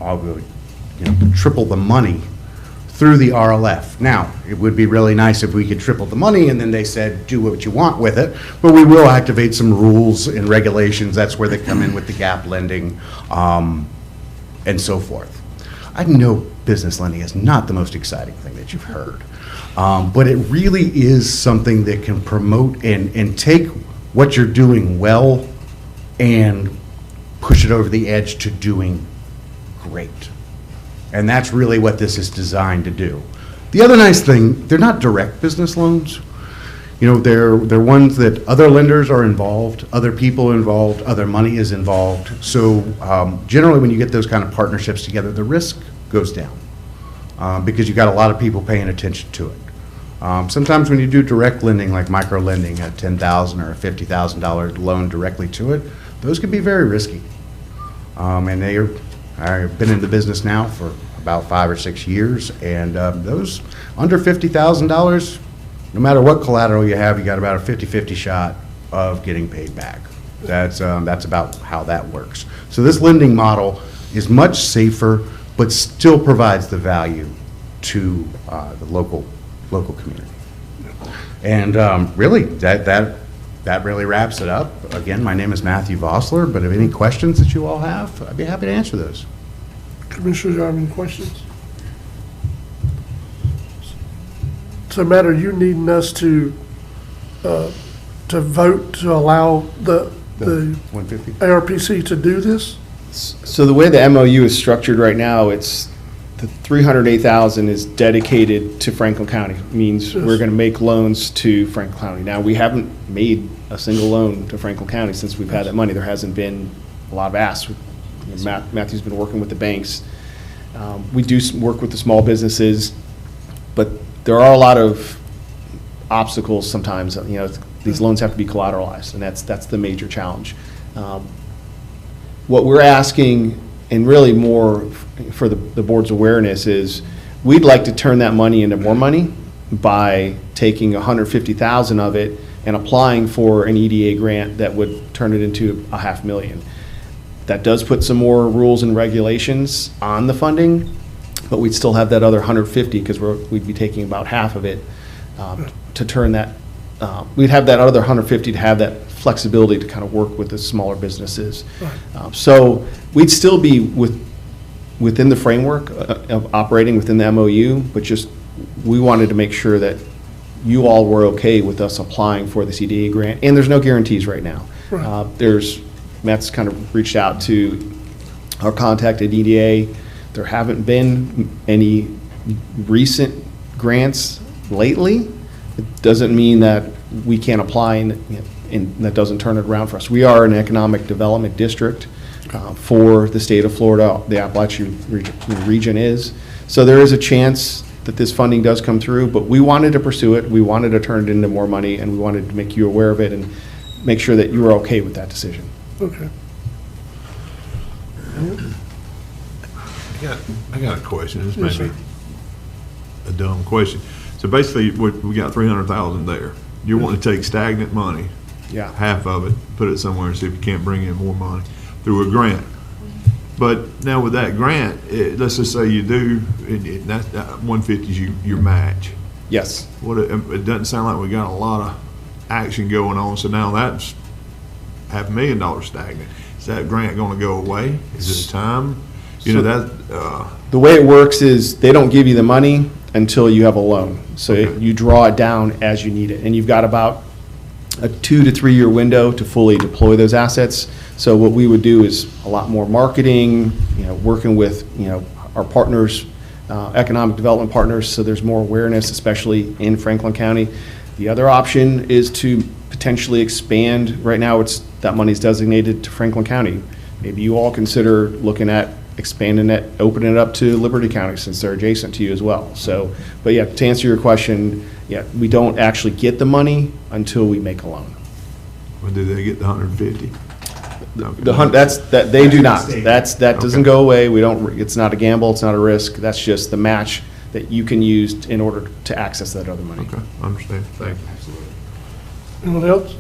triple the money through the RLF. Now, it would be really nice if we could triple the money and then they said, do what you want with it, but we will activate some rules and regulations. That's where they come in with the gap lending and so forth. I know business lending is not the most exciting thing that you've heard, but it really is something that can promote and take what you're doing well and push it over the edge to doing great. And that's really what this is designed to do. The other nice thing, they're not direct business loans. They're ones that other lenders are involved, other people involved, other money is involved. So generally when you get those kind of partnerships together, the risk goes down. because you got a lot of people paying attention to it. Sometimes when you do direct lending, like micro lending, a $10,000 or a $50,000 loan directly to it, those can be very risky. And I've been in the business now for about 5 or 6 years, and those under $50,000, no matter what collateral you have, you got about a 50-50 shot of getting paid back. That's about how that works. So this lending model is much safer, but still provides the value to the local community. And really, that really wraps it up. Again, my name is Matthew Vossler, but if any questions that you all have, I'd be happy to answer those. Commissioners, do you have any questions? So, Matt, are you needing us to vote to allow the 150? ARPC to do this? So the way the MOU is structured right now, it's the $308,000 is dedicated to Franklin County. It means we're going to make loans to Franklin County. Now, we haven't made a single loan to Franklin County since we've had that money. There hasn't been a lot of asks. Matthew's been working with the banks. We do work with the small businesses, but there are a lot of obstacles sometimes. You know, these loans have to be collateralized, and that's the major challenge. What we're asking, and really more for the board's awareness, is we'd like to turn that money into more money by taking $150,000 of it and applying for an EDA grant that would turn it into $500,000. That does put some more rules and regulations on the funding, but we'd still have that other 150 because we'd be taking about half of it to turn that. We'd have that other 150 to have that flexibility to kind of work with the smaller businesses. So we'd still be within the framework of operating within the MOU, but just we wanted to make sure that you all were okay with us applying for this EDA grant. And there's no guarantees right now. Matt's kind of reached out to our contact at EDA. There haven't been any recent grants lately. It doesn't mean that we can't apply and that doesn't turn it around for us. We are an economic development district for the state of Florida. The Appalachian region is. So there is a chance that this funding does come through, but we wanted to pursue it. We wanted to turn it into more money, and we wanted to make you aware of it and make sure that you were okay with that decision. Okay. I got a question. This Yes, may be sir. a dumb question. So basically, we got 300,000 there. You want to take stagnant money, Yeah. half of it, put it somewhere and see if you can't bring in more money through a grant. But now with that grant, let's just say you do, that 150 is your match. Yes. It doesn't sound like we got a lot of action going on, so now that's $500,000 stagnant. Is that grant going to go away? Is it a time? You know, The way it works is they don't give you the money until you have a loan. So you draw it down as you need it. And you've got about a 2 to 3 year window to fully deploy those assets. So what we would do is a lot more marketing, working with, our partners, economic development partners, so there's more awareness, especially in Franklin County. The other option is to potentially expand. Right now, that money's designated to Franklin County. Maybe you all consider looking at expanding it, opening it up to Liberty County since they're adjacent to you as well. So, but yeah, to answer your question, yeah, we don't actually get the money until we make a loan. when do they get the 150? They do not. That doesn't go away. It's not a gamble, it's not a risk. That's just the match that you can use in order to access that other money. Okay, I understand. Thank you. Anyone else?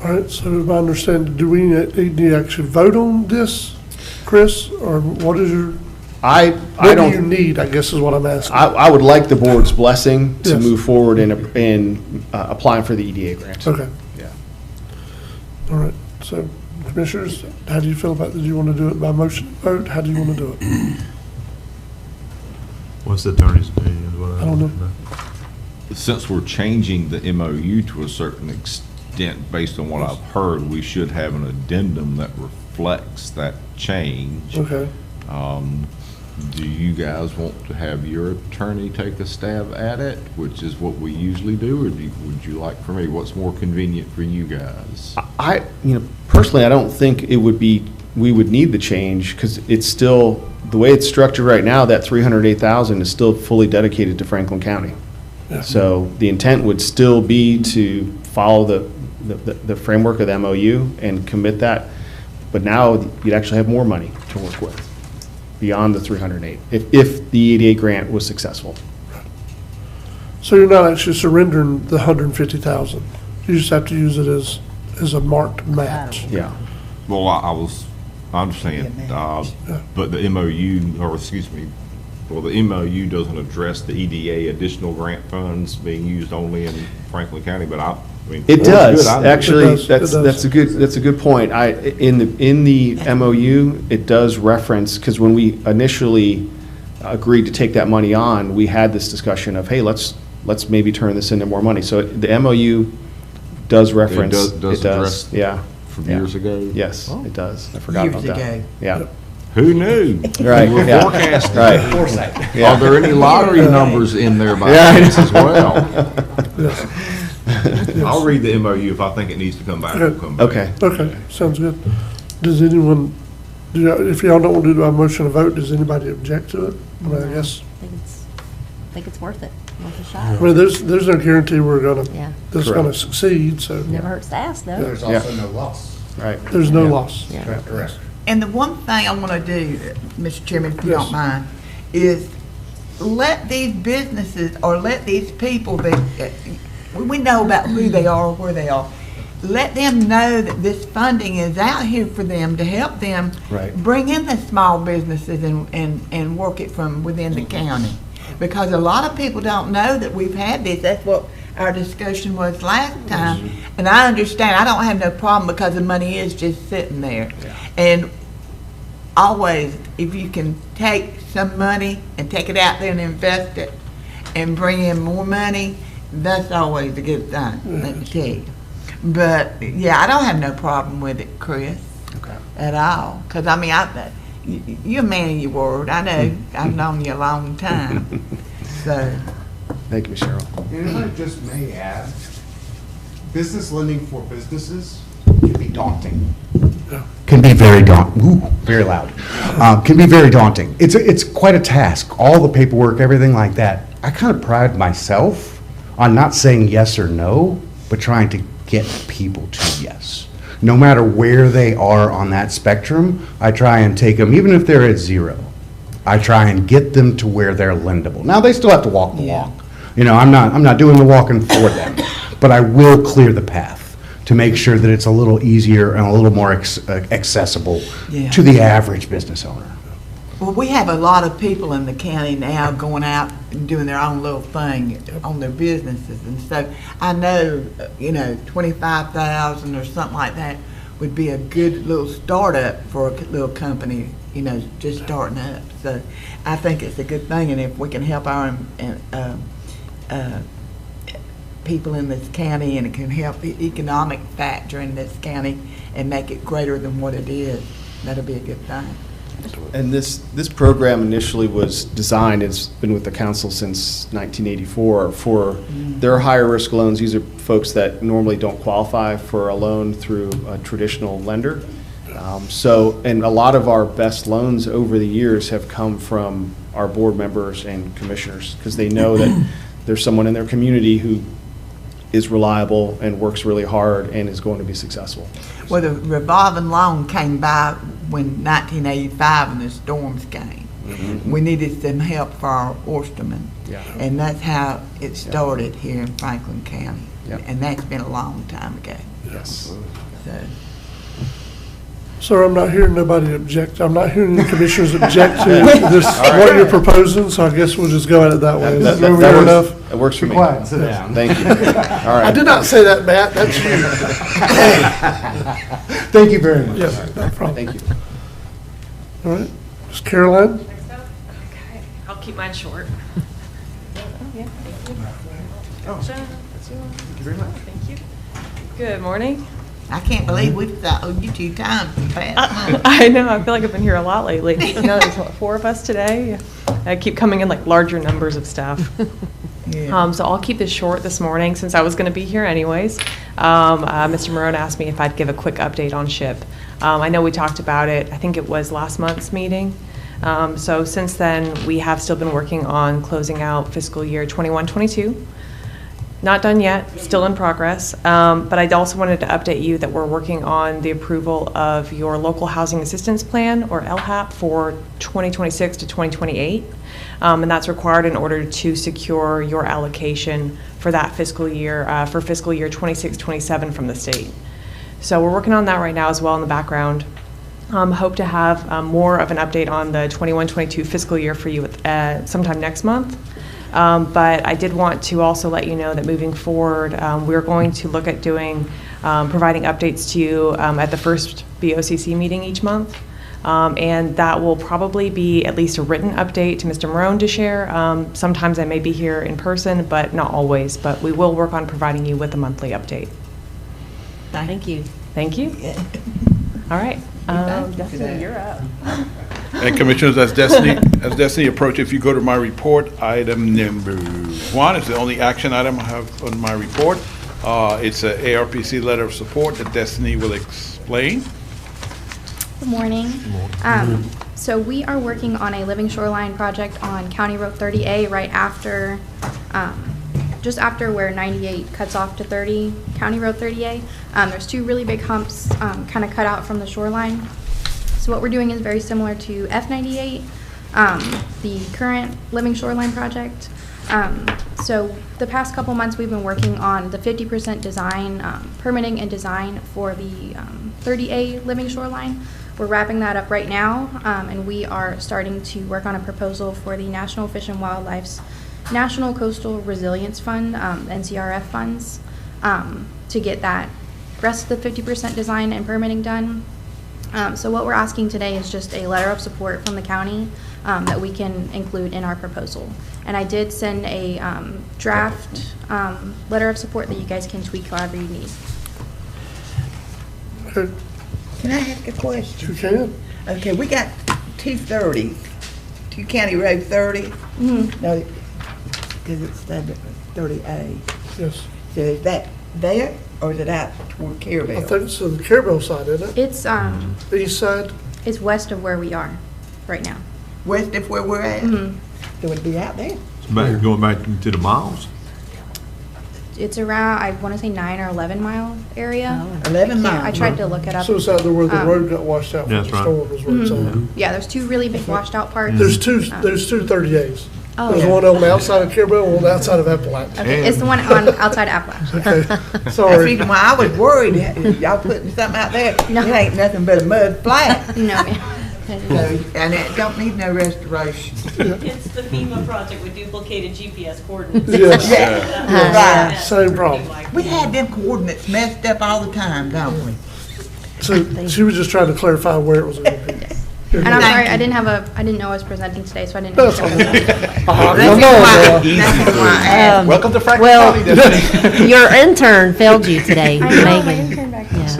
All right, so if I understand, do we need to actually vote on this, Chris, or what is your? What do you need, I guess is what I'm asking. I would like the board's blessing to Yes. move forward in applying for the EDA grant. Okay. Yeah. All right, so commissioners, how do you feel about, do you want to do it by motion vote? How do you want to do it? What's the attorney's opinion? is what I don't know. Since we're changing the MOU to a certain extent, based on what I've heard, we should have an addendum that reflects that change. Okay. Do you guys want to have your attorney take a stab at it, which is what we usually do, or would you like for me? What's more convenient for you guys? Personally, I don't think we would need the change because it's still the way it's structured right now, that 308,000 is still fully dedicated to Franklin County. Yeah. So the intent would still be to follow the framework of the MOU and commit that, but now you'd actually have more money to work with beyond the 308, if the EDA grant was successful. So you're not actually surrendering the 150,000. You just have to use it as a marked match. Yeah. Well, I understand, but the MOU, or excuse me, well, the MOU doesn't address the EDA additional grant funds being used only in Franklin County, but I mean. It does, good. actually, It does. that's a good point. In the MOU, it does reference, because when we initially agreed to take that money on, we had this discussion of, hey, let's maybe turn this into more money. So the MOU does reference. It does address yeah. from years ago? Yes, it does. I forgot about Years that. ago. Yeah. Who knew? Right, We were yeah. forecasting. Right. Foresight. Yeah. Are there any lottery numbers in there by Yeah, I chance as well? Yes. I'll read the MOU. If I think it needs to come back, we'll come back. Okay. Okay, sounds good. Does anyone, if y'all don't want to do a motion to vote, does anybody object to it? I mean, I guess, I think it's worth it, worth a shot. I mean, there's no guarantee we're gonna, Yeah. this is gonna succeed, so. Never hurts to ask, though. There's also no loss. Right. There's no loss. Yeah. Correct. And the one thing I want to do, Mr. Chairman, if you Yes. don't mind, is let these businesses or let these people that, we know about who they are, where they are, let them know that this funding is out here for them to help them Right. bring in the small businesses and work it from within the county. Because a lot of people don't know that we've had this. That's what our discussion was last time. And I understand, I don't have no problem because the money is just sitting there. And always, if you can take some money and take it out there and invest it and bring in more money, that's always a good thing, let me tell you. But, yeah, I don't have no problem with it, Chris, at all. Because, I mean, you're a man of your word. I know. I've known you a long time. So, Thank you, Cheryl. And if I just may add, business lending for businesses can be daunting. Can be very very loud. Can be very daunting. It's quite a task, all the paperwork, everything like that. I kind of pride myself on not saying yes or no, but trying to get people to yes. No matter where they are on that spectrum, I try and take them, even if they're at 0. I try and get them to where they're lendable. Now, they still have to walk the walk. You know, I'm not doing the walking for them, but I will clear the path to make sure that it's a little easier and a little more accessible Yeah. to the average business owner. well, we have a lot of people in the county now going out and doing their own little thing on their businesses. And so I know, 25,000 or something like that would be a good little startup for a little company, just starting up. So I think it's a good thing, and if we can help our people in this county, and it can help the economic factor in this county and make it greater than what it is, that'll be a good thing. And this program initially was designed, it's been with the council since 1984, for their higher risk loans. These are folks that normally don't qualify for a loan through a traditional lender. And a lot of our best loans over the years have come from our board members and commissioners, because they know that there's someone in their community who is reliable and works really hard and is going to be successful. Well, the revolving loan came by when 1985 when the storms came. We needed some help for our oystermen. Yeah. And that's how it started here in Franklin County. Yeah. And that's been a long time ago. Yes. So, Sir, I'm not hearing nobody object. I'm not hearing any commissioners object to this, what you're proposing, so I guess we'll just go at it that way. Is that fair enough? That works for me. Quiet, sit down. Thank you. All right. I did not say that, Matt. That's you. Thank you very much. Yes, no problem. Thank you. All right. Ms. Caroline? Okay, I'll keep mine short. Thank you very much. Thank you. Good morning. I can't believe we've owed you 2 times in the past month. I know, I feel like I've been here a lot lately. There's 4 of us today. I keep coming in like larger numbers of staff. Yeah. So I'll keep this short this morning since I was going to be here anyways. Mr. Marone asked me if I'd give a quick update on SHIP. I know we talked about it, I think it was last month's meeting. So since then, we have still been working on closing out fiscal year 21-22. Not done yet, still in progress. But I also wanted to update you that we're working on the approval of your local housing assistance plan, or LHAP, for 2026 to 2028. And that's required in order to secure your allocation for that fiscal year, for fiscal year 26-27 from the state. So we're working on that right now as well in the background. Hope to have more of an update on the 21-22 fiscal year for you sometime next month. But I did want to also let you know that moving forward, we're going to look at providing updates to you at the first BOCC meeting each month. And that will probably be at least a written update to Mr. Marone to share. Sometimes I may be here in person, but not always. But we will work on providing you with a monthly update. Thank you. Thank you. All right. Destiny, you're up. And Commissioners, as Destiny approaches, if you go to my report, item number 1 is the only action item I have on my report. It's an ARPC letter of support that Destiny will explain. Good morning. So we are working on a living shoreline project on County Road 30A right after, just after where 98 cuts off to 30, County Road 30A. There's 2 really big humps kind of cut out from the shoreline. So what we're doing is very similar to F98, the current living shoreline project. So the past couple months we've been working on the 50% design, permitting and design for the 30A living shoreline. We're wrapping that up right now, and we are starting to work on a proposal for the National Fish and Wildlife's National Coastal Resilience Fund, NCRF funds, to get that rest of the 50% design and permitting done. So what we're asking today is just a letter of support from the county that we can include in our proposal. And I did send a draft letter of support that you guys can tweak however you need. Can I ask a question? You can. Okay, we got 230, 2 County Road 30. Mm-hmm. No, because it's 30A. Yes. So is that there, or is it out toward Carabel? I think it's on the Carabel side, isn't it? It's The east side? It's west of where we are right now. West of where we're at? Mm-hmm. So it'd be out there. Going back to the miles? It's around, I want to say 9 or 11 mile area. 11 miles. I tried to look it up. So it's out there where the road got washed out from the That's right. storm is where it's at. Yeah, there's 2 really big washed out parts. There's two 30As. Oh, There's yeah. one on the outside of Carabel and one outside of Appalachia. Okay, it's the one on outside Appalachia. Okay, That's sorry. the reason why I was worried. Y'all putting something out there. No. It ain't nothing but a mud flat. No, ma'am. And it don't need no restoration. It's the FEMA project with duplicated GPS coordinates. Yes. Right. Same problem. We had them coordinates messed up all the time, don't we? So she was just trying to clarify where it was going to be. And I'm sorry, I didn't know I was presenting today, so I didn't have That's a all chance to right. look. Come on, girl. Welcome to Franklin Well, County, Destiny. your intern failed you today, I know, my Megan. intern back Yes.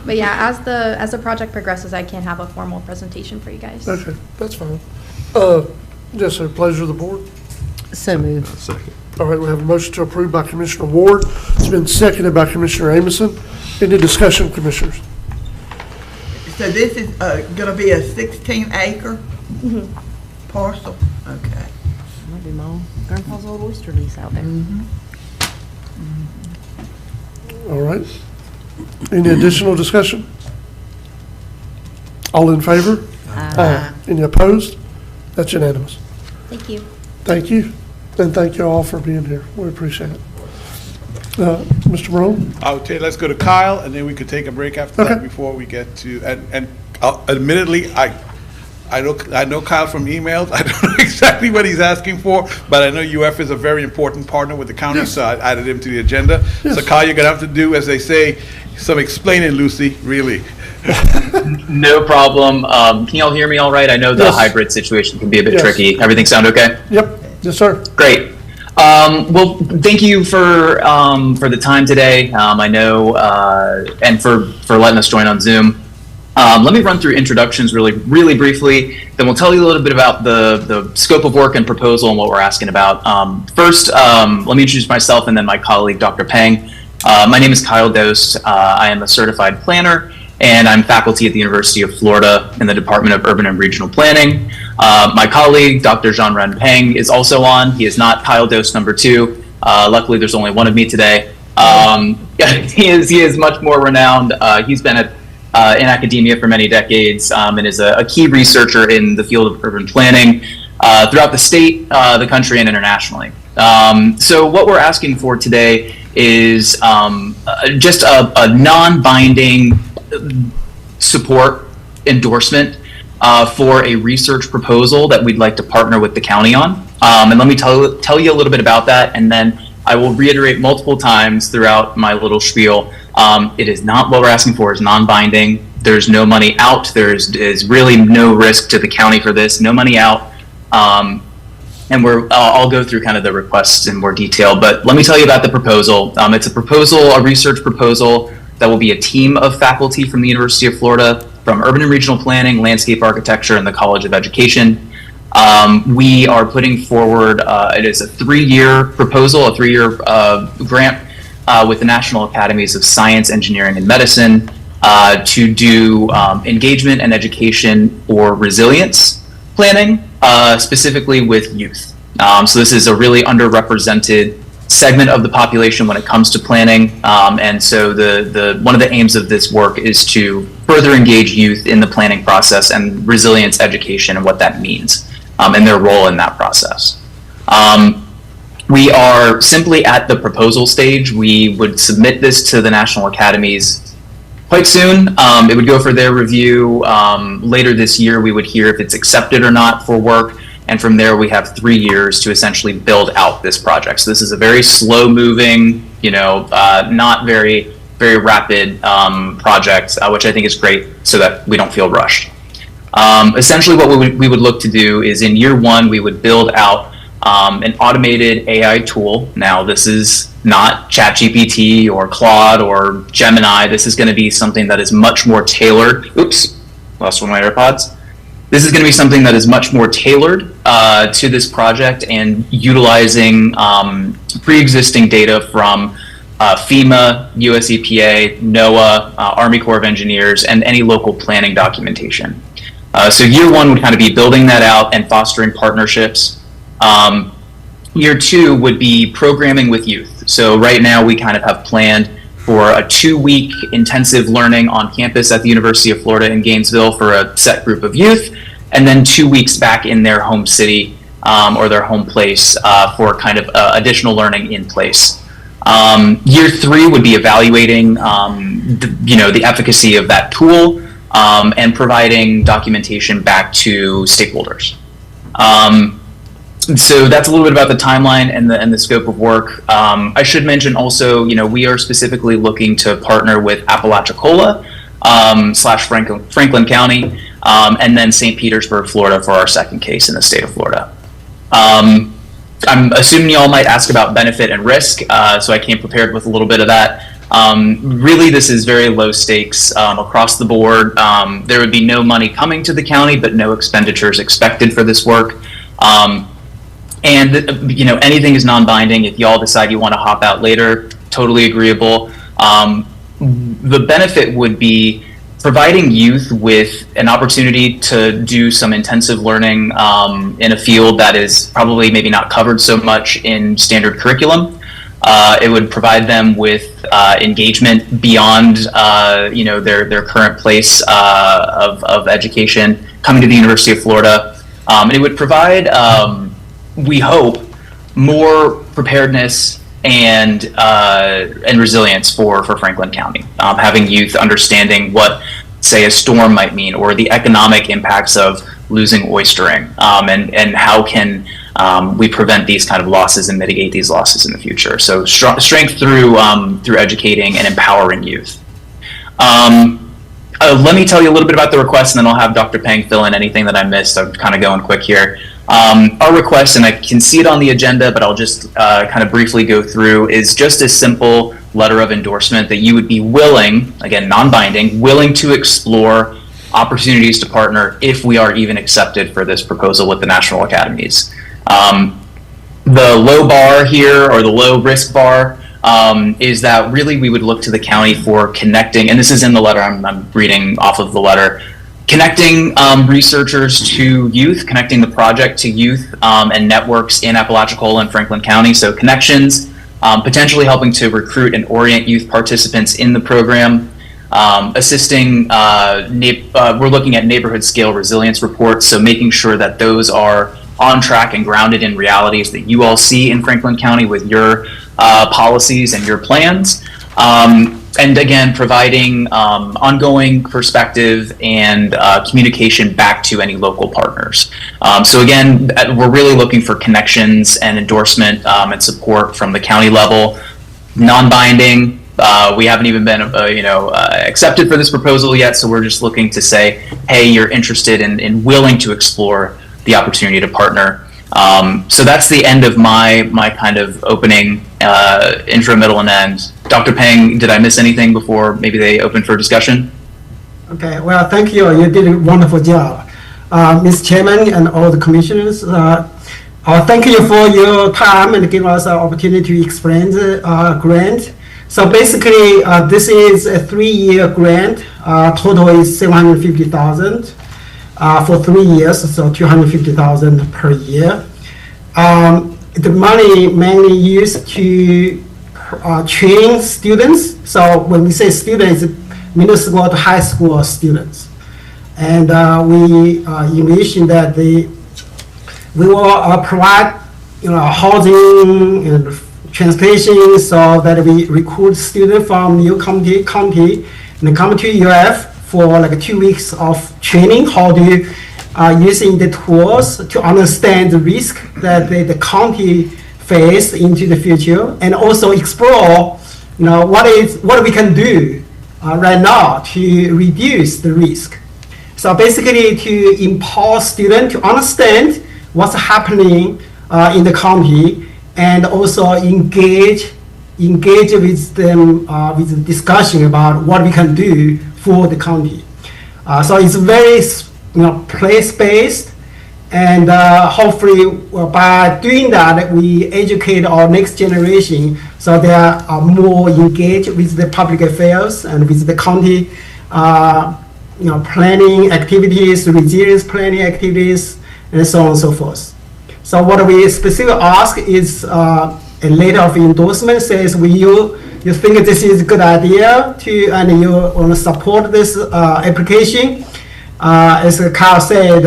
But yeah, as the project progresses, I can have a formal presentation for you guys. Okay, that's fine. Yes, sir, pleasure of the board. So moved. Second. All right, we have a motion to approve by Commissioner Ward. It's been seconded by Commissioner Amison. Any discussion, Commissioners? So this is gonna be a 16-acre parcel? Okay. Might be my own grandpa's old oyster lease out there. All right. Any additional discussion? All in favor? Aye. Any opposed? That's unanimous. Thank you. Thank you, and thank you all for being here. We appreciate it. Mr. Morone? I would say let's go to Kyle, and then we could take a break after that before we get to, and admittedly, I know Kyle from emails. I don't know exactly what he's asking for, but I know UF is a very important partner with the county, so I added him to the agenda. So Kyle, you're gonna have to do, as they say, some explaining, Lucy, really. No problem. Can you all hear me all right? I know the hybrid situation can be a bit tricky. Everything sound okay? Yep. Yes, sir. Great. Well, thank you for the time today. I know, and for letting us join on Zoom. Let me run through introductions really briefly. Then we'll tell you a little bit about the scope of work and proposal and what we're asking about. First, let me introduce myself and then my colleague, Dr. Peng. My name is Kyle Dose. I am a certified planner and I'm faculty at the University of Florida in the Department of Urban and Regional Planning. My colleague, Dr. Jean-Ren Peng, is also on. He is not Kyle Dose number 2. Luckily, there's only one of me today. He is much more renowned. He's been in academia for many decades and is a key researcher in the field of urban planning throughout the state, the country, and internationally. So what we're asking for today is just a non-binding support endorsement for a research proposal that we'd like to partner with the county on. And let me tell you a little bit about that, and then I will reiterate multiple times throughout my little spiel. It is not what we're asking for is non-binding. There's no money out. There's really no risk to the county for this. No money out. And I'll go through kind of the requests in more detail. But let me tell you about the proposal. It's a research proposal that will be a team of faculty from the University of Florida, from Urban and Regional Planning, Landscape Architecture, and the College of Education. We are putting forward, it is a 3-year proposal, a 3-year grant with the National Academies of Science, Engineering, and Medicine to do engagement and education for resilience planning, specifically with youth. So this is a really underrepresented segment of the population when it comes to planning, and so one of the aims of this work is to further engage youth in the planning process and resilience education and what that means, and their role in that process. We are simply at the proposal stage. We would submit this to the National Academies quite soon. It would go for their review. Later this year, we would hear if it's accepted or not for work. And from there, we have 3 years to essentially build out this project. So this is a very slow moving, not very, very rapid project, which I think is great so that we don't feel rushed. Essentially what we would look to do is in year 1, we would build out an automated AI tool. Now, this is not ChatGPT or Claude or Gemini. This is going to be something that is much more tailored. Oops, lost one of my AirPods. This is going to be something that is much more tailored to this project and utilizing pre-existing data from FEMA, US EPA, NOAA, Army Corps of Engineers, and any local planning documentation. So year 1 would kind of be building that out and fostering partnerships. Year 2 would be programming with youth. So right now we kind of have planned for a 2-week intensive learning on campus at the University of Florida in Gainesville for a set group of youth, and then 2 weeks back in their home city or their home place for kind of additional learning in place. Year 3 would be evaluating the efficacy of that tool and providing documentation back to stakeholders. So that's a little bit about the timeline and the scope of work. I should mention also, we are specifically looking to partner with Apalachicola / Franklin County, and then St. Petersburg, Florida for our second case in the state of Florida. I'm assuming you all might ask about benefit and risk, so I came prepared with a little bit of that. Really, this is very low stakes across the board. There would be no money coming to the county, but no expenditures expected for this work. And anything is non-binding. If y'all decide you want to hop out later, totally agreeable. The benefit would be providing youth with an opportunity to do some intensive learning in a field that is probably maybe not covered so much in standard curriculum. It would provide them with engagement beyond their current place of education, coming to the University of Florida. And it would provide, we hope, more preparedness and resilience for Franklin County. Having youth understanding what, say, a storm might mean, or the economic impacts of losing oystering, and how can we prevent these kind of losses and mitigate these losses in the future. So strength through educating and empowering youth. Let me tell you a little bit about the request, and then I'll have Dr. Peng fill in anything that I missed. I'm kind of going quick here. Our request, and I can see it on the agenda, but I'll just kind of briefly go through, is just a simple letter of endorsement that you would be willing, again, non-binding, willing to explore opportunities to partner if we are even accepted for this proposal with the National Academies. The low bar here, or the low risk bar, is that really we would look to the county for connecting, and this is in the letter, I'm reading off of the letter, connecting researchers to youth, connecting the project to youth and networks in Apalachicola and Franklin County. So connections, potentially helping to recruit and orient youth participants in the program, assisting, we're looking at neighborhood scale resilience reports, so making sure that those are on track and grounded in realities that you all see in Franklin County with your policies and your plans. And again, providing ongoing perspective and communication back to any local partners. So again, we're really looking for connections and endorsement and support from the county level. Non-binding, we haven't even been accepted for this proposal yet, so we're just looking to say, hey, you're interested and willing to explore the opportunity to partner. So that's the end of my kind of opening, intro, middle, and end. Dr. Peng, did I miss anything before maybe they open for discussion? Okay, well, thank you. You did a wonderful job. Ms. Chairman and all the commissioners, thank you for your time and give us an opportunity to explain the grant. So basically, this is a 3-year grant. Total is $750,000 for 3 years, so $250,000 per year. The money mainly used to train students. So when we say students, middle school to high school students. And we envision that we will provide housing and transportation so that we recruit students from New County and come to UF for like 2 weeks of training, how to using the tools to understand the risk that the county face into the future, and also explore, what we can do right now to reduce the risk. So basically, to empower students to understand what's happening in the county, and also engage with them with the discussion about what we can do for the county. So it's very place-based, and hopefully by doing that we educate our next generation so they are more engaged with the public affairs and with the county planning activities, resilience planning activities, and so on and so forth. So what we specifically ask is a letter of endorsement says you think this is a good idea and you want to support this application. As Kyle said,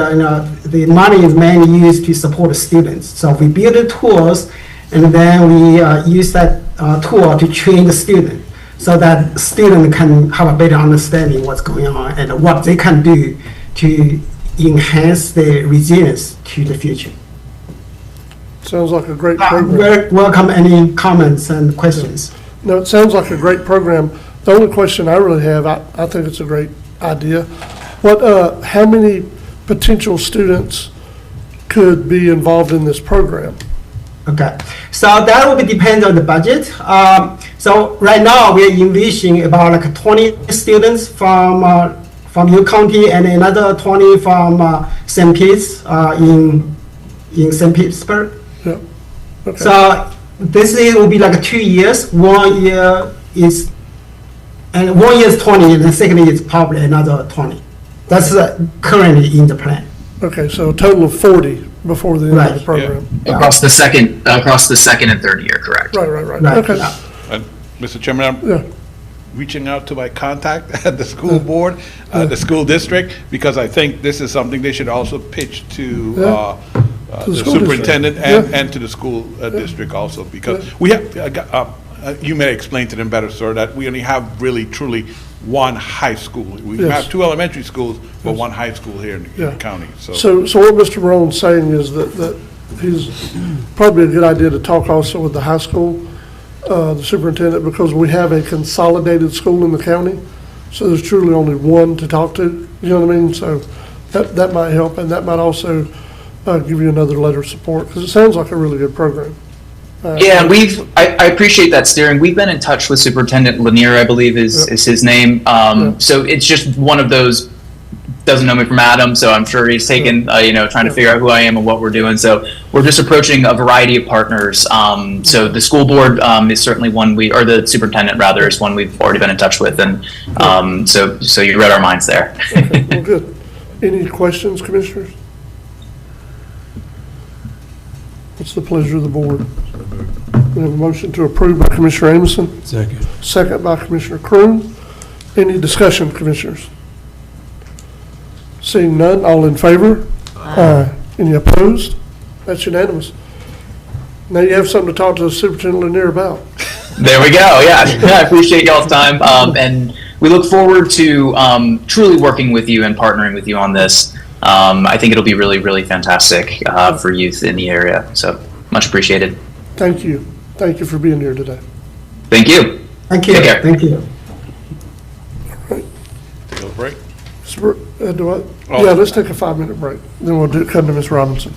the money is mainly used to support the students. So we build the tools, and then we use that tool to train the student, so that student can have a better understanding what's going on and what they can do to enhance their resilience to the future. Sounds like a great program. Welcome any comments and questions. No, it sounds like a great program. The only question I really have, I think it's a great idea. How many potential students could be involved in this program? Okay, so that will depend on the budget. So right now we're envisioning about like 20 students from U County and another 20 from St. Pete's in St. Petersburg. Yeah. Okay. So this will be like 2 years. 1 year is, and 1 year is 20, and the second year is probably another 20. That's currently in the plan. Okay, so a total of 40 before the end of the program. Yeah. Across the second and third year, correct? Right. Okay. And Mr. Chairman, I'm reaching out to my contact at the school board, the school district, because I think this is something they should also pitch to the superintendent and to the school district also, because we have, you may explain to them better, sir, that we only have really truly one high school. We have 2 elementary schools, but 1 high school here in the county. So what Mr. Marone's saying is that he's probably a good idea to talk also with the high school, the superintendent, because we have a consolidated school in the county. So there's truly only one to talk to, you know what I mean? So that might help, and that might also give you another letter of support, because it sounds like a really good program. Yeah, and I appreciate that steering. We've been in touch with Superintendent Lanier, I believe is his name. So it's just one of those doesn't know me from Adam, so I'm sure he's taken, trying to figure out who I am and what we're doing. So we're just approaching a variety of partners. So the school board is certainly one or the superintendent rather, is one we've already been in touch with, and so you read our minds there. Okay, well, good. Any questions, commissioners? What's the pleasure of the board? We have a motion to approve by Commissioner Amison. Second. Second by Commissioner Croom. Any discussion, commissioners? Seeing none, all in favor? Aye. Any opposed? That's unanimous. Now you have something to talk to the superintendent Lanier about. There we go. Yeah, I appreciate y'all's time, and we look forward to truly working with you and partnering with you on this. I think it'll be really, really fantastic for youth in the area. So much appreciated. Thank you. Thank you for being here today. Thank you. Thank you. Take care. Thank you. Take a break. Yeah, let's take a 5-minute break. Then we'll come to Ms. Robinson.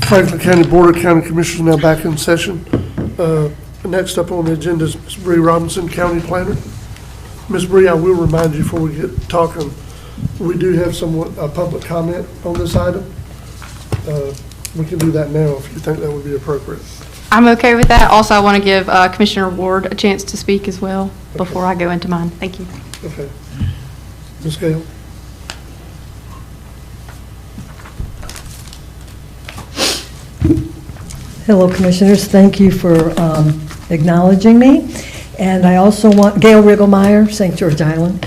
Franklin County Board of County Commissioners now back in session. Next up on the agenda is Ms. Bree Robinson, County Planner. Ms. Bree, I will remind you before we get talking, we do have public comment on this item. We can do that now if you think that would be appropriate. I'm okay with that. Also, I want to give Commissioner Ward a chance to speak as well before I go into mine. Thank you. Okay. Ms. Gale? Hello, Commissioners. Thank you for acknowledging me. And I also want, Gail Rigglemeyer, St. George Island.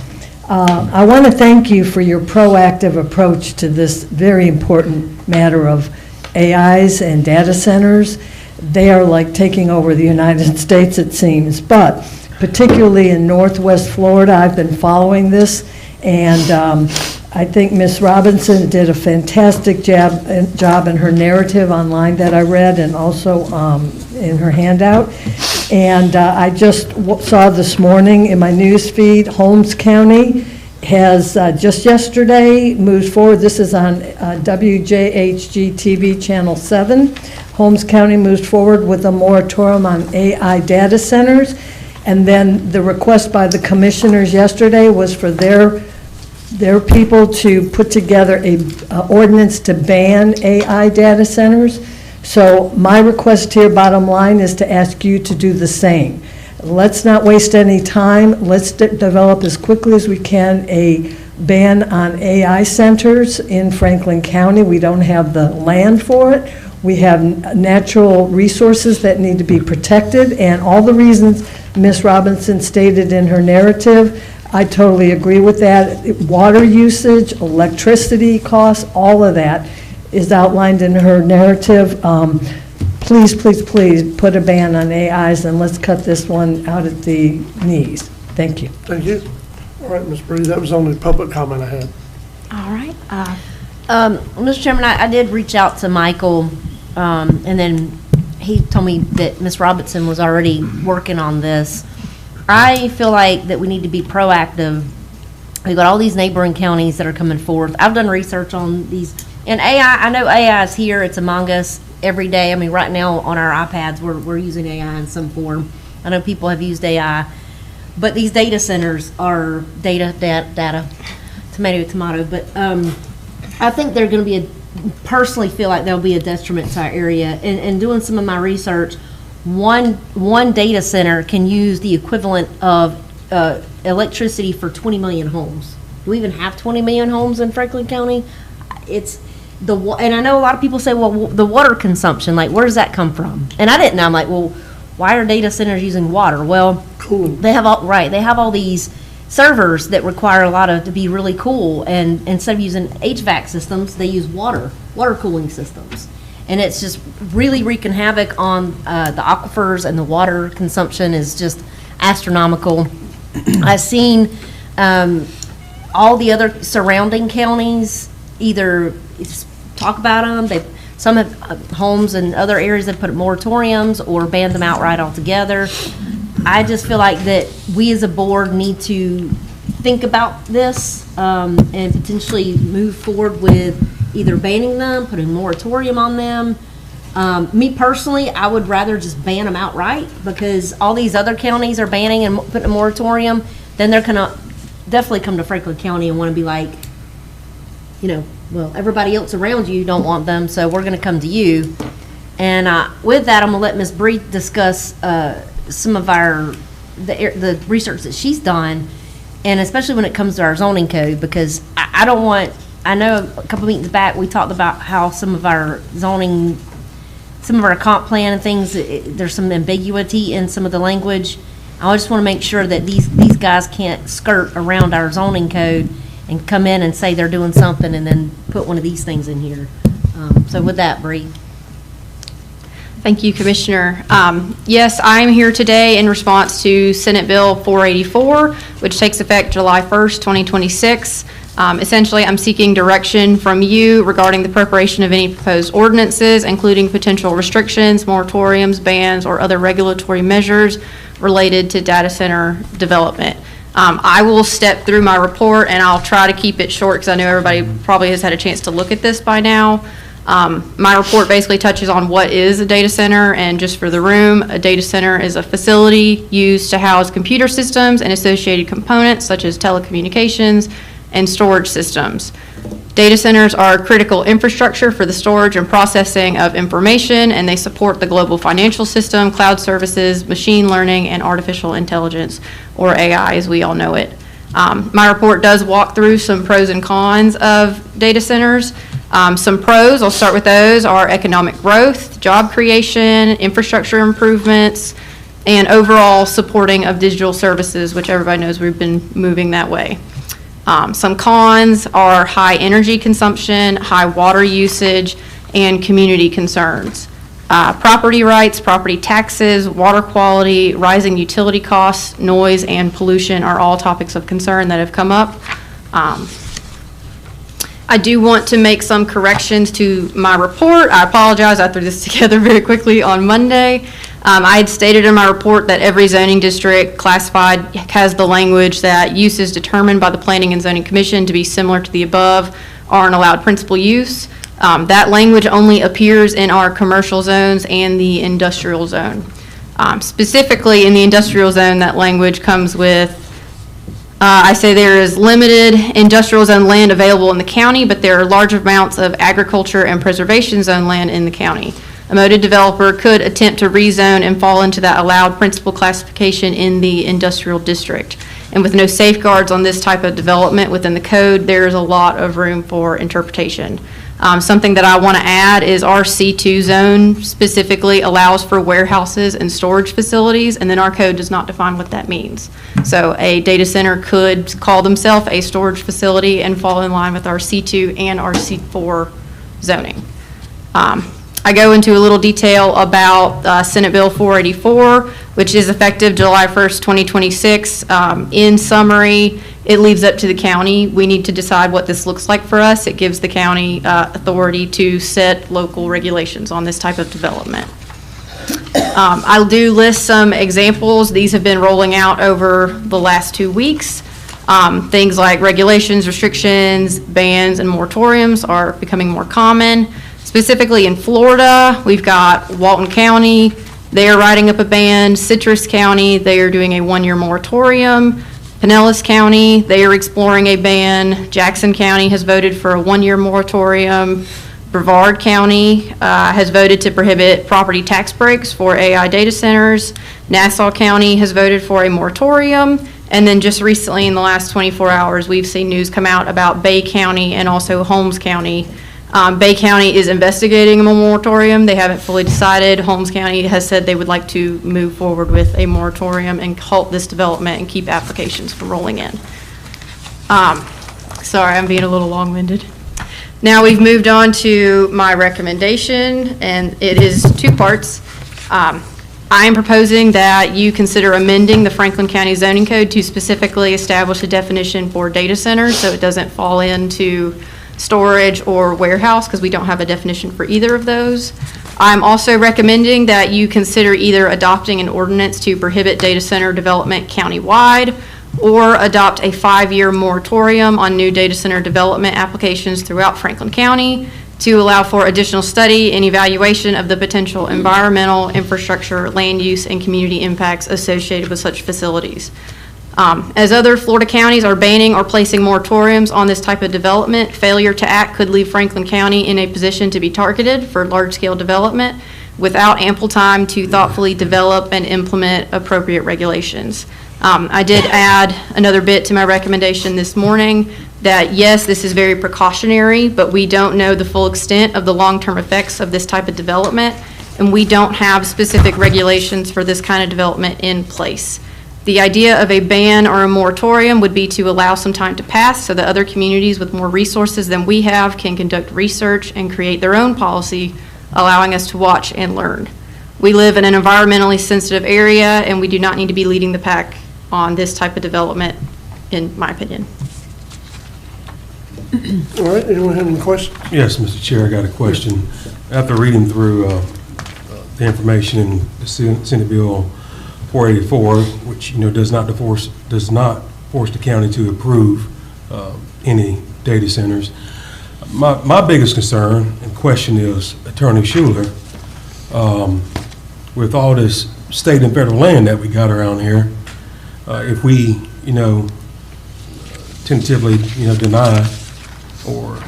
I want to thank you for your proactive approach to this very important matter of AIs and data centers. They are like taking over the United States, it seems. But particularly in Northwest Florida, I've been following this. And I think Ms. Robinson did a fantastic job in her narrative online that I read, and also in her handout. And I just saw this morning in my news feed, Holmes County has just yesterday moved forward. This is on WJHG TV Channel 7. Holmes County moved forward with a moratorium on AI data centers. And then the request by the commissioners yesterday was for their people to put together a ordinance to ban AI data centers. So my request here, bottom line, is to ask you to do the same. Let's not waste any time. Let's develop as quickly as we can a ban on AI centers in Franklin County. We don't have the land for it. We have natural resources that need to be protected, and all the reasons Ms. Robinson stated in her narrative, I totally agree with that. Water usage, electricity costs, all of that is outlined in her narrative. Please, please, please put a ban on AIs, and let's cut this one out at the knees. Thank you. Thank you. All right, Ms. Bree, that was the only public comment I had. All right. Mr. Chairman, I did reach out to Michael, and then he told me that Ms. Robinson was already working on this. I feel like that we need to be proactive. We've got all these neighboring counties that are coming forth. I've done research on these. And AI, I know AI is here. It's among us every day. I mean, right now on our iPads, we're using AI in some form. I know people have used AI. But these data centers are data, tomato. But I think they're going to be, personally feel like they'll be a detriment to our area. And doing some of my research, one data center can use the equivalent of electricity for 20 million homes. Do we even have 20 million homes in Franklin County? And I know a lot of people say, well, the water consumption, like, where does that come from? And I didn't know. I'm like, well, why are data centers using water? Well, they have all these servers that require to be really cool, and instead of using HVAC systems, they use water cooling systems. And it's just really wreaking havoc on the aquifers, and the water consumption is just astronomical. I've seen all the other surrounding counties either talk about them. Some have homes and other areas that put moratoriums or banned them outright altogether. I just feel like that we as a board need to think about this and potentially move forward with either banning them, putting a moratorium on them. Me personally, I would rather just ban them outright, because all these other counties are banning and putting a moratorium. Then they're gonna definitely come to Franklin County and want to be like, well, everybody else around you don't want them, so we're gonna come to you. And with that, I'm gonna let Ms. Bree discuss some of the research that she's done, and especially when it comes to our zoning code, because I know a couple meetings back we talked about how some of our comp plan and things, there's some ambiguity in some of the language. I just want to make sure that these guys can't skirt around our zoning code and come in and say they're doing something and then put one of these things in here. So with that, Bree. Thank you, Commissioner. Yes, I'm here today in response to Senate Bill 484, which takes effect July 1st, 2026. Essentially, I'm seeking direction from you regarding the preparation of any proposed ordinances, including potential restrictions, moratoriums, bans, or other regulatory measures related to data center development. I will step through my report, and I'll try to keep it short because I know everybody probably has had a chance to look at this by now. My report basically touches on what is a data center, and just for the room, a data center is a facility used to house computer systems and associated components such as telecommunications and storage systems. Data centers are critical infrastructure for the storage and processing of information, and they support the global financial system, cloud services, machine learning, and artificial intelligence, or AI as we all know it. My report does walk through some pros and cons of data centers. Some pros, I'll start with those, are economic growth, job creation, infrastructure improvements, and overall supporting of digital services, which everybody knows we've been moving that way. Some cons are high energy consumption, high water usage, and community concerns. Property rights, property taxes, water quality, rising utility costs, noise, and pollution are all topics of concern that have come up. I do want to make some corrections to my report. I apologize, I threw this together very quickly on Monday. I had stated in my report that every zoning district classified has the language that uses determined by the Planning and Zoning Commission to be similar to the above are an allowed principal use. That language only appears in our commercial zones and the industrial zone. Specifically in the industrial zone, that language comes with I say there is limited industrial zone land available in the county, but there are large amounts of agriculture and preservation zone land in the county. A moated developer could attempt to rezone and fall into that allowed principal classification in the industrial district. And with no safeguards on this type of development within the code, there is a lot of room for interpretation. Something that I want to add is our C2 zone specifically allows for warehouses and storage facilities, and then our code does not define what that means. So a data center could call themselves a storage facility and fall in line with our C2 and our C4 zoning. I go into a little detail about Senate Bill 484, which is effective July 1st, 2026. In summary, it leaves up to the county. We need to decide what this looks like for us. It gives the county authority to set local regulations on this type of development. I'll do list some examples. These have been rolling out over the last 2 weeks. Things like regulations, restrictions, bans, and moratoriums are becoming more common. Specifically in Florida, we've got Walton County. They are writing up a ban. Citrus County, they are doing a 1-year moratorium. Pinellas County, they are exploring a ban. Jackson County has voted for a 1-year moratorium. Brevard County has voted to prohibit property tax breaks for AI data centers. Nassau County has voted for a moratorium. And then just recently, in the last 24 hours, we've seen news come out about Bay County and also Holmes County. Bay County is investigating a moratorium. They haven't fully decided. Holmes County has said they would like to move forward with a moratorium and halt this development and keep applications from rolling in. Sorry, I'm being a little long-winded. Now we've moved on to my recommendation, and it is 2 parts. I am proposing that you consider amending the Franklin County Zoning Code to specifically establish a definition for data centers so it doesn't fall into storage or warehouse, because we don't have a definition for either of those. I'm also recommending that you consider either adopting an ordinance to prohibit data center development countywide or adopt a 5-year moratorium on new data center development applications throughout Franklin County to allow for additional study and evaluation of the potential environmental, infrastructure, land use, and community impacts associated with such facilities. As other Florida counties are banning or placing moratoriums on this type of development, failure to act could leave Franklin County in a position to be targeted for large-scale development without ample time to thoughtfully develop and implement appropriate regulations. I did add another bit to my recommendation this morning that yes, this is very precautionary, but we don't know the full extent of the long-term effects of this type of development, and we don't have specific regulations for this kind of development in place. The idea of a ban or a moratorium would be to allow some time to pass so that other communities with more resources than we have can conduct research and create their own policy, allowing us to watch and learn. We live in an environmentally sensitive area, and we do not need to be leading the pack on this type of development, in my opinion. All right, anyone have any questions? Yes, Mr. Chair, I got a question. After reading through the information in the Senate Bill 484, which does not force the county to approve any data centers. My biggest concern and question is, Attorney Schuler, with all this state and federal land that we got around here, if we, tentatively, deny or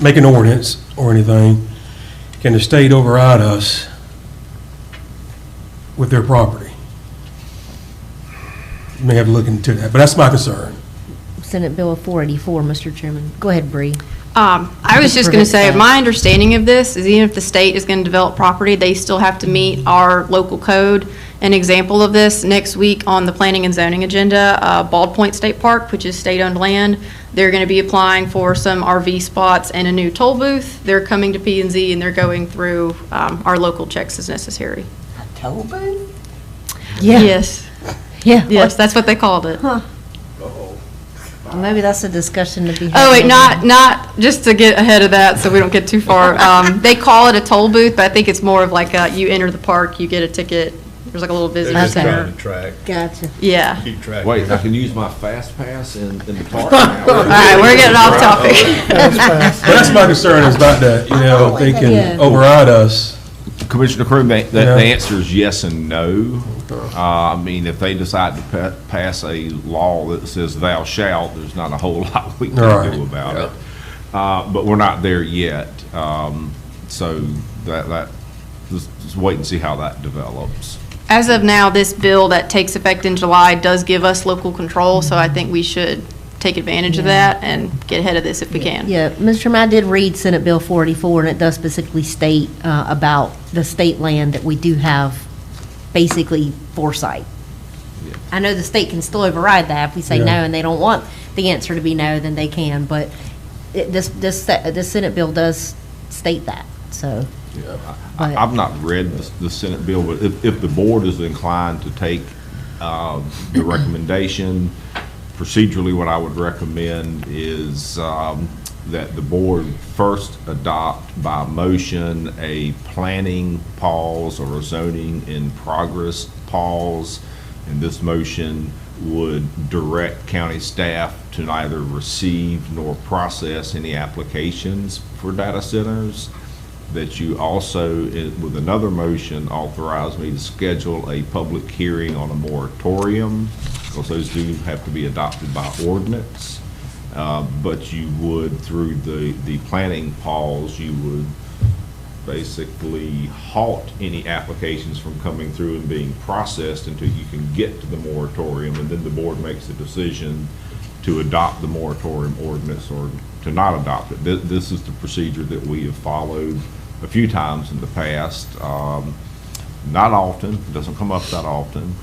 make an ordinance or anything, can the state override us with their property? You may have to look into that, but that's my concern. Senate Bill 484, Mr. Chairman. Go ahead, Bree. I was just going to say, my understanding of this is even if the state is going to develop property, they still have to meet our local code. An example of this, next week on the planning and zoning agenda, Bald Point State Park, which is state-owned land, they're going to be applying for some RV spots and a new toll booth. They're coming to P&Z and they're going through our local checks as necessary. A toll booth? Yeah. Yes. Yeah. Yes, that's what they called it. Huh. Maybe that's a discussion to be had. Oh, wait, not, just to get ahead of that so we don't get too far. They call it a toll booth, but I think it's more of like you enter the park, you get a ticket. There's like a little visitor center. Gotcha. Yeah. Wait, I can use my fast pass in the park? All right, we're getting off topic. But that's my concern is about that, if they can override us. Commissioner Croom, the answer is yes and no. I mean, if they decide to pass a law that says thou shalt, there's not a whole lot we can do about it. But we're not there yet. So just wait and see how that develops. As of now, this bill that takes effect in July does give us local control, so I think we should take advantage of that and get ahead of this if we can. Yeah, Mr. Chairman, I did read Senate Bill 484, and it does specifically state about the state land that we do have basically foresight. I know the state can still override that. If we say no and they don't want the answer to be no, then they can, but this Senate bill does state that, so. I've not read the Senate bill, but if the board is inclined to take the recommendation, procedurally what I would recommend is that the board first adopt by motion a planning pause or a zoning in progress pause. And this motion would direct county staff to neither receive nor process any applications for data centers. That you also, with another motion, authorize me to schedule a public hearing on a moratorium, because those do have to be adopted by ordinance. But you would, through the planning pause, you would basically halt any applications from coming through and being processed until you can get to the moratorium, and then the board makes a decision to adopt the moratorium ordinance or to not adopt it. This is the procedure that we have followed a few times in the past. Not often, it doesn't come up that often.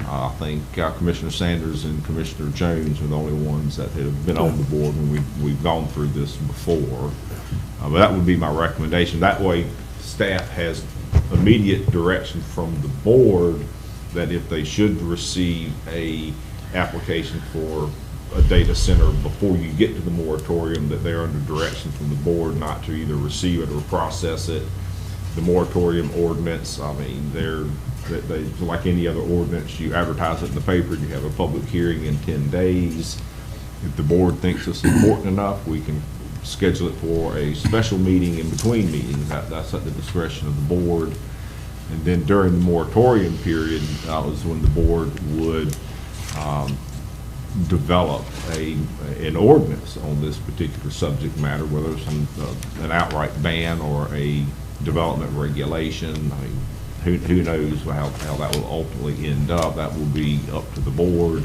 I think Commissioner Sanders and Commissioner Jones are the only ones that have been on the board when we've gone through this before. But that would be my recommendation. That way, staff has immediate direction from the board that if they should receive a application for a data center before you get to the moratorium, that they're under direction from the board not to either receive it or process it. The moratorium ordinance, I mean, they like any other ordinance, you advertise it in the paper, you have a public hearing in 10 days. If the board thinks it's important enough, we can schedule it for a special meeting in between meetings. That's at the discretion of the board. And then during the moratorium period is when the board would develop an ordinance on this particular subject matter, whether it's an outright ban or a development regulation. I mean, who knows how that will ultimately end up. That will be up to the board.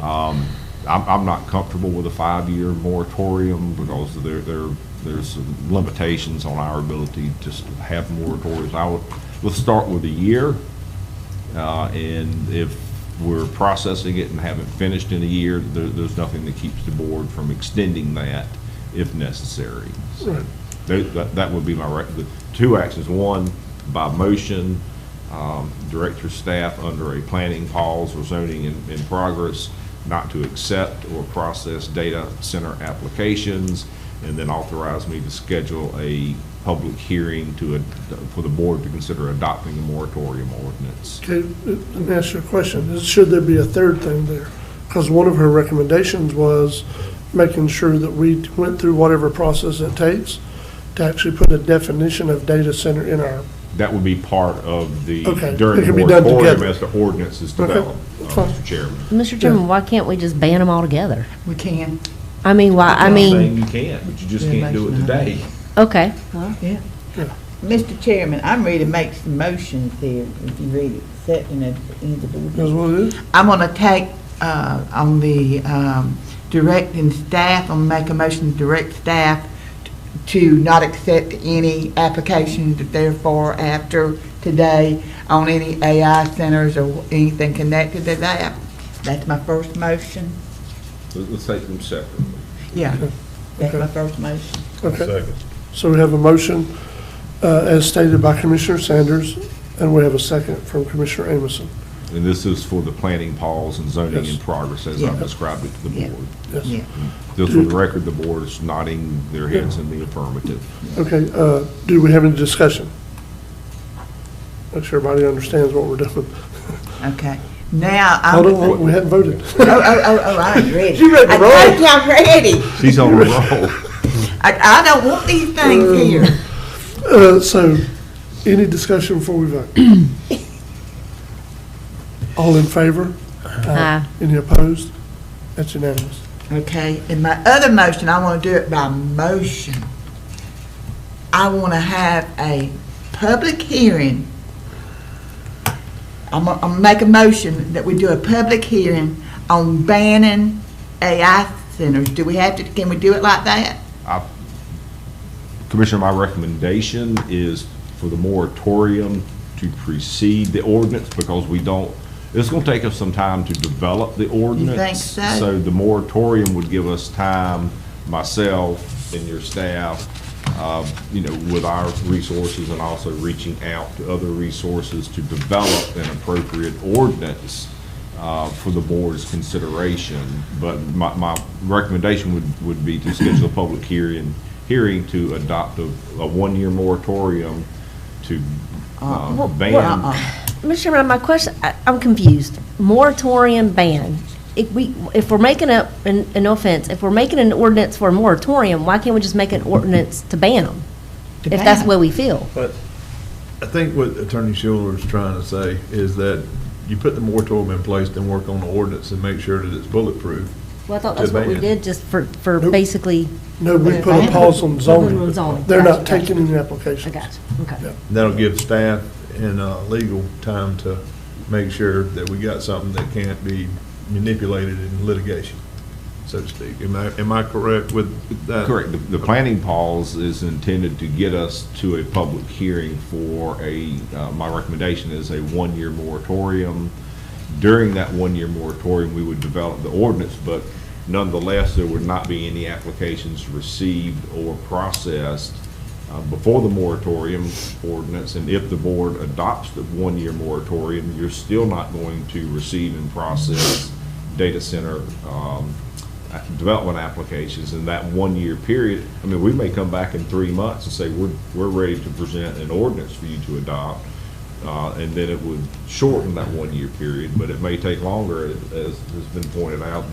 I'm not comfortable with a 5-year moratorium because there's some limitations on our ability to have moratoriums. Let's start with a year, and if we're processing it and haven't finished in a year, there's nothing that keeps the board from extending that if necessary. So that would be the two actions. One, by motion, direct your staff under a planning pause or zoning in progress not to accept or process data center applications, and then authorize me to schedule a public hearing for the board to consider adopting the moratorium ordinance. Okay, let me ask you a question. Should there be a third thing there? Because one of her recommendations was making sure that we went through whatever process it takes, to actually put a definition of data center in our, That would be part of the, Okay, during it the can be done moratorium together. as the ordinance is Okay, developed, that's fine. Mr. Chairman. Mr. Chairman, why can't we just ban them all together? We can. I mean, why, I I'm not saying mean, you can't, but you just can't do it today. okay, well, Yeah. Mr. Chairman, I'm ready to make some motions here, if you're ready, accepting at the end of the that's what it is. I'm gonna take, on the, directing staff, I'm gonna make a motion to direct staff to not accept any applications that therefore after today on any AI centers or anything connected to that. That's my first motion. Let's take them separately. Yeah, that's Okay. my first motion. Okay. So we have a motion, as stated by Commissioner Sanders, and we have a second from Commissioner Amison. And this is for the planning pause and zoning Yes. in progress, as Yeah. I've described it to the Yeah. board. Yes. Yeah. Just for the record, the board is nodding their heads in the affirmative. Okay, do we have any discussion? Make sure everybody understands what we're doing. Okay. Now, Hold on, we hadn't voted. I'm ready. You ready to roll? I think I'm ready. She's on a roll. I don't want these things here. So, any discussion before we vote? All in favor? Aye. Any opposed? That's unanimous. Okay, in my other motion, I want to do it by motion. I want to have a public hearing. I'm gonna make a motion that we do a public hearing on banning AI centers. Do we have to, can we do it like that? Commissioner, my recommendation is for the moratorium to precede the ordinance because we don't, it's going to take us some time to develop the ordinance. think so? So the moratorium would give us time, myself and your staff, with our resources and also reaching out to other resources to develop an appropriate ordinance for the board's consideration. But my recommendation would be to schedule a public hearing to adopt a one-year moratorium to ban. Mr. Chairman, my question, I'm confused. Moratorium ban. If we're making and no offense, if we're making an ordinance for a moratorium, why can't we just make an ordinance to ban them? If that's the way we feel. But I think what Attorney Schuler is trying to say is that you put the moratorium in place, then work on the ordinance and make sure that it's bulletproof. Well, I thought to that's what we ban. did, just for basically. No, we put a pause on zoning. Zoning. They're Gotcha, not taking gotcha. any applications. I got you, okay. Yeah. That'll give staff and legal time to make sure that we got something that can't be manipulated in litigation, so to speak. Am I correct with that? Correct. The planning pause is intended to get us to a public hearing for my recommendation is a one-year moratorium. During that one-year moratorium, we would develop the ordinance, but nonetheless, there would not be any applications received or processed before the moratorium ordinance. And if the board adopts the one-year moratorium, you're still not going to receive and process data center development applications in that one-year period. I mean, we may come back in 3 months and say, we're ready to present an ordinance for you to adopt. And then it would shorten that one-year period, but it may take longer, as has been pointed out,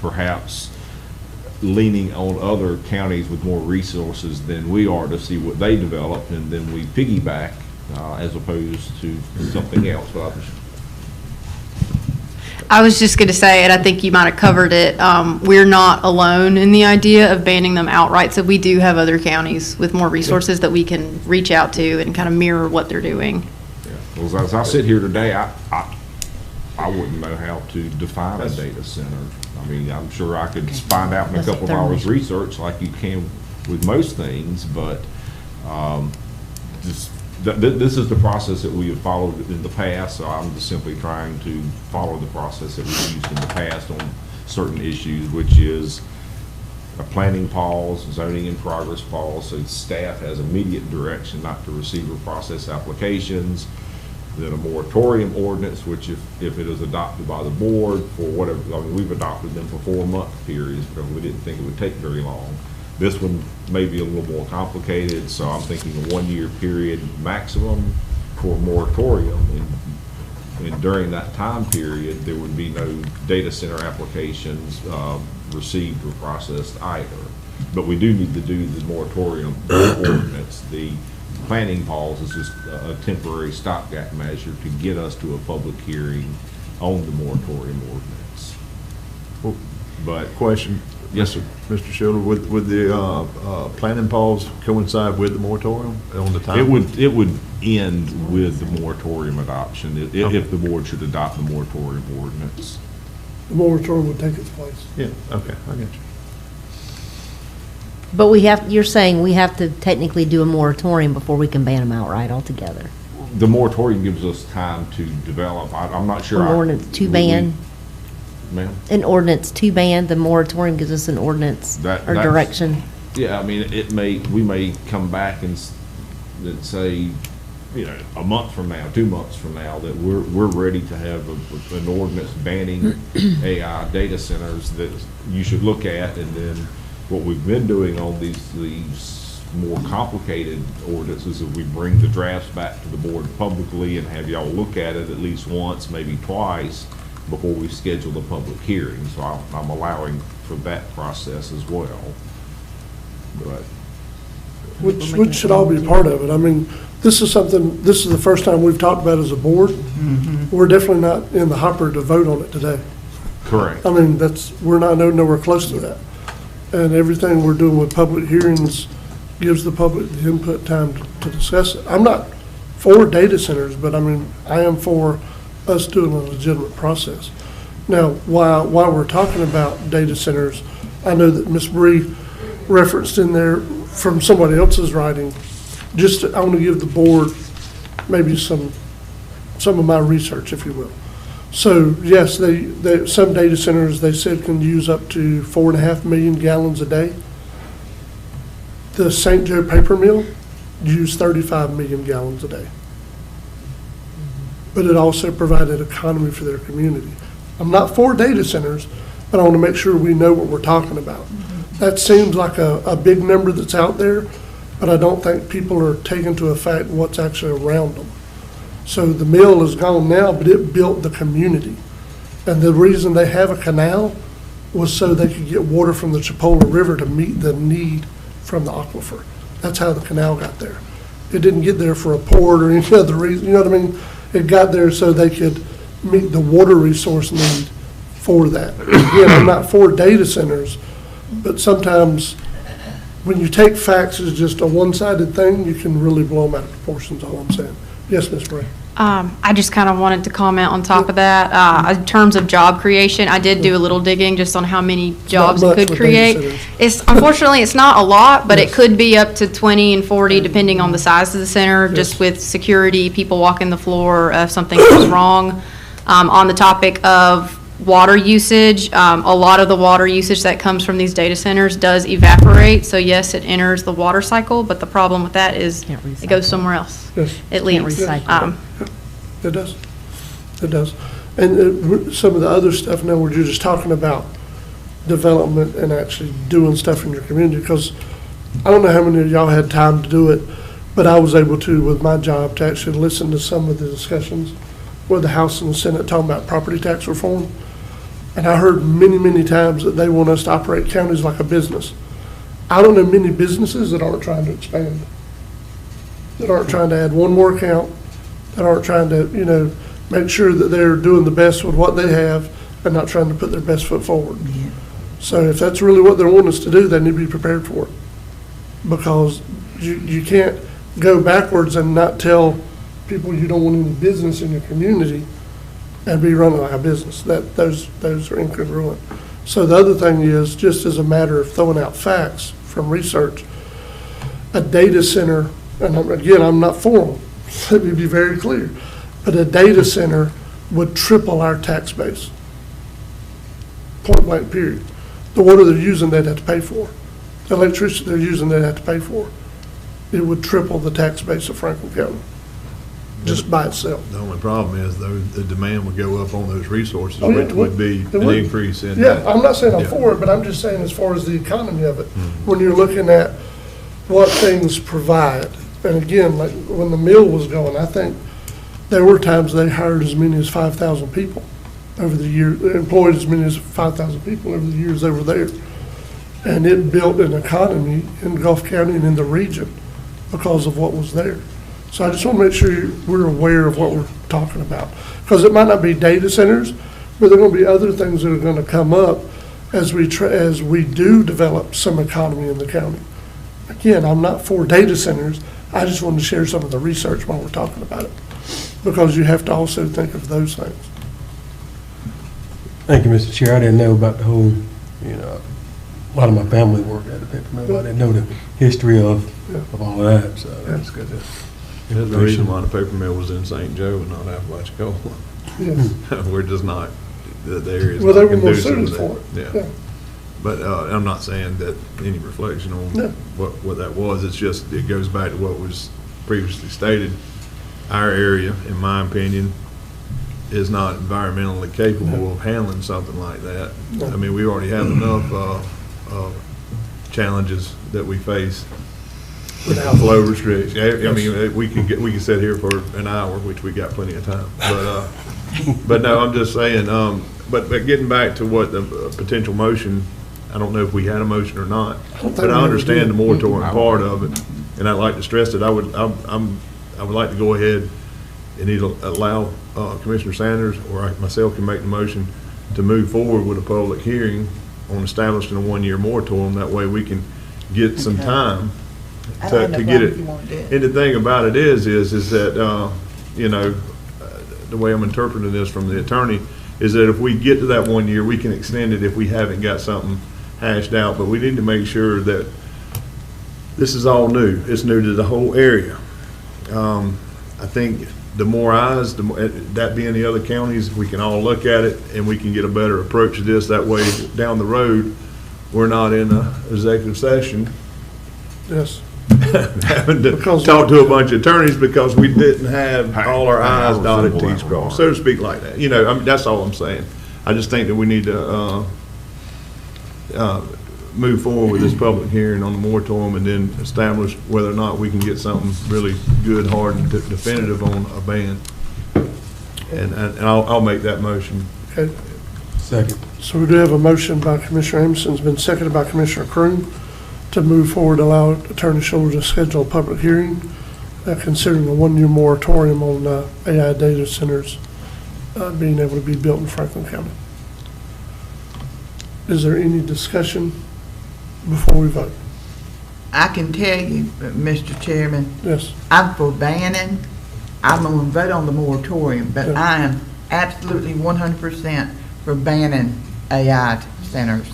perhaps leaning on other counties with more resources than we are to see what they develop, and then we piggyback as opposed to something else. But I was just going to say, and I think you might have covered it, we're not alone in the idea of banning them outright. So we do have other counties with more resources that we can reach out to and kind of mirror what they're doing. Well, as I sit here today, I wouldn't know how to define a data center. I mean, I'm sure I could find out in a couple of hours research like you can with most things, but this is the process that we have followed in the past, so I'm just simply trying to follow the process that we've used in the past on certain issues, which is a planning pause, zoning in progress pause, so staff has immediate direction not to receive or process applications. Then a moratorium ordinance, which if it is adopted by the board for whatever, I mean, we've adopted them for 4-month periods because we didn't think it would take very long. This one may be a little more complicated, so I'm thinking a 1-year period maximum for a moratorium. And during that time period, there would be no data center applications received or processed either. But we do need to do the moratorium ordinance. The planning pause is just a temporary stopgap measure to get us to a public hearing on the moratorium ordinance. But Question. yes, sir. Mr. Schiller, would the planning pause coincide with the moratorium on the time? It would end with the moratorium adoption if the board should adopt the moratorium ordinance. The moratorium would take its place. Yeah, okay, I got you. But you're saying we have to technically do a moratorium before we can ban them outright altogether? The moratorium gives us time to develop. I'm not sure. An ordinance to ban? Ma'am? An ordinance to ban, the moratorium gives us an ordinance or direction? Yeah, I mean, we may come back and say, a month from now, 2 months from now, that we're ready to have an ordinance banning AI data centers that you should look at. And then what we've been doing on these more complicated ordinances is we bring the drafts back to the board publicly and have y'all look at it at least once, maybe twice, before we schedule the public hearing. So I'm allowing for that process as well. But Which should all be part of it. I mean, this is the first time we've talked about it as a board. We're definitely not in the hopper to vote on it today. correct. I mean, we're not nowhere close to that. And everything we're doing with public hearings gives the public the input time to discuss it. I'm not for data centers, but I mean, I am for us doing a legitimate process. Now, while we're talking about data centers, I know that Ms. Bree referenced in there from somebody else's writing, I want to give the board maybe some of my research, if you will. So yes, some data centers, they said, can use up to 4.5 million gallons a day. The St. Joe paper mill used 35 million gallons a day. But it also provided economy for their community. I'm not for data centers, but I want to make sure we know what we're talking about. That seems like a big number that's out there, but I don't think people are taking into effect what's actually around them. So the mill is gone now, but it built the community. And the reason they have a canal was so they could get water from the Chipola River to meet the need from the aquifer. That's how the canal got there. It didn't get there for a port or any other reason, you know what I mean? It got there so they could meet the water resource need for that. Again, I'm not for data centers, but sometimes when you take facts as just a one-sided thing, you can really blow them out of proportions, all I'm saying. Yes, Ms. Bray. I just kind of wanted to comment on top of that. In terms of job creation, I did do a little digging just on how many jobs it could create. Unfortunately, it's not a lot, but it could be up to 20 and 40 depending on the size of the center, just with security, people walking the floor if something goes wrong. On the topic of water usage, a lot of the water usage that comes from these data centers does evaporate. So yes, it enters the water cycle, but the problem with that is it goes somewhere else. Yes. It leaks. It does. It does. And some of the other stuff now, we're just talking about development and actually doing stuff in your community, because I don't know how many of y'all had time to do it, but I was able to, with my job, to actually listen to some of the discussions with the House and the Senate talking about property tax reform. And I heard many, many times that they want us to operate counties like a business. I don't know many businesses that aren't trying to expand, that aren't trying to add one more account, that aren't trying to, make sure that they're doing the best with what they have and not trying to put their best foot forward. Yeah. So if that's really what they want us to do, they need to be prepared for it. Because you can't go backwards and not tell people you don't want any business in your community and be running like a business. Those are incongruent. So the other thing is, just as a matter of throwing out facts from research, a data center, and I'm not for them, let me be very clear, but a data center would triple our tax base. Point blank, period. The water they're using, they'd have to pay for. The electricity they're using, they'd have to pay for. It would triple the tax base of Franklin County, just by itself. The only problem is, though, the demand would go up on those resources, which would be an increase in. Yeah, I'm not saying I'm for it, but I'm just saying as far as the economy of it, when you're looking at what things provide. And again, like when the mill was going, I think there were times they hired as many as 5,000 people over the years, employed as many as 5,000 people over the years they were there. And it built an economy in Gulf County and in the region because of what was there. So I just want to make sure we're aware of what we're talking about. Because it might not be data centers, but there are going to be other things that are going to come up as we do develop some economy in the county. Again, I'm not for data centers. I just wanted to share some of the research while we're talking about it, because you have to also think of those things. Thank you, Mr. Chair. I didn't know about the whole, a lot of my family worked at the paper mill. I didn't know the history of all of that, so that's good to. There's the reason why the paper mill was in St. Joe and not Apalachicola. Yes. We're just not, the area is Well, they not were more conducive suited to for that. it. Yeah. But I'm not saying that any reflection on No. what that was. It's just, it goes back to what was previously stated. Our area, in my opinion, is not environmentally capable of handling something like that. No. I mean, we already have enough challenges that we face. Flow restrictions. I mean, we can sit here for an hour, which we got plenty of time. But no, I'm just saying. But getting back to what the potential motion, I don't know if we had a motion or not. But I understand the moratorium part of it, and I'd like to stress that I would like to go ahead and either allow Commissioner Sanders or myself can make the motion to move forward with a public hearing on establishing a one-year moratorium. That way we can get some time to get it. And the thing about it is that, the way I'm interpreting this from the attorney is that if we get to that 1 year, we can extend it if we haven't got something hashed out. But we need to make sure that this is all new. It's new to the whole area. I think the more eyes, that being the other counties, we can all look at it and we can get a better approach to this. That way, down the road, we're not in an executive session. Yes. Having to talk to a bunch of attorneys because we didn't have all our I's dotted, T's crossed, so to speak, like that. I mean, that's all I'm saying. I just think that we need to move forward with this public hearing on the moratorium and then establish whether or not we can get something really good, hard, and definitive on a ban. And I'll make that motion. Okay. Second. So we do have a motion by Commissioner Amison, it's been seconded by Commissioner Croom to move forward, allow Attorney Schuler to schedule a public hearing considering a one-year moratorium on AI data centers being able to be built in Franklin County. Is there any discussion before we vote? I can tell you, Mr. Chairman. Yes. I'm for banning. I'm going to vote on the moratorium, but I am absolutely 100% for banning AI centers.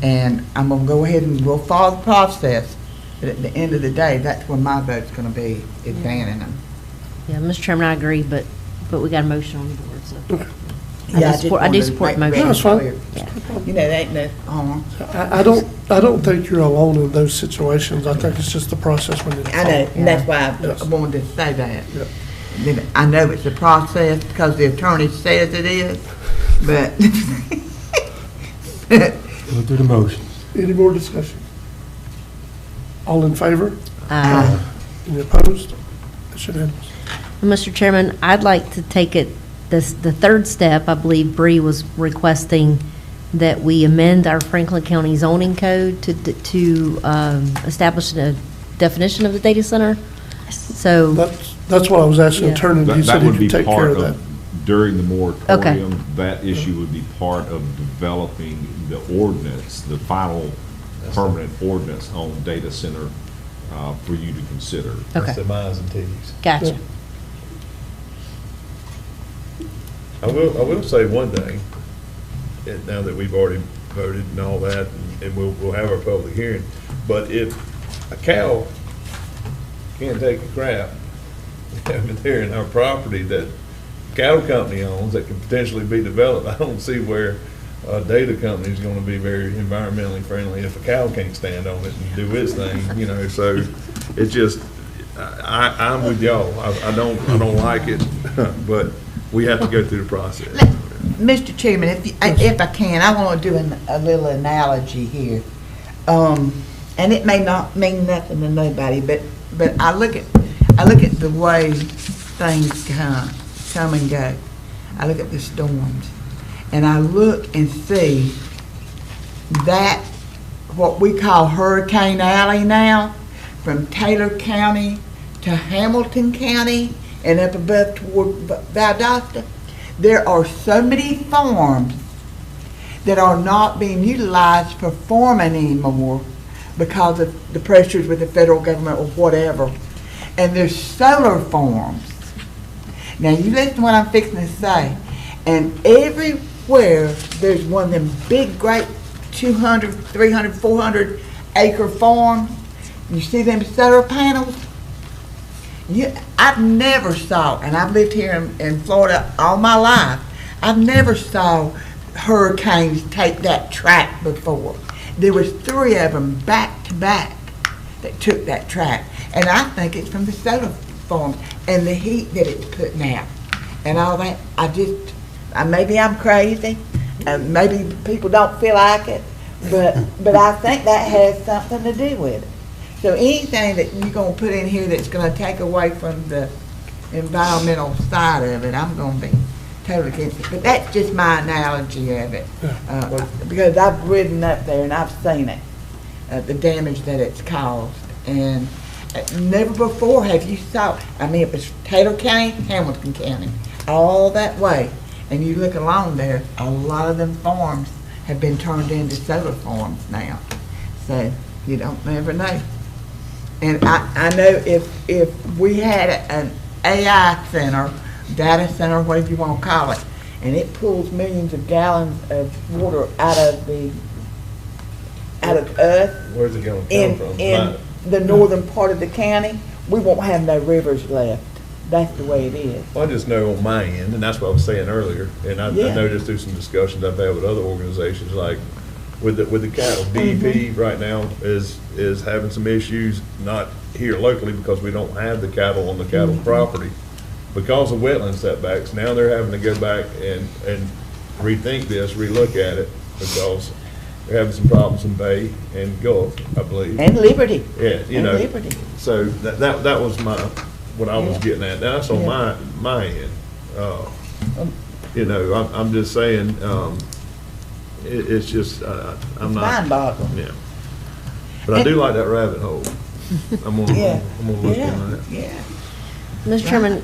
And I'm going to go ahead and we'll follow the process. But at the end of the day, that's where my vote's going to be, is banning them. Yeah, Mr. Chairman, I agree, but we got a motion on the board, so. Okay. I do support the motion. No, that's fine. That ain't no harm. I don't think you're alone in those situations. I think it's just the process we need to I know, follow. and that's why I wanted to say that. Then I know it's a process because the attorney says it is, but. Go through the motions. Any more discussion? All in favor? Aye. Any opposed? It's unanimous. Mr. Chairman, I'd like to take it, the third step, I believe Bree was requesting that we amend our Franklin County zoning code to establish a definition of the data center. So. That's what I was asking the attorney. He said he could take care of that. During the moratorium, that issue would be part of developing the ordinance, the final permanent ordinance on data center for you to consider. Okay. That's the I's and T's. Gotcha. I will say one thing, and now that we've already voted and all that, and we'll have our public hearing, but if a cow can't take a crap there in our property that cattle company owns that can potentially be developed, I don't see where a data company is going to be very environmentally friendly if a cow can't stand on it and do its thing, so it's just, I'm with y'all. I don't like it, but we have to go through the process. Mr. Chairman, if I can, I want to do a little analogy here. And it may not mean nothing to nobody, but I look at the way things come and go. I look at the storms, and I look and see that what we call Hurricane Alley now, from Taylor County to Hamilton County and up above toward Valdosta, there are so many farms that are not being utilized for farming anymore because of the pressures with the federal government or whatever. And there's solar farms. Now you listen to what I'm fixing to say. And everywhere there's one of them big, great 200, 300, 400 acre farms. You see them solar panels? I've never saw, and I've lived here in Florida all my life, I've never saw hurricanes take that track before. There was 3 of them back to back that took that track. And I think it's from the solar farms and the heat that it's putting out and all that. Maybe I'm crazy, maybe people don't feel like it, but I think that has something to do with it. So anything that you're going to put in here that's going to take away from the environmental side of it, I'm going to be totally against it. But that's just my analogy of it, because I've ridden up there and I've seen it, the damage that it's caused. And never before have you saw, it was Taylor County, Hamilton County, all that way. And you look along there, a lot of them farms have been turned into solar farms now. So you don't never know. And I know if we had an AI center, data center, whatever you want to call it, and it pulls millions of gallons of water out of us. Where's it going to come from? In the northern part of the county, we won't have no rivers left. That's the way it is. Well, I just know on my end, and that's what I was saying earlier, and I know just through some discussions I've had with other organizations, like with the cattle, DEP right now is having some issues, not here locally because we don't have the cattle on the cattle property. Because of wetland setbacks, now they're having to go back and rethink this, relook at it, because they're having some problems in Bay and Gulf, I believe. And Liberty. Yeah, Liberty. So that was what I was getting at. Now, that's on my end. I'm just saying, it's just, I'm not. Mind-boggling. Yeah. But I do like that rabbit hole. I'm gonna look into that. Yeah. Mr. Chairman,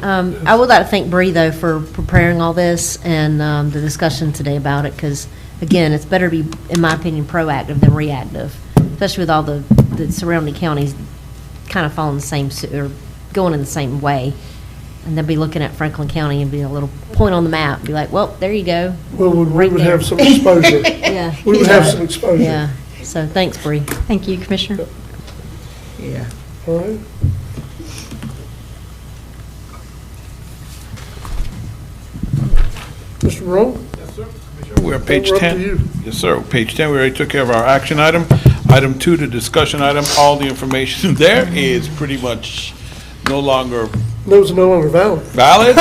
I would like to thank Bree, though, for preparing all this and the discussion today about it, because, again, it's better to be, in my opinion, proactive than reactive, especially with all the surrounding counties kind of following the same, or going in the same way. And they'll be looking at Franklin County and be a little point on the map, be like, well, there you go. Well, we Right would there. have some exposure. Yeah. We would have some exposure. Yeah. So thanks, Bree. Thank you, Commissioner. Yeah. All right. Mr. Morone? Yes, sir. We're on page We're up to 10. you. Yes, sir. Page 10, we already took care of our action item. Item 2, the discussion item, all the information there is pretty much no longer Those are no longer valid. valid,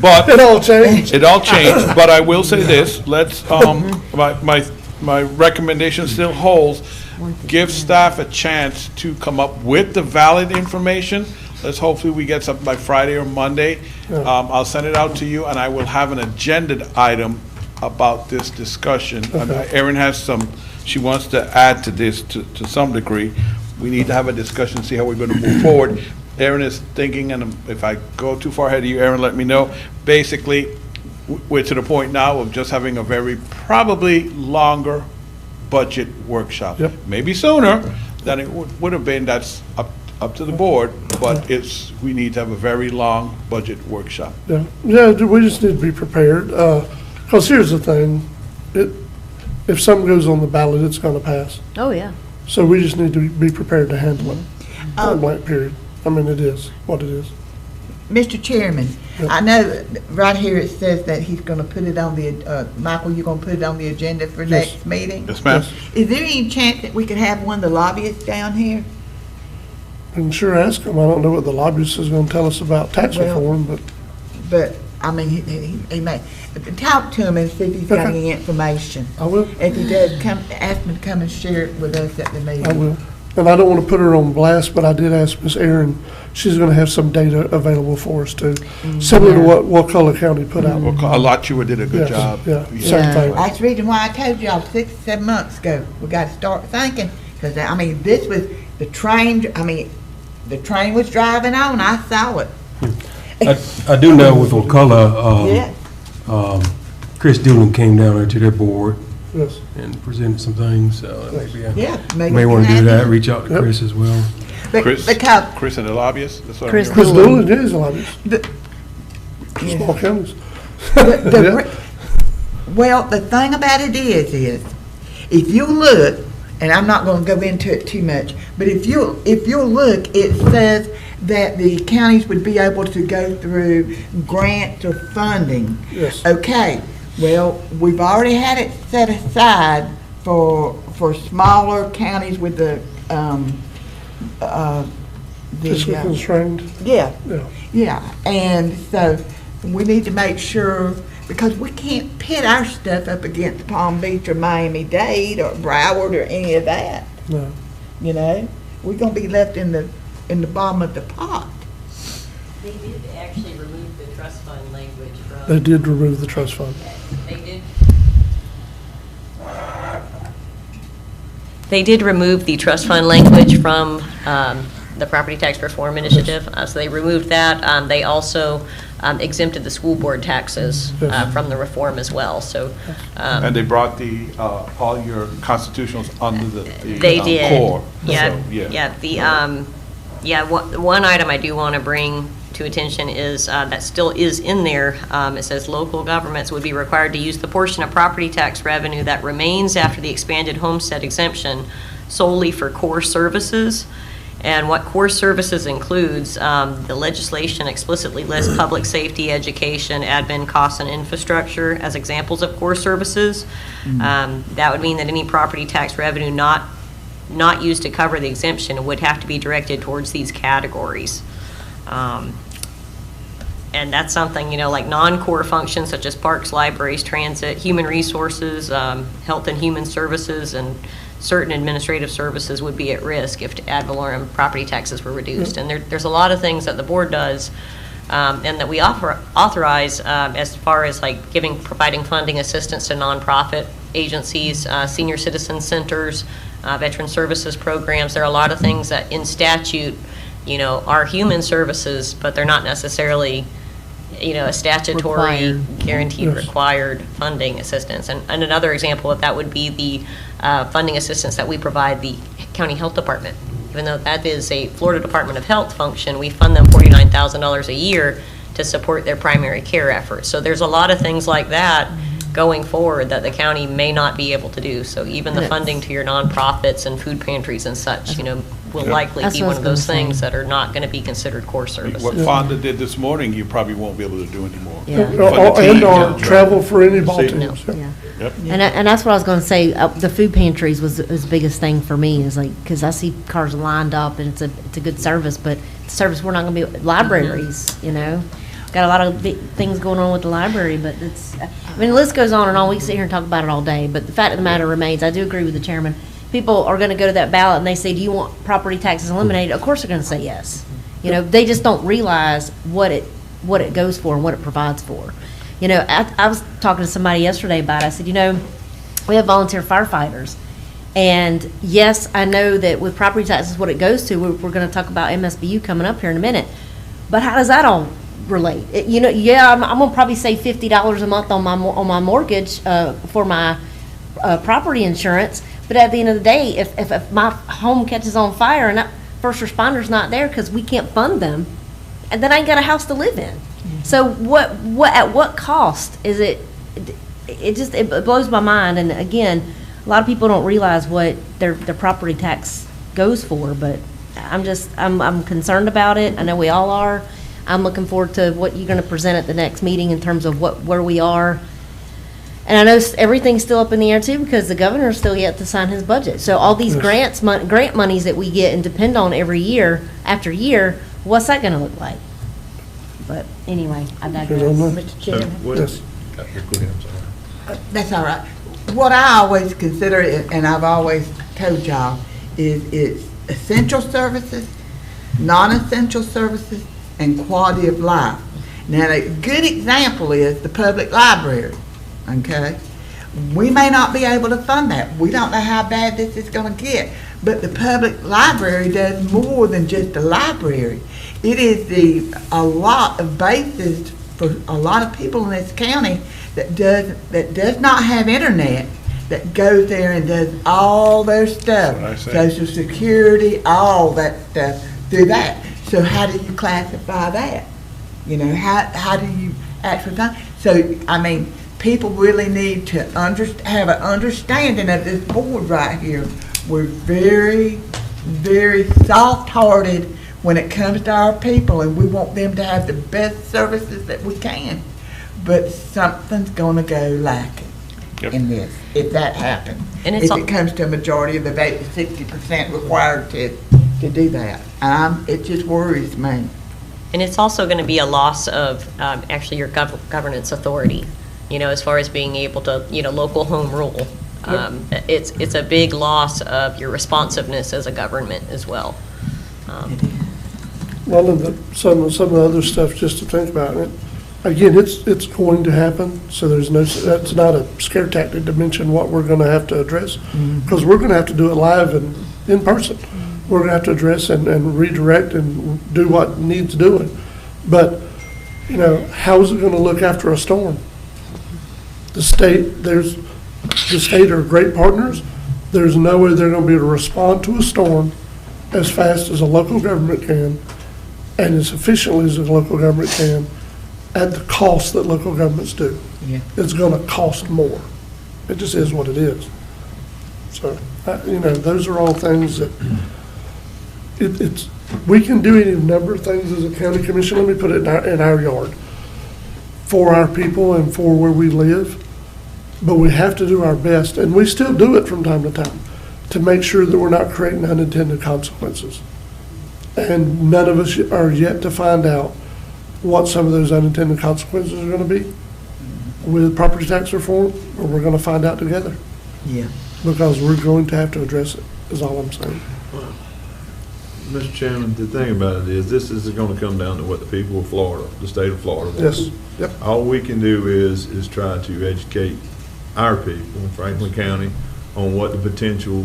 but. It all changed. It all changed, but I will say this, let's, my recommendation still holds. Give staff a chance to come up with the valid information. Let's hopefully we get something by Friday or Monday. I'll send it out to you, and I will have an agenda item about this discussion. Erin has some, she wants to add to this to some degree. We need to have a discussion, see how we're going to move forward. Erin is thinking, and if I go too far ahead of you, Erin, let me know. Basically, we're to the point now of just having a very probably longer budget workshop. Yep. Maybe sooner than it would have been, that's up to the board, but we need to have a very long budget workshop. Yeah, we just need to be prepared, because here's the thing, if something goes on the ballot, it's gonna pass. Oh, yeah. So we just need to be prepared to handle it, point blank period. It is what it is. Mr. Chairman, I know right here it says that he's going to put it on the, Michael, you're going to put it on the agenda for next meeting? Yes, ma'am. Is there any chance that we could have one of the lobbyists down here? And sure ask him, I don't know what the lobbyist is gonna tell us about tax reform, But, I mean, he may, talk to him and see if he's got any information. I will. If he does, ask him to come and share it with us at the meeting. I will. And I don't want to put her on blast, but I did ask Ms. Erin she's gonna have some data available for us too, similar to what Wakulla County put out. Alachua did a good Yes, job. yeah, same thing. That's the reason why I told y'all 6, 7 months ago, we got to start thinking, because, I mean, this was, the train was driving on, I saw it. I do know with Wakulla, Yes. Chris Doolan came down there to their board Yes. and presented some things, so maybe Yeah, I maybe may want to we do can that, add reach out to Yep. Chris as well. Chris and the lobbyist? That's what I'm Chris hearing. Chris Doolin is a lobbyist. Small counties. Well, the thing about it is, if you look, and I'm not gonna go into it too much, but if you look, it says that the counties would be able to go through grants or funding. Yes. Okay, well, we've already had it set aside for smaller counties with the Fiscal constrained. Yeah. Yeah. Yeah, and so we need to make sure, because we can't pit our stuff up against Palm Beach or Miami-Dade or Broward or any of that, No. you know? We're gonna be left in the bottom of the pot. They did actually remove the trust fund language from. They did remove the trust fund. They did remove the trust fund language from the property tax reform initiative, so they removed that. They also exempted the school board taxes from the reform as well, so. And they brought all your constitutionals under the They did. core. Yeah, So, one item I do want to bring to attention is, that still is in there. It says local governments would be required to use the portion of property tax revenue that remains after the expanded homestead exemption solely for core services. And what core services includes, the legislation explicitly lists public safety, education, admin costs, and infrastructure as examples of core services. That would mean that any property tax revenue not used to cover the exemption would have to be directed towards these categories. And that's something, like non-core functions such as parks, libraries, transit, human resources, health and human services, and certain administrative services would be at risk if ad valorem property taxes were reduced. And there's a lot of things that the board does and that we authorize as far as providing funding assistance to nonprofit agencies, senior citizen centers, veteran services programs. There are a lot of things that in statute, are human services, but they're not necessarily, a statutory guaranteed required funding assistance. And another example of that would be the funding assistance that we provide the county health department. Even though that is a Florida Department of Health function, we fund them $49,000 a year to support their primary care efforts. So there's a lot of things like that going forward that the county may not be able to do. So even the funding to your nonprofits and food pantries and such, will likely be one of those things that are not going to be considered core services. What Fonda did this morning, you probably won't be able to do anymore. And/or travel for any ball teams. Yep. And that's what I was going to say. The food pantries was the biggest thing for me, is because I see cars lined up and it's a good service, but it's a service we're not going to be. Libraries, got a lot of big things going on with the library, but the list goes on and on. We can sit here and talk about it all day, but the fact of the matter remains, I do agree with the chairman. People are going to go to that ballot and they say, do you want property taxes eliminated? Of course they're going to say yes. They just don't realize what it goes for and what it provides for. I was talking to somebody yesterday about it. I said, we have volunteer firefighters. And yes, I know that with property taxes, what it goes to, we're going to talk about MSBU coming up here in a minute. But how does that all relate? I'm going to probably save $50 a month on my mortgage for my property insurance. But at the end of the day, if my home catches on fire and that first responder's not there because we can't fund them, and then I ain't got a house to live in. So what at what cost is it? It blows my mind. And again, a lot of people don't realize what their property tax goes for. But I'm concerned about it. I know we all are. I'm looking forward to what you're going to present at the next meeting in terms of where we are. And I know everything's still up in the air too, because the governor's still yet to sign his budget. So all these grant monies that we get and depend on every year after year, what's that going to look like? But anyway, I digress. Mr. Chairman? That's all right. What I always consider, and I've always told y'all, is it's essential services, non-essential services, and quality of life. Now, a good example is the public library, okay? We may not be able to fund that. We don't know how bad this is going to get. But the public library does more than just a library. It is a lot of basis for a lot of people in this county that does not have internet, that goes there and does all their stuff, Social Security, all that stuff through that. So how do you classify that? You know, how do you actually find? So, I mean, people really need to have an understanding of this board right here. We're very, very soft-hearted when it comes to our people, and we want them to have the best services that we can. But something's going to go lacking in this, if that happens. And it's if it comes to a majority of the vote, 60% required to do that. It just worries me. And it's also going to be a loss of actually your governance authority, you know, as far as being able to, you know, local home rule. It's a big loss of your responsiveness as a government as well. One of some of the other stuff just to think about it. Again, it's going to happen, so that's not a scare tactic to mention what we're going to have to address, because we're going to have to do it live and in person. We're going to have to address and redirect and do what needs doing. But, you know, how is it going to look after a storm? The state are great partners. There's no way they're going to be able to respond to a storm as fast as a local government can and as efficiently as a local government can at the cost that local governments do. Yeah. It's going to cost more. It just is what it is. So, you know, those are all things that we can do any number of things as a county commission. Let me put it in our yard for our people and for where we live. But we have to do our best, and we still do it from time to time, to make sure that we're not creating unintended consequences. And none of us are yet to find out what some of those unintended consequences are going to be with property tax reform, or we're going to find out together. Yeah. Because we're going to have to address it, is all I'm saying. Mr. Chairman, the thing about it is, this is going to come down to what the people of Florida, the state of Florida want. Yes. Yep. All we can do is try to educate our people in Franklin County on what the potential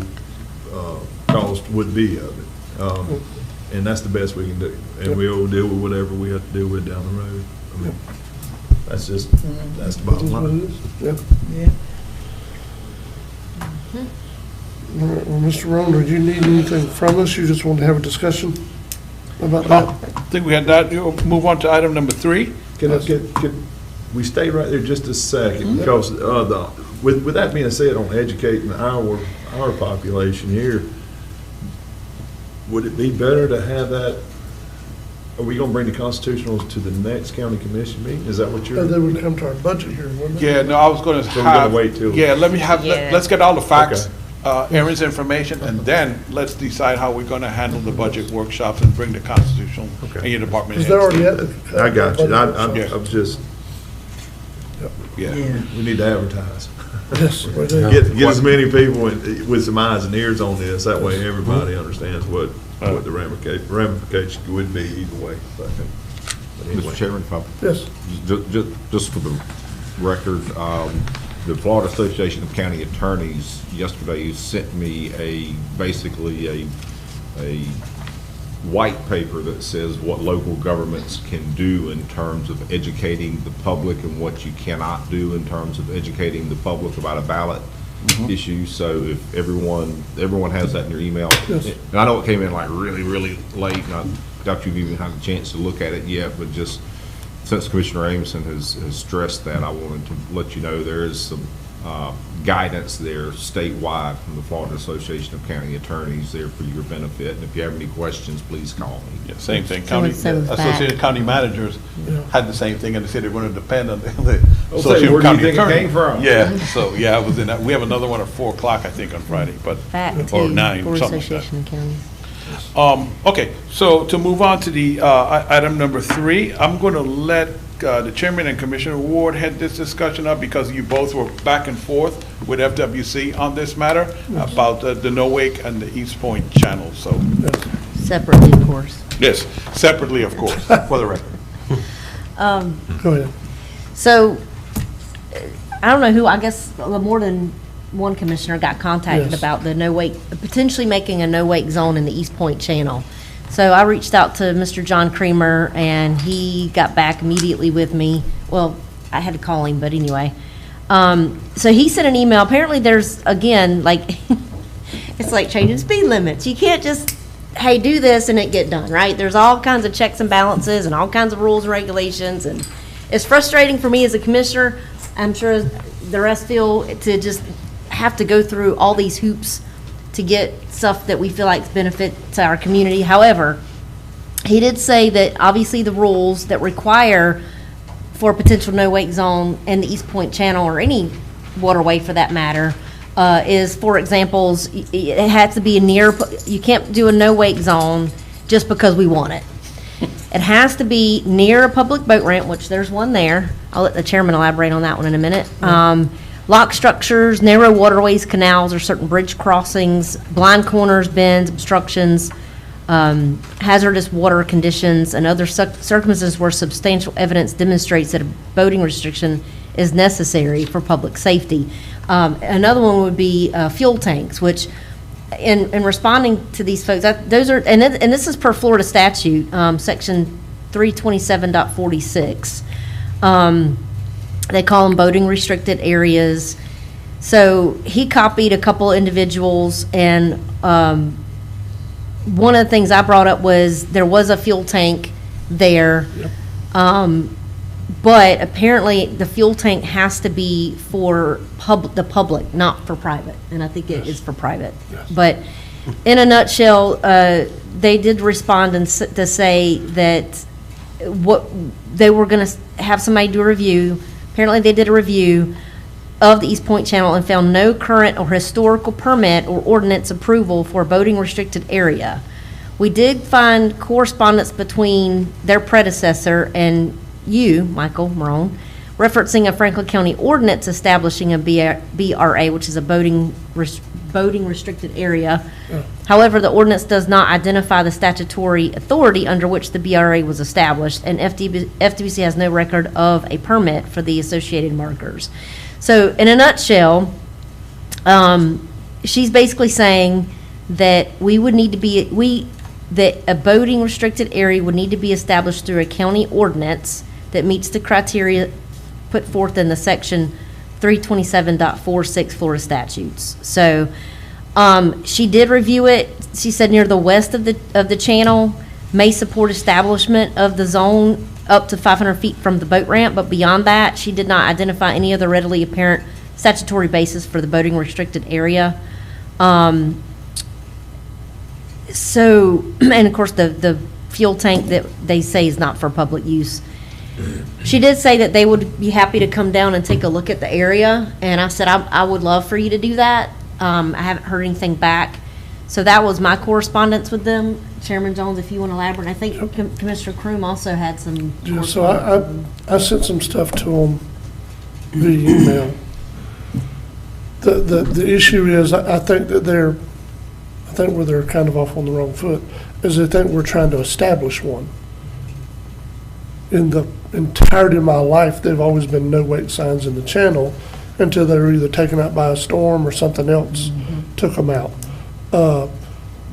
cost would be of it. And that's the best we can do. And we'll deal with whatever we have to deal with down the road. I mean, that's the bottom line. Yeah. Yeah. All right, well, Mr. Ronner, do you need anything from us? You just want to have a discussion about that? I think we had that. You'll move on to item number 3. Can we stay right there just a second? Because with that being said, on educating our population here, would it be better to have that? Are we going to bring the constitutionals to the next county commission meeting? Is that what you're? They would come to our budget hearing, wouldn't they? Yeah, no, I was going to So we're gonna wait till- let's get all the facts, Okay. Aaron's information, and then let's decide how we're going to handle the budget workshops and bring the constitutional and your department Is heads. there already at the? I got you. Yeah. I'm just, Yeah. we need to advertise. Yes, we do. Get as many people with some eyes and ears on this. That way everybody understands what the ramification would be either way. But anyway. Mr. Chairman, if I- Yes. Just for the record, the Florida Association of County Attorneys yesterday sent me basically a white paper that says what local governments can do in terms of educating the public and what you cannot do in terms of educating the public about a ballot issue. So if everyone has that in your email. Yes. And I know it came in like really, really late, and I doubt you've even had a chance to look at it yet, but just since Commissioner Amison has stressed that, I wanted to let you know there is some guidance there statewide from the Florida Association of County Attorneys there for your benefit. And if you have any questions, please call me. Yeah, same thing. Associated County managers had the same thing, and they said they're going to depend on the Association where of do you County think it Attorney. came from? Yeah, so, I was in that. We have another one at 4 o'clock, I think, on Friday, but, or 9, something like that. Okay, so to move on to the item number 3, I'm going to let the chairman and Commissioner Ward head this discussion up because you both were back and forth with FWC on this matter about the No Wake and the East Point channel. So Separately, of course. Yes, separately, of course, for the record. Go ahead. So, I don't know who, I guess more than one commissioner got contacted Yes. about the no-wake, potentially making a no-wake zone in the East Point Channel. So I reached out to Mr. John Creamer, and he got back immediately with me. Well, I had to call him, but anyway. So he sent an email. Apparently there's, again, like, it's like changing speed limits. You can't just, hey, do this and it get done, right? There's all kinds of checks and balances and all kinds of rules and regulations, and it's frustrating for me as a commissioner. I'm sure the rest feel to just have to go through all these hoops to get stuff that we feel like is benefit to our community. However, he did say that obviously the rules that require for a potential no-wake zone in the East Point Channel, or any waterway for that matter, is, for examples, it has to be near, you can't do a no-wake zone just because we want it. It has to be near a public boat ramp, which there's one there. I'll let the chairman elaborate on that one in a minute. Lock structures, narrow waterways, canals, or certain bridge crossings, blind corners, bends, obstructions, hazardous water conditions, and other circumstances where substantial evidence demonstrates that a boating restriction is necessary for public safety. Another one would be fuel tanks, which in responding to these folks, those are, and this is per Florida statute, section 327.46. They call them boating restricted areas. So he copied a couple individuals, and one of the things I brought up was there was a fuel tank there. But apparently the fuel tank has to be for the public, not for private. And I think it is for private. But in a nutshell, they did respond to say that what they were going to have somebody do a review. Apparently they did a review of the East Point Channel and found no current or historical permit or ordinance approval for a boating restricted area. We did find correspondence between their predecessor and you, Michael Marone, referencing a Franklin County ordinance establishing a BRA, which is a boating restricted area. However, the ordinance does not identify the statutory authority under which the BRA was established, and FWC has no record of a permit for the associated markers. So in a nutshell, she's basically saying that we would need to be, that a boating restricted area would need to be established through a county ordinance that meets the criteria put forth in the section 327.46 Florida statutes. So she did review it. She said near the west of the channel may support establishment of the zone up to 500 feet from the boat ramp, but beyond that, she did not identify any other readily apparent statutory basis for the boating restricted area. So, and of course, the fuel tank that they say is not for public use. She did say that they would be happy to come down and take a look at the area, and I said I would love for you to do that. I haven't heard anything back. So that was my correspondence with them. Chairman Jones, if you want to elaborate. I think Commissioner Croom also had some. Yeah, so I sent some stuff to them via email. The issue is, I think that they're kind of off on the wrong foot, is they think we're trying to establish one. In the entirety of my life, they've always been no-wake signs in the channel until they were either taken out by a storm or something else took them out.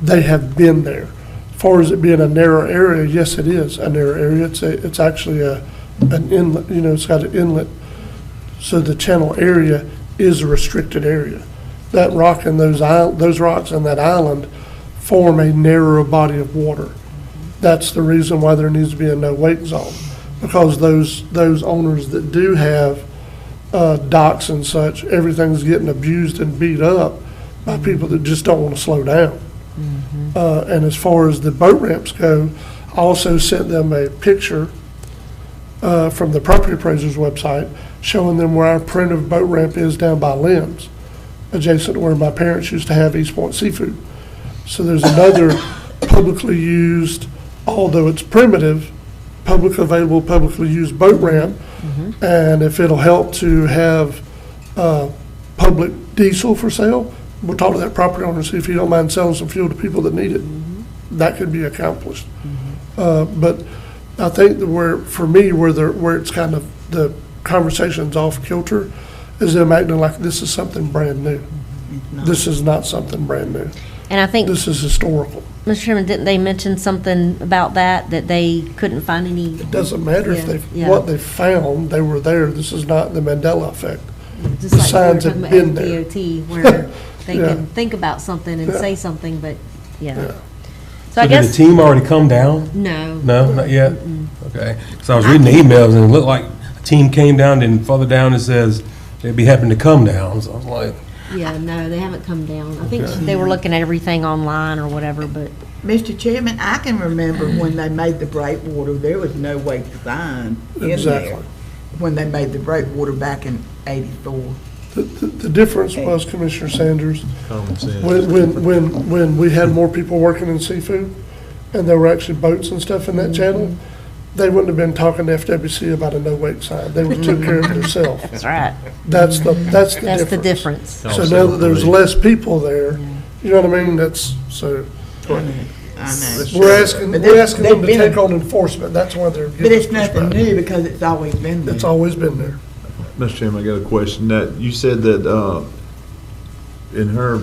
They have been there. As far as it being a narrow area, yes, it is a narrow area. It's actually an inlet, it's got an inlet. So the channel area is a restricted area. That rock and those rocks and that island form a narrower body of water. That's the reason why there needs to be a no-wake zone, because those owners that do have docks and such, everything's getting abused and beat up by people that just don't want to slow down. And as far as the boat ramps go, I also sent them a picture from the property appraiser's website showing them where our primitive boat ramp is down by Lynn's, adjacent to where my parents used to have East Point Seafood. So there's another publicly used, although it's primitive, available, publicly used boat ramp. And if it'll help to have public diesel for sale, we'll talk to that property owner and see if he don't mind selling some fuel to people that need it. that could be accomplished. But I think that for me, where it's kind of, the conversation's off kilter, is them acting like this is something brand new. This is not something brand new. And I think, This is historical. Mr. Chairman, didn't they mention something about that they couldn't find any? It doesn't matter if what they found, they were there. This is not the Mandela effect. Just The like signs we have were been talking there. about FDOT, where they Yeah. can think about something and Yeah. say something, but, yeah. Yeah. So I did the guess, team already come down? no. No, not yet? Okay. So I was reading the emails and it looked like a team came down, and further down it says they'd be happy to come down. So I was like, Yeah, no, they haven't come down. I think Okay. they were looking at everything online or whatever, but, Mr. Chairman, I can remember when they made the breakwater, there was no wake sign in Exactly. there. When they made the breakwater back in '84. The difference was, Commissioner Sanders, Common sense. when we had more people working in seafood, and there were actually boats and stuff in that channel, they wouldn't have been talking to FWC about a no-wake sign. They would took care of it themselves. that's right. That's the That's the difference. difference. So now that there's less people there, you know what I mean, that's, so, I know. we're asking But them they've to been- take on enforcement, that's why they're But giving it's us nothing pushback. new because it's always been there. It's always been there. Mr. Chairman, I got a question. That, you said that, in her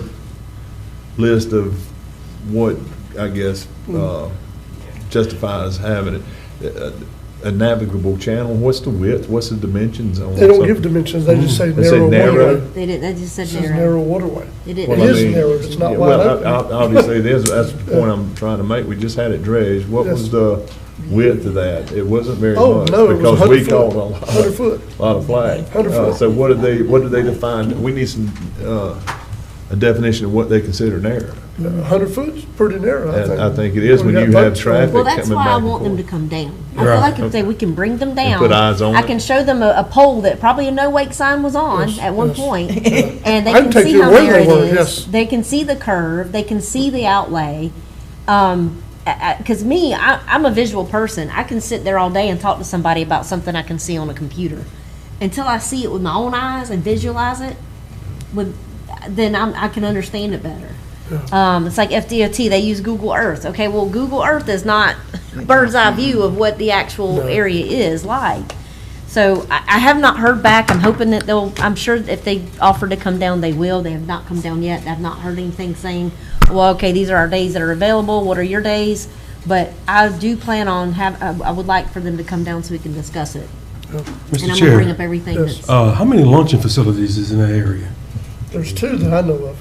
list of what, I guess, justifies having it, a navigable channel, what's the width, what's the dimensions on? They don't something? give dimensions, they just say They say narrow narrow? waterway. They didn't, they just said It says narrow. narrow waterway. They didn't. It is narrow, it's not yeah, wide well, open. obviously, it is, that's the point I'm trying to make. We just had it dredged. What Yes. was the width of that? It wasn't very Oh, much. no, it was because 100 we foot. caught 100 foot. a lot of flag. 100 foot. So what did they define? We need some, a definition of what they consider narrow. 100 foot's pretty narrow, I think. And I think it is when got you have boats traffic Well, coming that's back why I and want them to forth. come down. I feel Right. like if we can bring them down. put eyes on I it. can show them a pole that probably a no-wake sign was on Yes, at one yes. point, and they I can can take see you how where narrow it they were, is. yes. They can see the curve, they can see the outlay. Because me, I'm a visual person. I can sit there all day and talk to somebody about something I can see on a computer. Until I see it with my own eyes and visualize it, then I can understand it better. It's like FDOT, they use Google Earth. Okay, well, Google Earth is not bird's eye view of what the actual area is like. So I have not heard back. I'm hoping that I'm sure if they offer to come down, they will. They have not come down yet. I've not heard anything saying, well, okay, these are our days that are available. What are your days? But I do plan on I would like for them to come down so we can discuss it. And Mr. I'm gonna bring Chair, up everything Yes. that's. how many launching facilities is in that area? There's two that I know of.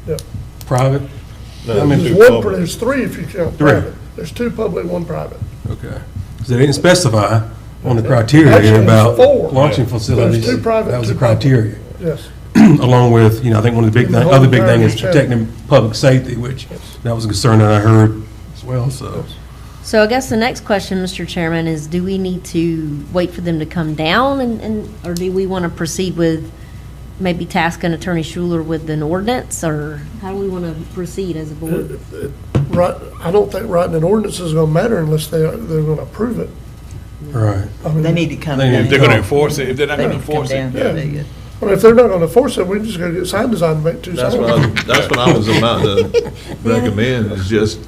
Yeah. Private? There's three if you count Three. private. There's two public, one private. Okay. Because they didn't specify on the criteria Actually, here there's about four. launching There's facilities. two private, That was the two public. criteria. Yes. Along with, I think one of the And the whole other big thing entire is protecting public safety, which that was a concern that I heard as well, so. So I guess the next question, Mr. Chairman, is do we need to wait for them to come down or do we want to proceed with maybe tasking Attorney Schuler with an ordinance, or how do we want to proceed as a board? Right, I don't think writing an ordinance is gonna matter unless they're gonna approve it. Right. I mean, They need to come They down. need They're gonna enforce it. If they're not They gonna need to come enforce it, down. yeah. They get- I mean, if they're not gonna enforce it, we just gotta get sign design and make two signs. That's what I was about to recommend, is just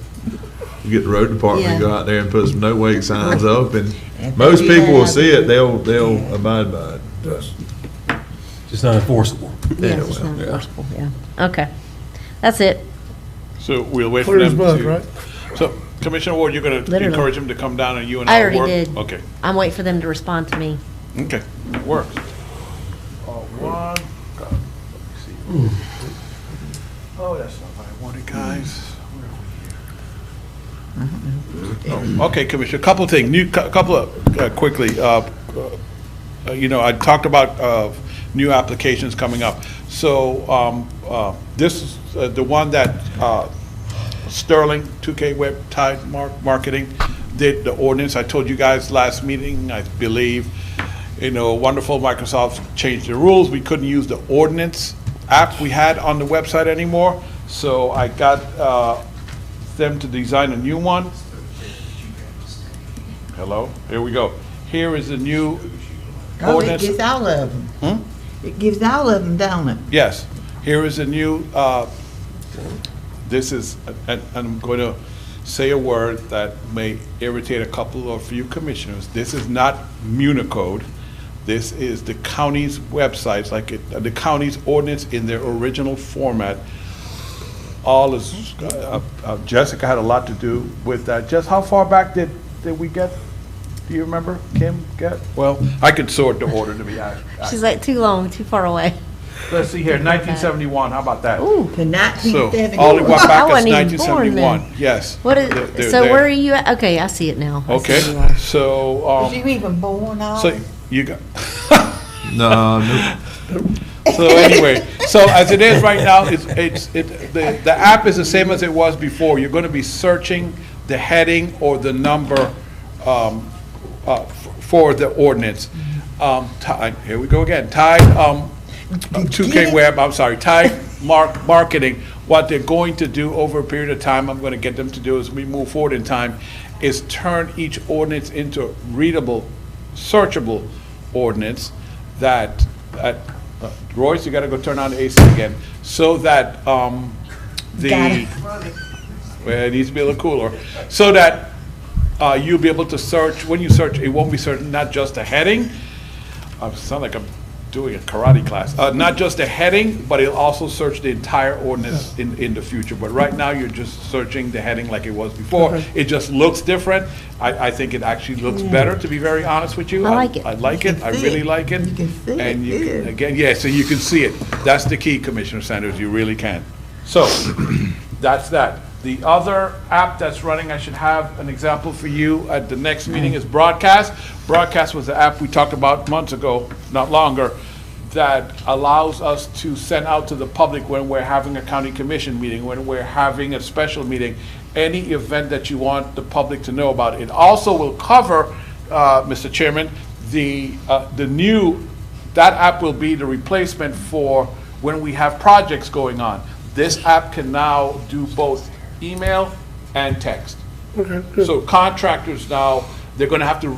get the road department to go out there and put some no-wake signs up, and most people will see it, they'll abide by it. Yes. Just not enforceable. Yeah, it's not enforceable, yeah. Okay. That's it. so we'll wait for Clear as them mud, to. right? So, Commissioner Ward, you're gonna Literally. encourage them to come down and you and I I already work? did. Okay, I'm waiting for them to respond to me. okay, works. One. Oh, that's not what I wanted, guys. Oh, okay, Commissioner, couple of things, couple of, quickly, I talked about, new applications coming up. So, this is the one that, Sterling, 2K Web Tide Marketing, did the ordinance. I told you guys last meeting, I believe, wonderful, Microsoft changed the rules. We couldn't use the ordinance app we had on the website anymore. So I got them to design a new one. Hello, here we go. Here is the new Oh, it ordinance. gives all of them. It gives all of them, don't it? Yes, here is a new, this is, and I'm going to say a word that may irritate a couple or few commissioners. This is not Municode. This is the county's websites, the county's ordinance in their original format. All is, Jessica had a lot to do with that. Just how far back did we get? Do you remember, Kim, Well, I could sort the order to be accurate. She's like, too long, too far away. Let's see here, 1971, how about that? Ooh. So, all the way back I as wasn't even born 1971, then. yes. What is, They're so there. where are you at? Okay, I see it now. I see Okay, where you are. so, Was you even born on? so you got, No, so anyway, so as it is right now, the app is the same as it was before. You're gonna be searching the heading or the number, for the ordinance. Here we go again, Tide, 2K Web, I'm sorry, Tide Marketing, what they're going to do over a period of time, I'm gonna get them to do as we move forward in time, is turn each ordinance into readable, searchable ordinance that, Royce, you gotta go turn on the AC again, so that, well, it needs to be a little cooler, so that, you'll be able to search, when you search, it won't be certain, not just a heading, I sound like I'm doing a karate class, not just a heading, but it'll also search the entire ordinance in the future. But right now, you're just searching the heading like it was before. Okay. It just looks different. I think it actually looks better, to be very honest with you. I like it. I like it, I really like it. And you can, again, yeah, so you can see it. That's the key, Commissioner Sanders, you really can. So, that's that. The other app that's running, I should have an example for you at the next meeting, is Broadcast. Broadcast was the app we talked about months ago, not longer, that allows us to send out to the public when we're having a county commission meeting, when we're having a special meeting, any event that you want the public to know about. It also will cover, Mr. Chairman, that app will be the replacement for when we have projects going on. This app can now do both email and text. Okay, good. So contractors now, they're gonna have to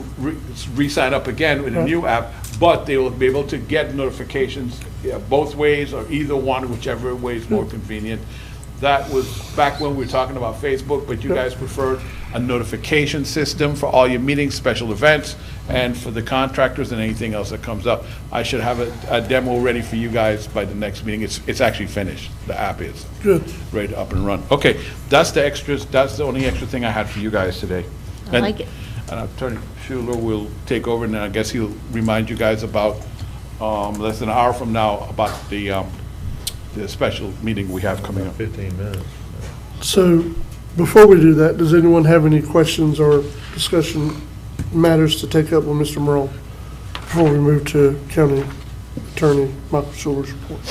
re-sign up again with a new app, but they will be able to get notifications both ways, or either one, whichever way is more convenient. That was back when we were talking about Facebook, but you guys preferred a notification system for all your meetings, special events, and for the contractors and anything else that comes up. I should have a demo ready for you guys by the next meeting. It's actually finished, the app is. Good. Ready to up and run. Okay, that's the extras, that's the only extra thing I had for you guys today. I like it. And Attorney Schuler will take over, and then I guess he'll remind you guys about, less than an hour from now, about the special meeting we have coming up. 15 minutes. So, before we do that, does anyone have any questions or discussion matters to take up with Mr. Merle before we move to County Attorney Michael Schuler's report?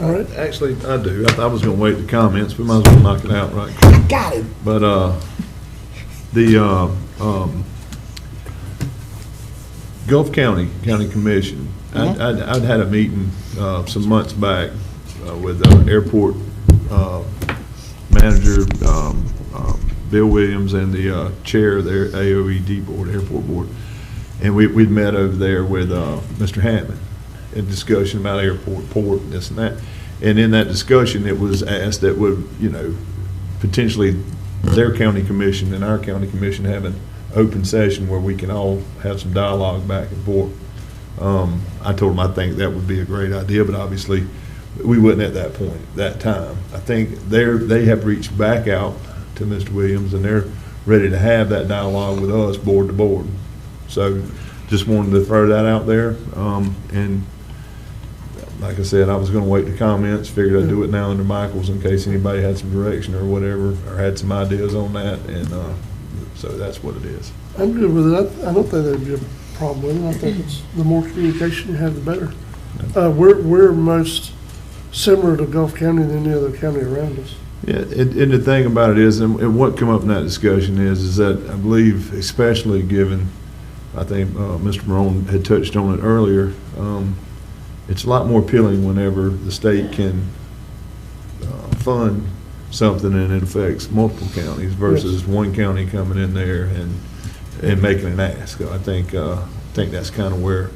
All right. Actually, I do. I was gonna wait the comments, but might as well knock it out right quick. Got it. But, the, Gulf County Commission, I'd had a meeting, some months back, with, airport, manager, Bill Williams, and the, chair of their AOED board, airport board. And we'd met over there with, Mr. Hammond, in discussion about airport, port, and this and that. And in that discussion, it was asked that would, potentially their county commission and our county commission have an open session where we can all have some dialogue back and forth. I told them I think that would be a great idea, but obviously we wasn't at that point, that time. I think they have reached back out to Mr. Williams, and they're ready to have that dialogue with us, board to board. So just wanted to throw that out there. And like I said, I was gonna wait the comments, figured I'd do it now under Michael's in case anybody had some direction or whatever, or had some ideas on that, and, so that's what it is. I'm good with it. I don't think that'd be a problem with it. I think it's, the more communication you have, the better. We're most similar to Gulf County than any other county around us. Yeah, and the thing about it is, and what come up in that discussion is that I believe, especially given, I think Mr. Morone had touched on it earlier, it's a lot more appealing whenever the state can fund something and it affects multiple counties versus one county coming in there and making an ask. I think that's kind of where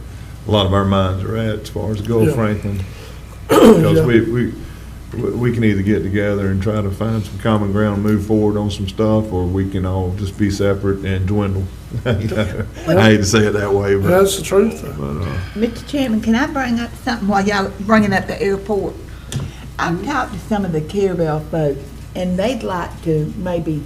a lot of our minds are at as far as Gulf Franklin. Because we can either get together and try to find some common ground, move forward on some stuff, or we can all just be separate and dwindle. I hate to say it that way, but. That's the truth. Mr. Chairman, can I bring up something while y'all bringing up the airport? I've talked to some of the Carabel folks, and they'd like to maybe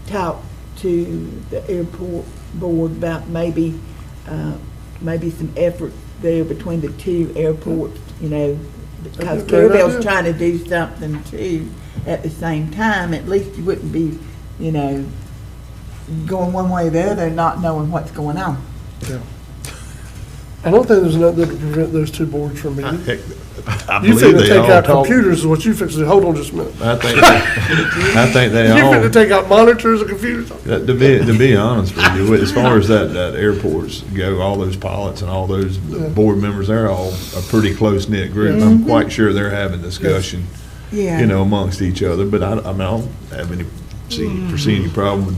talk to the airport board about maybe some effort there between the two airports, you know, because Carabel's trying to do something too at the same time. At least you wouldn't be, you know, going one way or the other, not knowing what's going on. Yeah. I don't think there's nothing to prevent those two boards from meeting. I You believe finna they take all out talk. computers is what you fix. Hold on just a minute. I think they You all. finna take out monitors and computers. To be honest with you, as far as that airports go, all those pilots and all those board members, they're all a pretty close-knit group. I'm quite sure they're having discussion, Yeah. you know, amongst each other, but I mean, I don't have foresee any problem with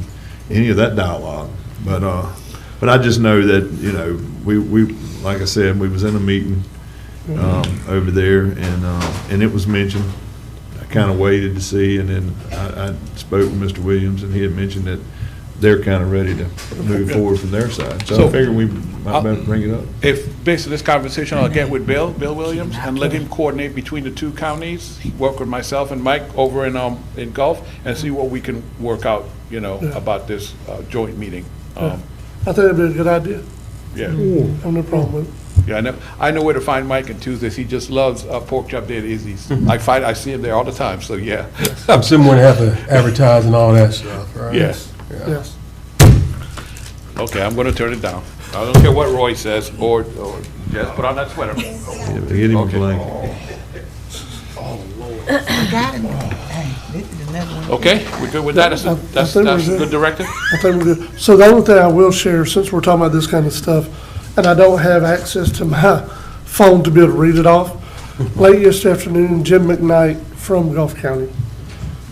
any of that dialogue. But I just know that, you know, we like I said, we was in a meeting over there, and it was mentioned. I kind of waited to see, and then I spoke with Mr. Williams, and he had mentioned that they're kind of ready to move forward from their side. So I figured we might better bring it up. If, based on this conversation, I'll get with Bill Williams, and let him coordinate between the two counties, work with myself and Mike over in Gulf, and see what we can work out, you know, about this joint meeting. I think that'd be a good idea. Yeah. I have no problem with it. Yeah, I know where to find Mike on Tuesdays. He just loves pork chop there at Izzy's. I see him there all the time, so yeah. I'm someone have to advertise and all that stuff, right? Yes. Yeah. Yes. Okay, I'm gonna turn it down. I don't care what Roy says, or just put on that sweater. Get him a blanket. Got him. Hey, this is another one. Okay, we're good with that? That's think we're a good directive? I think we're good. So the only thing I will share, since we're talking about this kind of stuff, and I don't have access to my phone to be able to read it off, late yesterday afternoon, Jim McKnight from Gulf County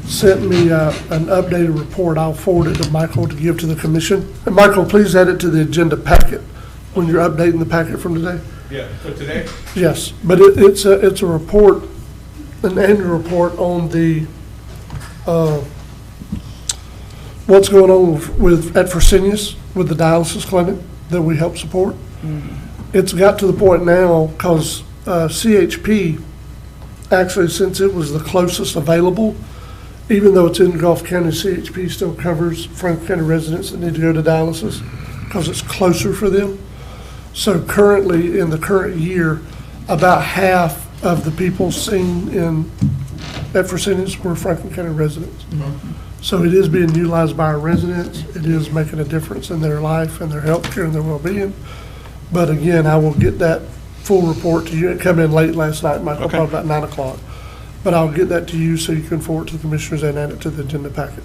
sent me an updated report. I'll forward it to Michael to give to the commission. And Michael, please add it to the agenda packet when you're updating the packet from today. Yeah, for today? Yes, but it's a report, an annual report on the, what's going on at Fresenius with the dialysis clinic that we help support. It's got to the point now, because CHP, actually, since it was the closest available, even though it's in Gulf County, CHP still covers Franklin County residents that need to go to dialysis, because it's closer for them. So currently, in the current year, about half of the people seen at Fresenius were Franklin County residents. So it is being utilized by our residents. It is making a difference in their life and their health care and their well-being. But again, I will get that full report to you. It came in late last night, Michael, probably about 9 o'clock. But I'll get that to you so you can forward it to the commissioners and add it to the agenda packet.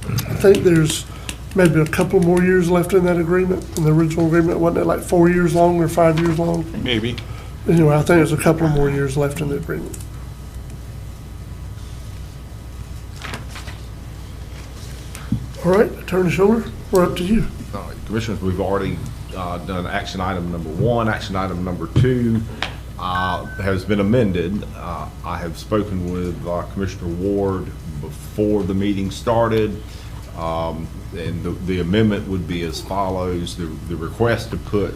I think there's maybe a couple more years left in that agreement. In the original agreement, wasn't it like 4 years long or 5 years long? Maybe. Anyway, I think there's a couple more years left in the agreement. All right, Attorney Schuler, we're up to you. Commissioners, we've already done action item number 1. Action item number 2 has been amended. I have spoken with Commissioner Ward before the meeting started, and the amendment would be as follows. The request to put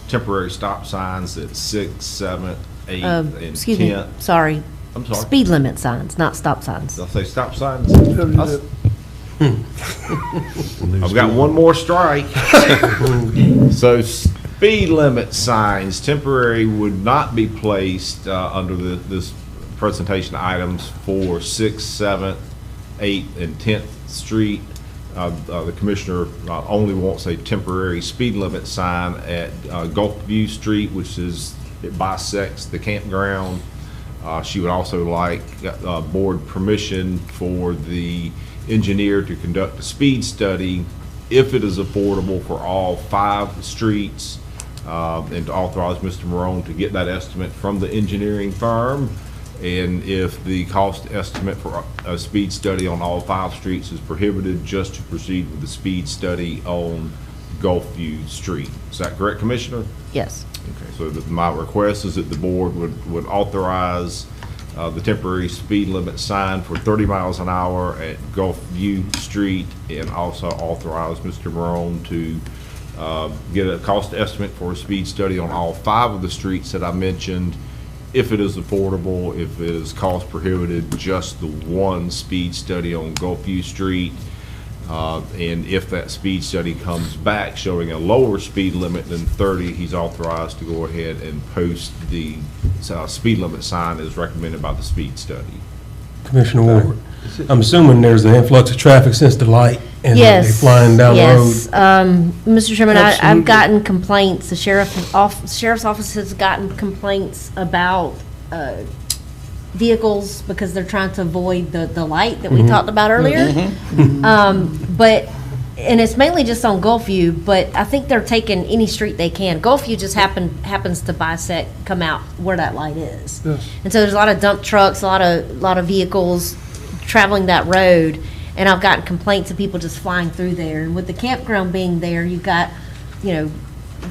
temporary stop signs at 6th, 7th, 8th, and 10th. Excuse me, sorry. I'm sorry. Speed limit signs, not stop signs. Did I say stop signs? I've got one more strike. So speed limit signs, temporary, would not be placed under this presentation items for 6th, 7th, 8th, and 10th Street. The commissioner only wants a temporary speed limit sign at Gulfview Street, which is, it bisects the campground. She would also like board permission for the engineer to conduct a speed study if it is affordable for all 5 streets, and to authorize Mr. Morone to get that estimate from the engineering firm. And if the cost estimate for a speed study on all 5 streets is prohibited, just to proceed with the speed study on Gulfview Street. Is that correct, Commissioner? Yes. Okay, so my request is that the board would authorize the temporary speed limit sign for 30 miles an hour at Gulfview Street, and also authorize Mr. Morone to get a cost estimate for a speed study on all 5 of the streets that I mentioned. If it is affordable, if it is cost prohibitive, just the one speed study on Gulfview Street. And if that speed study comes back showing a lower speed limit than 30, he's authorized to go ahead and post the speed limit sign as recommended by the speed study. Commissioner Ward, I'm assuming there's an influx of traffic since the light and they're flying down the road. Yes, Mr. Chairman, I've gotten complaints, the sheriff's office has gotten complaints about vehicles because they're trying to avoid the light that we talked about earlier. And it's mainly just on Gulfview, but I think they're taking any street they can. Gulfview just happens to bisect, come out where that light is. Yes. And so there's a lot of dump trucks, a lot of vehicles traveling that road, and I've gotten complaints of people just flying through there. And with the campground being there, you've got,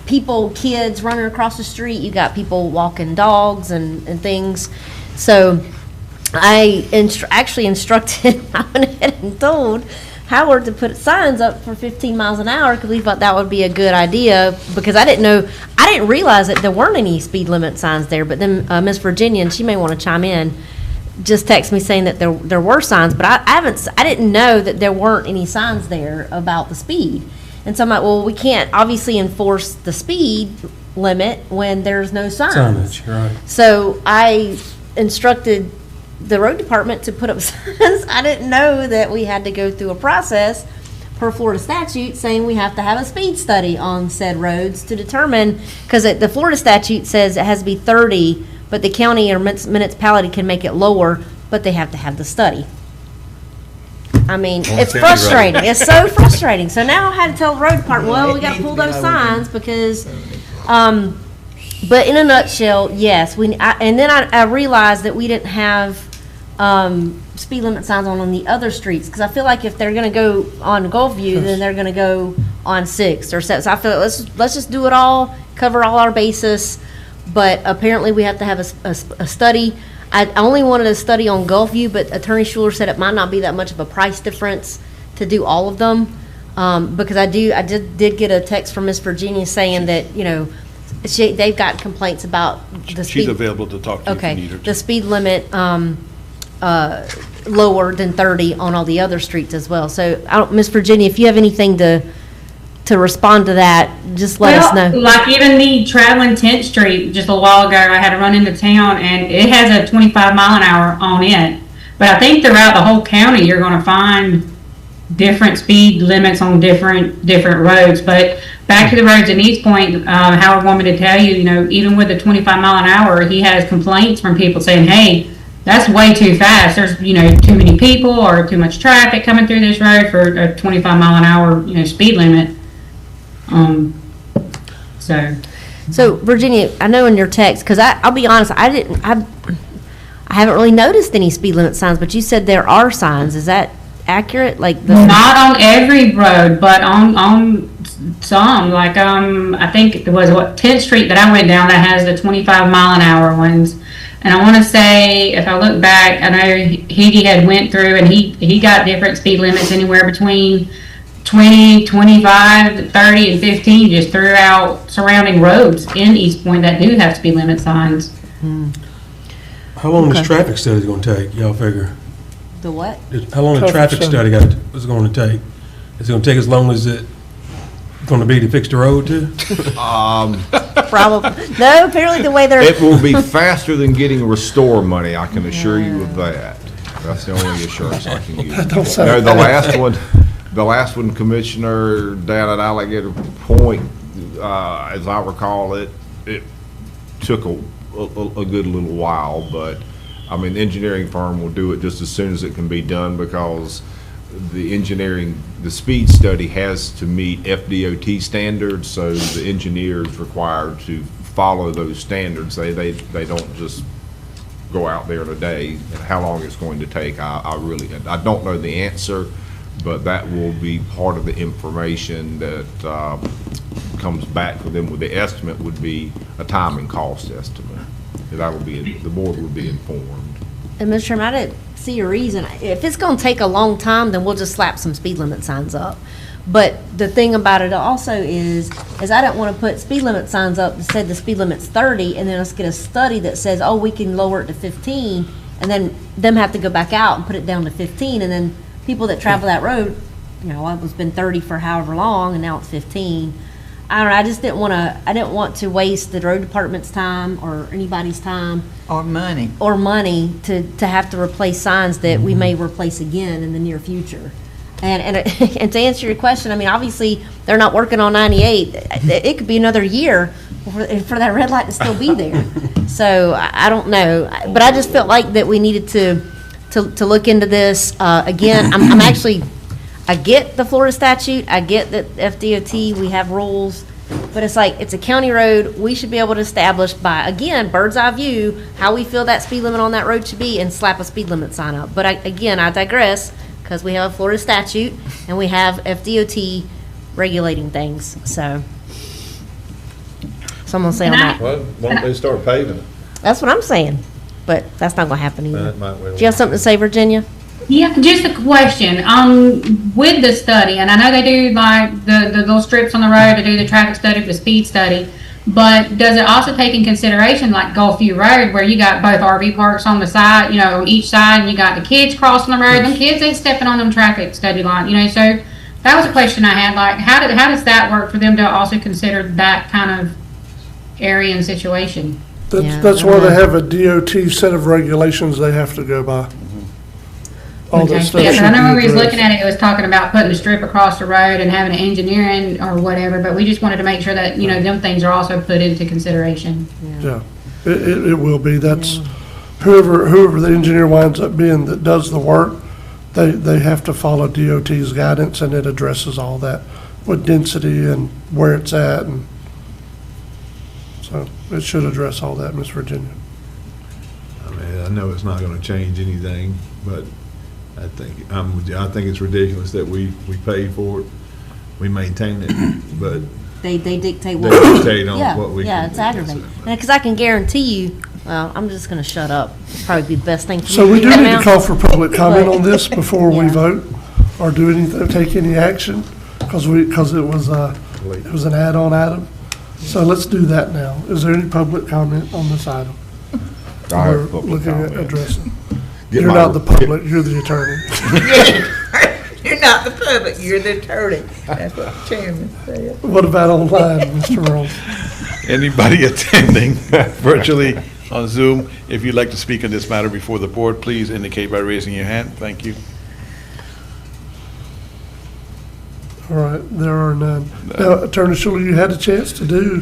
people, kids running across the street, you got people walking dogs and things. So I actually instructed, I went ahead and told Howard to put signs up for 15 miles an hour because we thought that would be a good idea, because I didn't realize that there weren't any speed limit signs there. But then Miss Virginia, and she may want to chime in, just texted me saying that there were signs, but I didn't know that there weren't any signs there about the speed. And so I'm like, well, we can't obviously enforce the speed limit when there's no signs. Signage, right. So I instructed the road department to put up signs. I didn't know that we had to go through a process per Florida statute saying we have to have a speed study on said roads to determine, because the Florida statute says it has to be 30, but the county or municipality can make it lower, but they have to have the study. I mean, it's frustrating. It's so frustrating. So now I had to tell the road department, well, we got to pull those signs because, but in a nutshell, yes. And then I realized that we didn't have speed limit signs on the other streets, because I feel like if they're going to go on Gulfview, then they're going to go on 6th or 7th. So I feel like let's just do it all, cover all our bases. But apparently we have to have a study. I only wanted a study on Gulfview, but Attorney Schuler said it might not be that much of a price difference to do all of them, because I did get a text from Miss Virginia saying that they've got complaints about the speed. She's available to talk to you if you need her to. The speed limit lower than 30 on all the other streets as well. So, Miss Virginia, if you have anything to respond to that, just let us know. Like even me traveling 10th Street just a while ago, I had to run into town, and it has a 25 mile an hour on it. But I think throughout the whole county, you're going to find different speed limits on different roads. But back to the roads in East Point, Howard wanted me to tell you, even with the 25 mile an hour, he has complaints from people saying, hey, that's way too fast. There's, too many people or too much traffic coming through this road for a 25 mile an hour, speed limit. So Virginia, I know in your text, because I'll be honest, I haven't really noticed any speed limit signs, but you said there are signs. Is that accurate? Not on every road, but on some. Like I think it was 10th Street that I went down that has the 25 mile an hour ones. And I want to say, if I look back, I know Higgy had went through and he got different speed limits anywhere between 20, 25, 30, and 15 just throughout surrounding roads in East Point that do have speed limit signs. How long is traffic study going to take, y'all figure? The what? How long the traffic study is going to take? Is it going to take as long as it's going to be to fix the road too? Probably. No, apparently the way they're... It will be faster than getting restore money, I can assure you of that. That's the only assurance I can give. No, the last one, Commissioner, down at Alligator Point, as I recall it took a good little while, but I mean, the engineering firm will do it just as soon as it can be done, because the speed study has to meet FDOT standards, so the engineer is required to follow those standards. They don't just go out there in a day. And how long it's going to take, I don't know the answer, but that will be part of the information that comes back for them with the estimate would be a time and cost estimate. That'll be, the board will be informed. And Mr. Chairman, I didn't see a reason. If it's gonna take a long time, then we'll just slap some speed limit signs up. But the thing about it also is I don't wanna put speed limit signs up that said the speed limit's 30, and then let's get a study that says, oh, we can lower it to 15, and then them have to go back out and put it down to 15, and then people that travel that road, you know, it's been 30 for however long, and now it's 15. I don't know, I just didn't want to waste the road department's time or anybody's time. Or money. Or money to have to replace signs that we may replace again in the near future. And to answer your question, I mean, obviously, they're not working on 98. It could be another year for that red light to still be there. So I don't know, but I just felt like that we needed to look into this. Again, I'm actually, I get the Florida statute, I get that FDOT, we have rules, but it's like, it's a county road, we should be able to establish by, again, bird's eye view, how we feel that speed limit on that road should be and slap a speed limit sign up. But again, I digress, because we have a Florida statute and we have FDOT regulating things, so. Someone say on that. Well, won't they start paving it? That's what I'm saying, but that's not gonna happen either. That might well. Do you have something to say, Virginia? Yeah, just a question, with the study, and I know they do like the little strips on the road, they do the traffic study, the speed study, but does it also take in consideration like Gulfview Road where you got both RV parks on the side, you know, on each side, and you got the kids crossing the road, them kids ain't stepping on them traffic study line, you know, so that was a question I had, like, how does that work for them to also consider that kind of area and situation? That's why they have a DOT set of regulations they have to go by. All that stuff Yeah, 'cause I know when we was should be looking at it, it was talking about putting a strip across the road and having an engineering or whatever, but we just wanted to make sure that, you know, them things are also put into consideration. Yeah, it will be. That's whoever the engineer winds up being that does the work, they have to follow DOT's guidance, and it addresses all that with density and where it's at, and so it should address all that, Ms. Virginia. I mean, I know it's not gonna change anything, but I think it's ridiculous that we pay for it, we maintain it, but They dictate they what. dictate on what we Yeah, can it's do. aggravating. And because I can guarantee you, well, I'm just gonna shut up. It'd probably be the best thing for me So to we do do right need now. to call for public comment But- on this before we Yeah. vote or do anything, take any action, because it was an add-on item. So let's do that now. Is there any public comment on this item? I have We're public looking at comment. addressing. Get You're my- not the public, you're the attorney. You're not the public, you're the attorney. That's what the chairman said. What about online, Mr. Roll? Anybody attending virtually on Zoom, if you'd like to speak on this matter before the board, please indicate by raising your hand. Thank you. All right, there are none. Now, Attorney Schuler, you had a chance to do,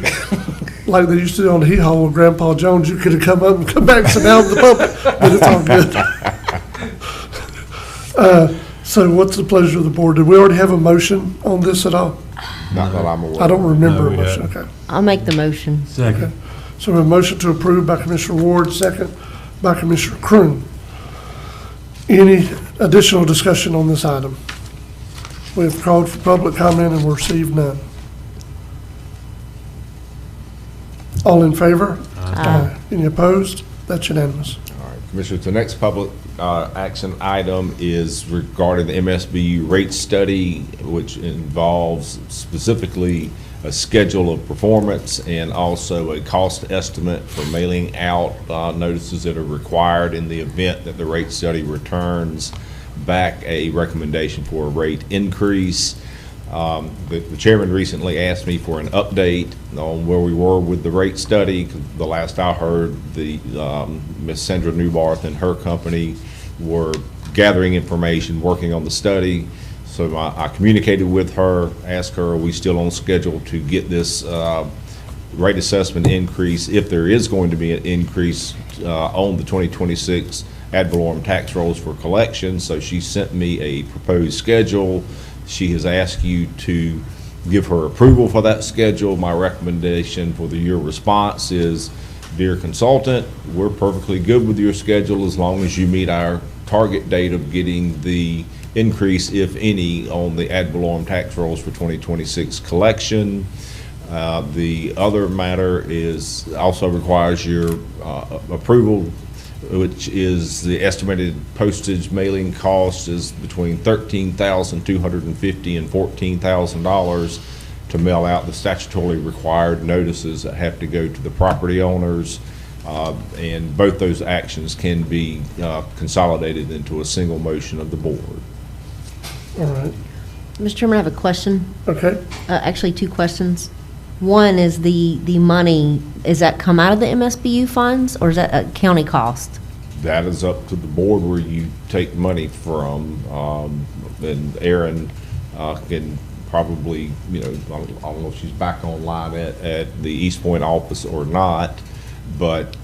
like they used to do on the Hee Haw with Grandpa Jones, you could have come up and come back and sit down with the public, but it's all good. So what's the pleasure of the board? Did we already have a motion on this at all? Not that I'm aware. I don't remember No, a we motion, hadn't. okay. I'll make the motion. Second. So a motion to approve by Commissioner Ward, second by Commissioner Croom. Any additional discussion on this item? We have called for public comment and received none. All in favor? Aye. Any opposed? That's unanimous. All right, Commissioners, the next public action item is regarding the MSBU rate study, which involves specifically a schedule of performance and also a cost estimate for mailing out notices that are required in the event that the rate study returns back a recommendation for a rate increase. The chairman recently asked me for an update on where we were with the rate study. The last I heard, Ms. Sandra Newbarth and her company were gathering information, working on the study. So I communicated with her, asked her, are we still on schedule to get this rate assessment increase, if there is going to be an increase on the 2026 ad valorem tax rolls for collection. So she sent me a proposed schedule. She has asked you to give her approval for that schedule. My recommendation for your response is, dear consultant, we're perfectly good with your schedule as long as you meet our target date of getting the increase, if any, on the ad valorem tax rolls for 2026 collection. The other matter is, also requires your approval, which is the estimated postage mailing cost is between $13,250 and $14,000 to mail out the statutorily required notices that have to go to the property owners. And both those actions can be consolidated into a single motion of the board. All right. Mr. Chairman, I have a question. Okay. Actually, two questions. One is the money, is that come out of the MSBU funds, or is that a county cost? That is up to the board where you take money from, and Erin can probably, I don't know if she's back online at the East Point office or not, but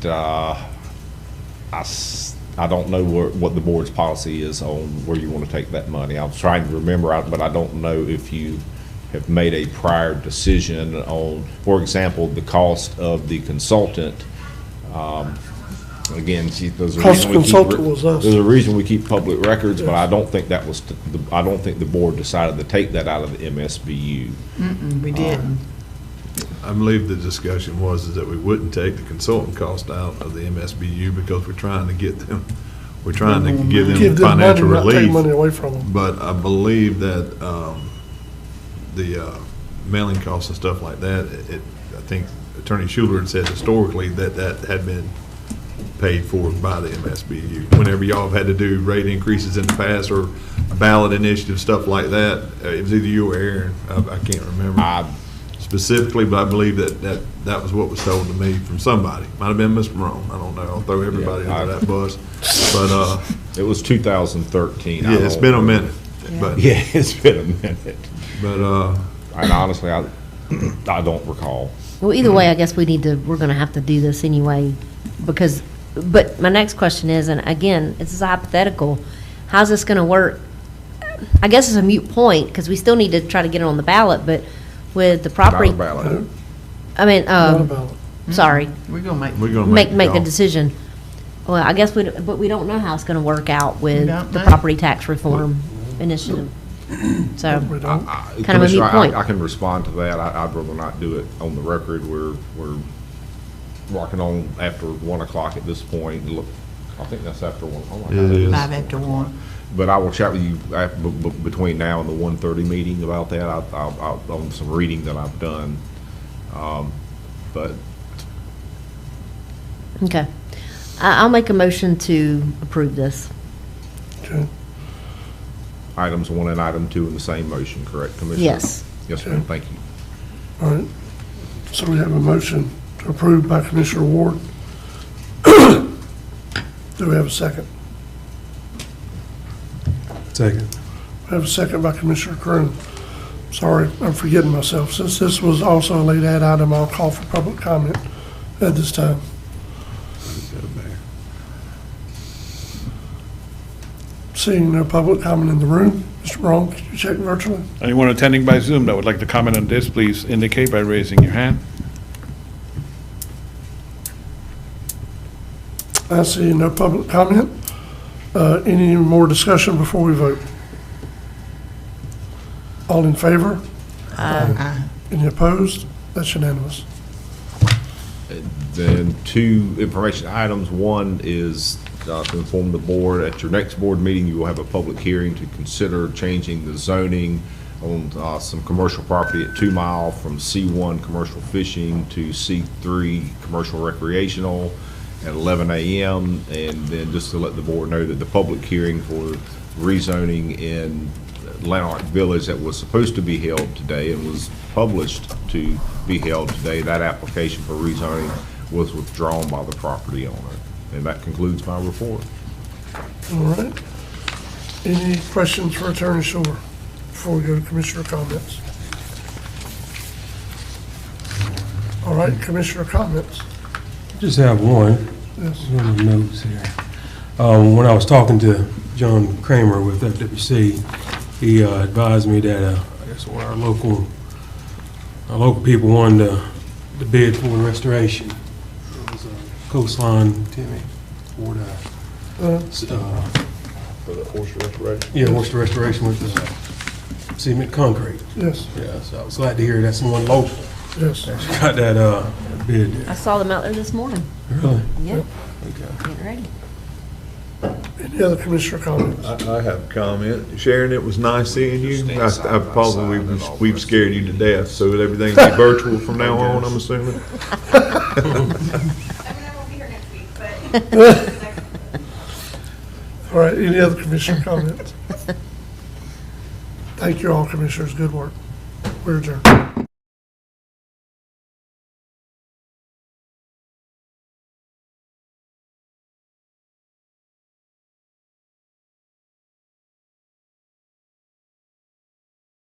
I don't know what the board's policy is on where you want to take that money. I was trying to remember, but I don't know if you have made a prior decision on, for example, the cost of the consultant. Again, there's a Cost reason of consultant was us. there's a reason we keep public records, but I don't think that was, I don't think the board decided to take that out of the MSBU. We didn't. I believe the discussion was is that we wouldn't take the consultant cost out of the MSBU because we're trying to get them, we're trying to give them financial money, not take relief. money away from them. But I believe that the mailing costs and stuff like that, I think Attorney Schuler had said historically that had been paid for by the MSBU. Whenever y'all have had to do rate increases in the past or ballot initiative, stuff like that, it was either you or Aaron, I can't remember specifically, but I believe that was what was told to me from somebody. Might have been Mr. Brown, I don't know, I'll throw everybody under that bus. But it was 2013. Yeah, it's been a minute. But yeah, it's been a minute. But and honestly, I don't recall. Well, either way, I guess we're going to have to do this anyway, but my next question is, and again, this is a hypothetical, how's this going to work? I guess it's a moot point, because we still need to try to get it on the ballot, but with the property. Not a ballot. I mean, Not a ballot. sorry. We're gonna Make the the call. decision. Well, I guess but we don't know how it's going to work out with don't the know. property tax reform initiative. So, We don't. kind of a Commissioner, moot point. I can respond to that. I'd rather not do it on the record. We're rocking on after 1 o'clock at this point. Look, I think that's after 1. Oh my God. It is. 5 after 1. But I will chat with you between now and the 1:30 meeting about that. I'll on some reading that I've done. But Okay. I'll make a motion to approve this. Okay. items 1 and item 2 in the same motion, correct, Commissioner? Yes. Yes, ma'am. Thank you. All right. So we have a motion to approve by Commissioner Ward. Do we have a second? Second. We have a second by Commissioner Croom. Sorry, I'm forgetting myself. Since this was also a late add item, I'll call for public comment at this time. Seeing no public comment in the room, Mr. Brown, could you check virtually? Anyone attending by Zoom that would like to comment on this, please indicate by raising your hand. I see no public comment. Any more discussion before we vote? All in favor? Any opposed? That's unanimous. Then 2 information items. 1 is to inform the board at your next board meeting, you will have a public hearing to consider changing the zoning on some commercial property at 2 Mile from C1 commercial fishing to C3 commercial recreational at 11 a.m. And then just to let the board know that the public hearing for rezoning in Lanark Village that was supposed to be held today and was published to be held today, that application for rezoning was withdrawn by the property owner. And that concludes my report. All right. Any questions for Attorney Schuler before we go to Commissioner comments? All right, Commissioner comments. Just have one. Yes. Little notes here. When I was talking to John Kramer with FWC, he advised me that I guess one of our local people wanted to bid for the restoration. It was Coastline, Timmy, for the horse restoration? yeah, what's the restoration with the cement concrete? Yes. Yeah, so I was glad to hear that's someone local. Yes. Got that bid. I saw them out there this morning. Really? Yep. Getting ready. Any other commissioner comments? I have a comment. Sharon, it was nice seeing you. I probably, we've scared you to death, so everything will be virtual from now on, I'm assuming. All right, any other commissioner comments? Thank you all, commissioners. Good work. We're adjourned.